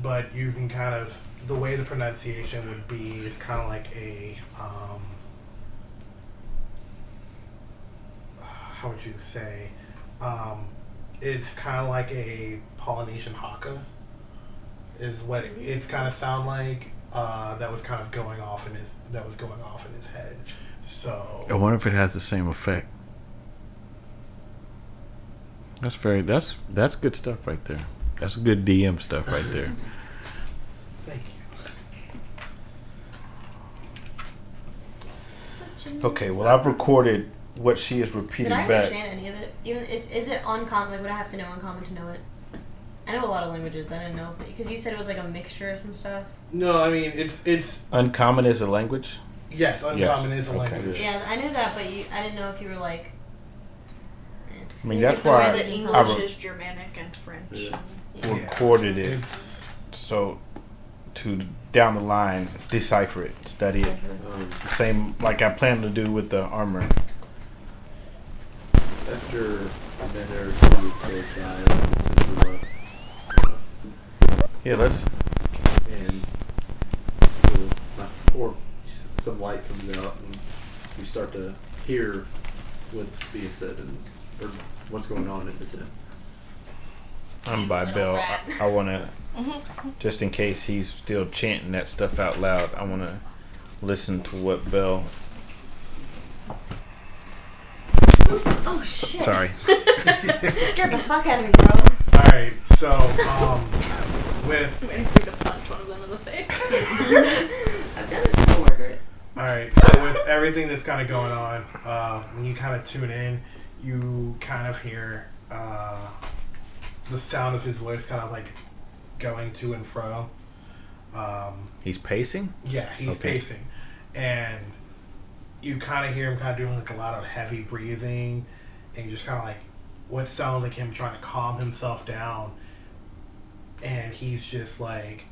But you can kind of, the way the pronunciation would be is kind of like a how would you say? It's kind of like a Polynesian haka, is what it's kind of sound like. That was kind of going off in his head. So I wonder if it has the same effect. That's good stuff right there. That's good DM stuff right there. thank you. Okay, well I've recorded what she is Did repeating I back. understand any of it? Even is it uncommon? Like, would I have to know uncommon to know it? I know a lot of languages. I didn't know because you said it was like a mixture of some stuff. No, I mean it's Uncommon is a language? yes, uncommon Yes, is a okay. language. Yeah, I knew that, but I didn't know if you were like. I mean, It's that's like the why way The that English I is Germanic and French. Yeah. Yeah. recorded it It's so to down the line decipher it, study it. The same like I plan to do with the armor. After a minute or two, they die. Yeah, let's. And or some light comes out, and you start to hear what's being said and or what's going on in the tent. I'm by Bhel. I want to, just in case he's still chanting that stuff out loud, I want to listen to what Bhel. Oh shit! Sorry. Scared the fuck out of me, bro. all right. So with Waiting for you to punch one of them in the face. I've done it to coworkers. all right. So with everything that's kind of going on, when you kind of tune in, you kind of hear the sound of his voice kind of like going to and fro. He's pacing? Yeah, he's Okay. pacing, and you kind of hear him kind of doing like a lot of heavy breathing, and you just kind of like what sounds like him trying to calm himself down, and he's just like,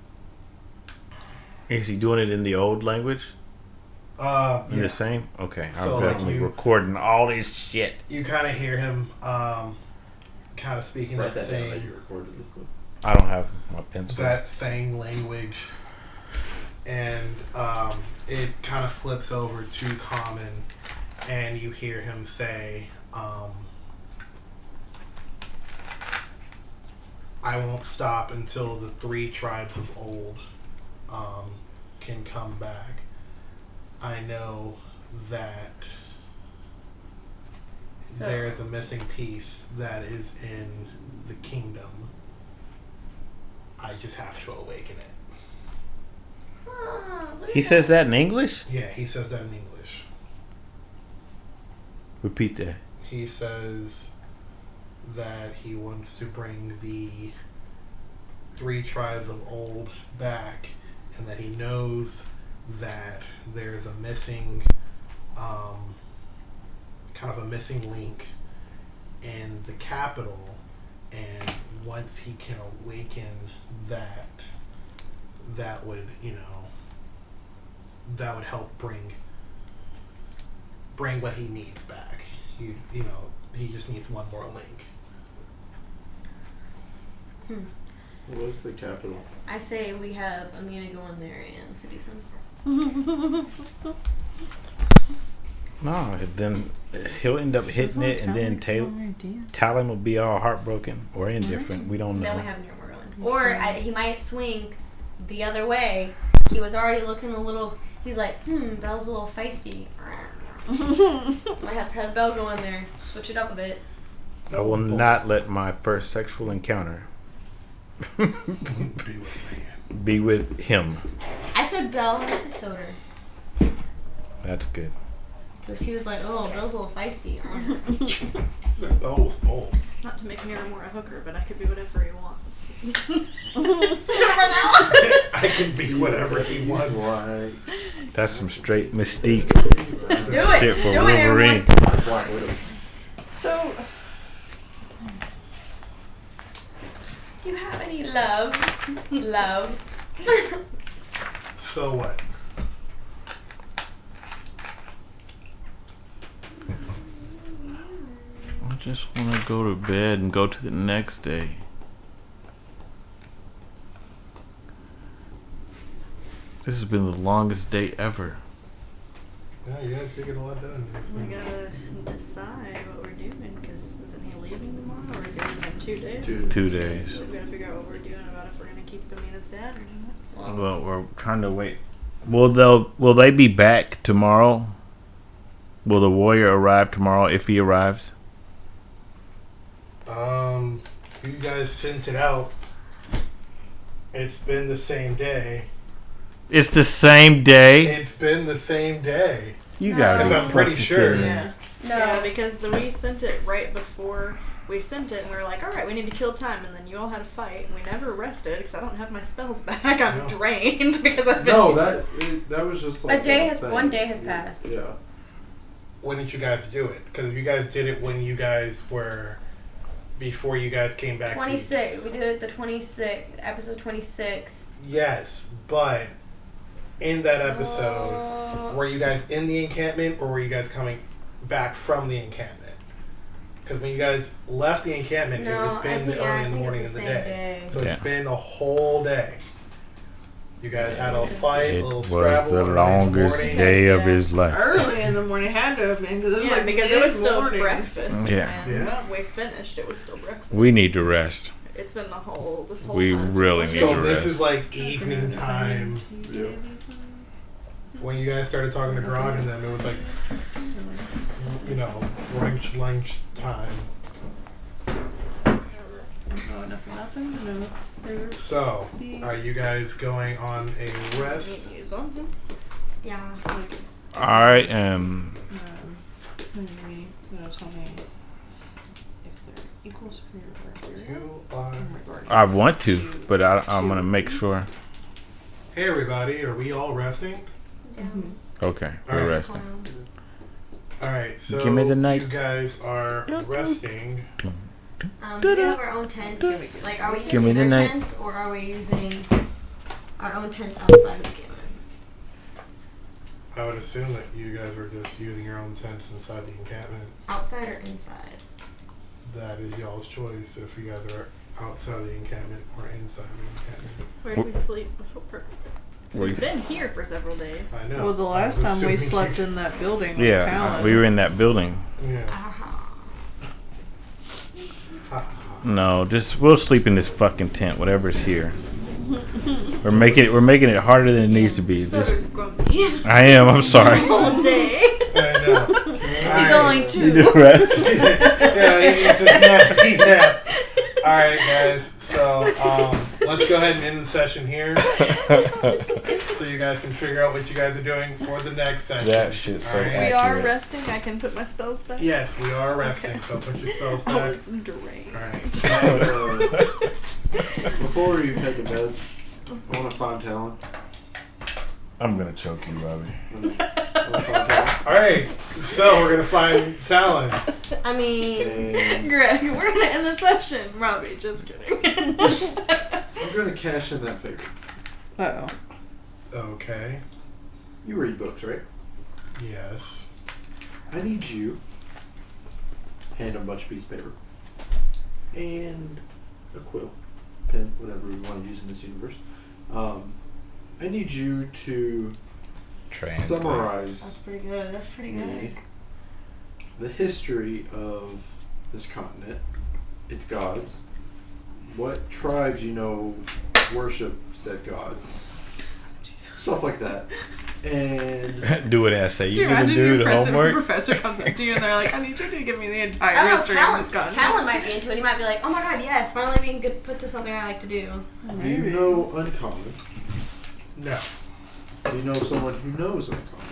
Is he doing it in the old language? yeah. The same? Okay. So, I'm like, definitely you- recording all this shit. You kind of hear him kind of speaking Write that that down that same you recorded this stuff. I don't have my pencil. that same language, and it kind of flips over to common, and you hear him say, I won't stop until the 3 tribes of old can come back. I know that So there's a missing piece that is in the kingdom. I just have to awaken it. He says that in English? Yeah, he says that in English. Repeat that. He says that he wants to bring the 3 tribes of old back, and that he knows that there's a missing, kind of a missing link in the capital, and once he can awaken that, that would, that would help bring what he needs back. He just needs one more link. What's the capital? I say we have Imina go in there and seduce him. No, then he'll end up hitting it, and then Talon will be all heartbroken or indifferent. We don't Then know. we have Niramour going. Or he might swing the other way. He was already looking a little. He's like, Belle's a little feisty. Might have to have Belle go in there, switch it up a bit. I will not let my first sexual encounter Be with man. be with him. I said Belle, I said Soter. That's good. Because he was like, oh, Belle's a little feisty. That was bold. Not to make Niramour a hooker, but I could be whatever he wants. I can be whatever he wants. Right. That's some straight mystique Do it! shit for Do it, Wolverine. everyone! Black Widow. So, Do you have any loves? Love. So what? I just want to go to bed and go to the next day. This has been the longest day ever. Yeah, you gotta take it a lot done. we gotta decide what we're doing, because isn't he leaving tomorrow, or is he leaving in 2 days? 2 days. So we gotta figure out what we're doing about if we're gonna keep Imina's dad or not. Well, we're trying to wait. Will they be back tomorrow? Will the warrior arrive tomorrow if he arrives? You guys sent it out. It's been the same day. It's the same day. It's been the same day. You No. gotta be Because I'm pretty fucking sure. kidding me. Yeah. No. Yeah, because we sent it right before we sent it, and we were like, alright, we need to kill time, and then you all had a fight, and we never rested, because I don't have my spells back. I'm No. drained, because I've been... No, that was just like One day has passed. Yeah. When did you guys do it? Because if you guys did it when you guys were... Before you guys came back. 26. We did it the 26th, episode 26. Yes, but... In that episode... Were you guys in the encampment, or were you guys coming back from the encampment? Because when you guys left the encampment, No, it's been early in the morning of the day. So Yeah. it's been a whole day. You guys had a fight, It a little was scrabble. the early in longest morning. day of his life. Early in the morning had to have been because it was Yeah, like because it was still mid-morning. breakfast. Yeah. And Yeah. we finished, it was still breakfast. We need to rest. It's been this whole We time. really need So to this rest. is like evening time. Yeah. When you guys started talking to Grog and them, it was like, lunch time. Oh, nothing. No. There. So, are you guys going on a rest? Use them. Yeah. I am. Maybe tell me if they're equal, superior, or inferior. You are. I want to, but I'm gonna make sure. Hey everybody, are we all resting? Yeah. Okay, we're Alright. resting. Alright, so Give me the night. you guys are resting. We have our own tents. Like, are we Give me using the their night. tents, or are we using our own tents outside of the cabin? I would assume that you guys are just using your own tents inside the encampment. Outside or inside? That is y'all's choice if you guys are outside the encampment or inside the encampment. Where did we sleep before? So Where we've you- been here for several days. I know. Well, the last I'm time we assuming slept you- in that building with Yeah, Talon. we were in that building. Yeah. Aha. No, we'll sleep in this fucking tent, whatever's here. We're making it harder than it needs to be. So Just- there's grumpy. I am. I'm sorry. All day. I know. He's only You 2. do rest. Yeah, it's just nappy nap. Alright guys, so let's go ahead and end the session here. So you guys can figure out what you guys are doing for the next session. That shit's so Alright? We are accurate. resting. I can put my spells back. Yes, we are resting, Okay. so put your spells I back. was drained. Alright. Before you head to bed, I want to find Talon. I'm gonna choke you, Robbie. I wanna find Talon. Alright, so we're gonna find Talon. I mean, And Greg, we're gonna end the session. Robbie, just kidding. I'm going to cash in that figure. Uh-oh. Okay. You read books, right? Yes. I need you. Hand him a bunch of piece of paper. And a quill. Pen, whatever we want to use in this universe. I need you to Translate. summarize that's pretty good. That's pretty good. me the history of this continent, its gods, what tribes you know worship said gods, stuff like that. And Do what I say. Do You you didn't imagine do your the president homework. professor comes up to you and they're like, I need you to give me the I entire don't know. history of this Talon continent. might be into it. He might be like, oh my god, yes, finally being good put to something I like to do. do you know uncommon? No. Do you know someone who knows uncommon?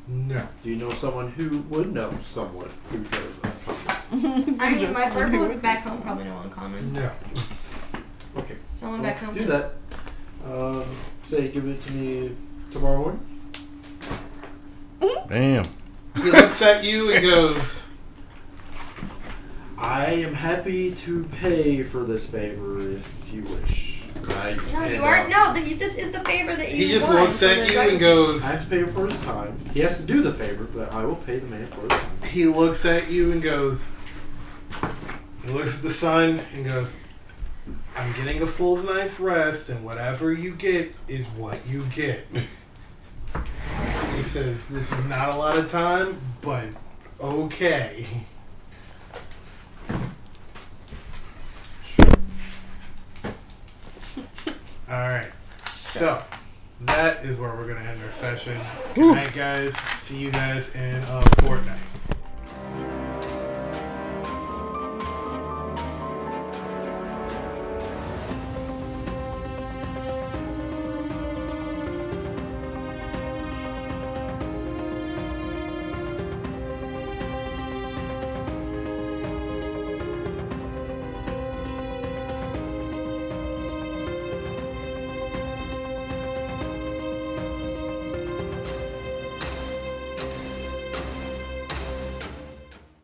No. Do you know someone who would know someone who knows uncommon? I mean, my Firbolg back home probably know uncommon. No. Okay. Someone Well, back home. do that. Say, give it to me tomorrow morning. Damn. He looks at you and goes, I am happy to pay for this favor if you wish. No, you aren't. No, this is the favor that you he just won looks for at the you dragon. and goes, I have to pay him for his time. He has to do the favor, but I will pay the man for his time. he looks at you and goes, he looks at the sun and goes, I'm getting a full night's rest, and whatever you get is what you get. He says, this is not a lot of time, but okay. Alright. So, that is where we're going to end our session. Good night, guys. See you guys in a fortnight.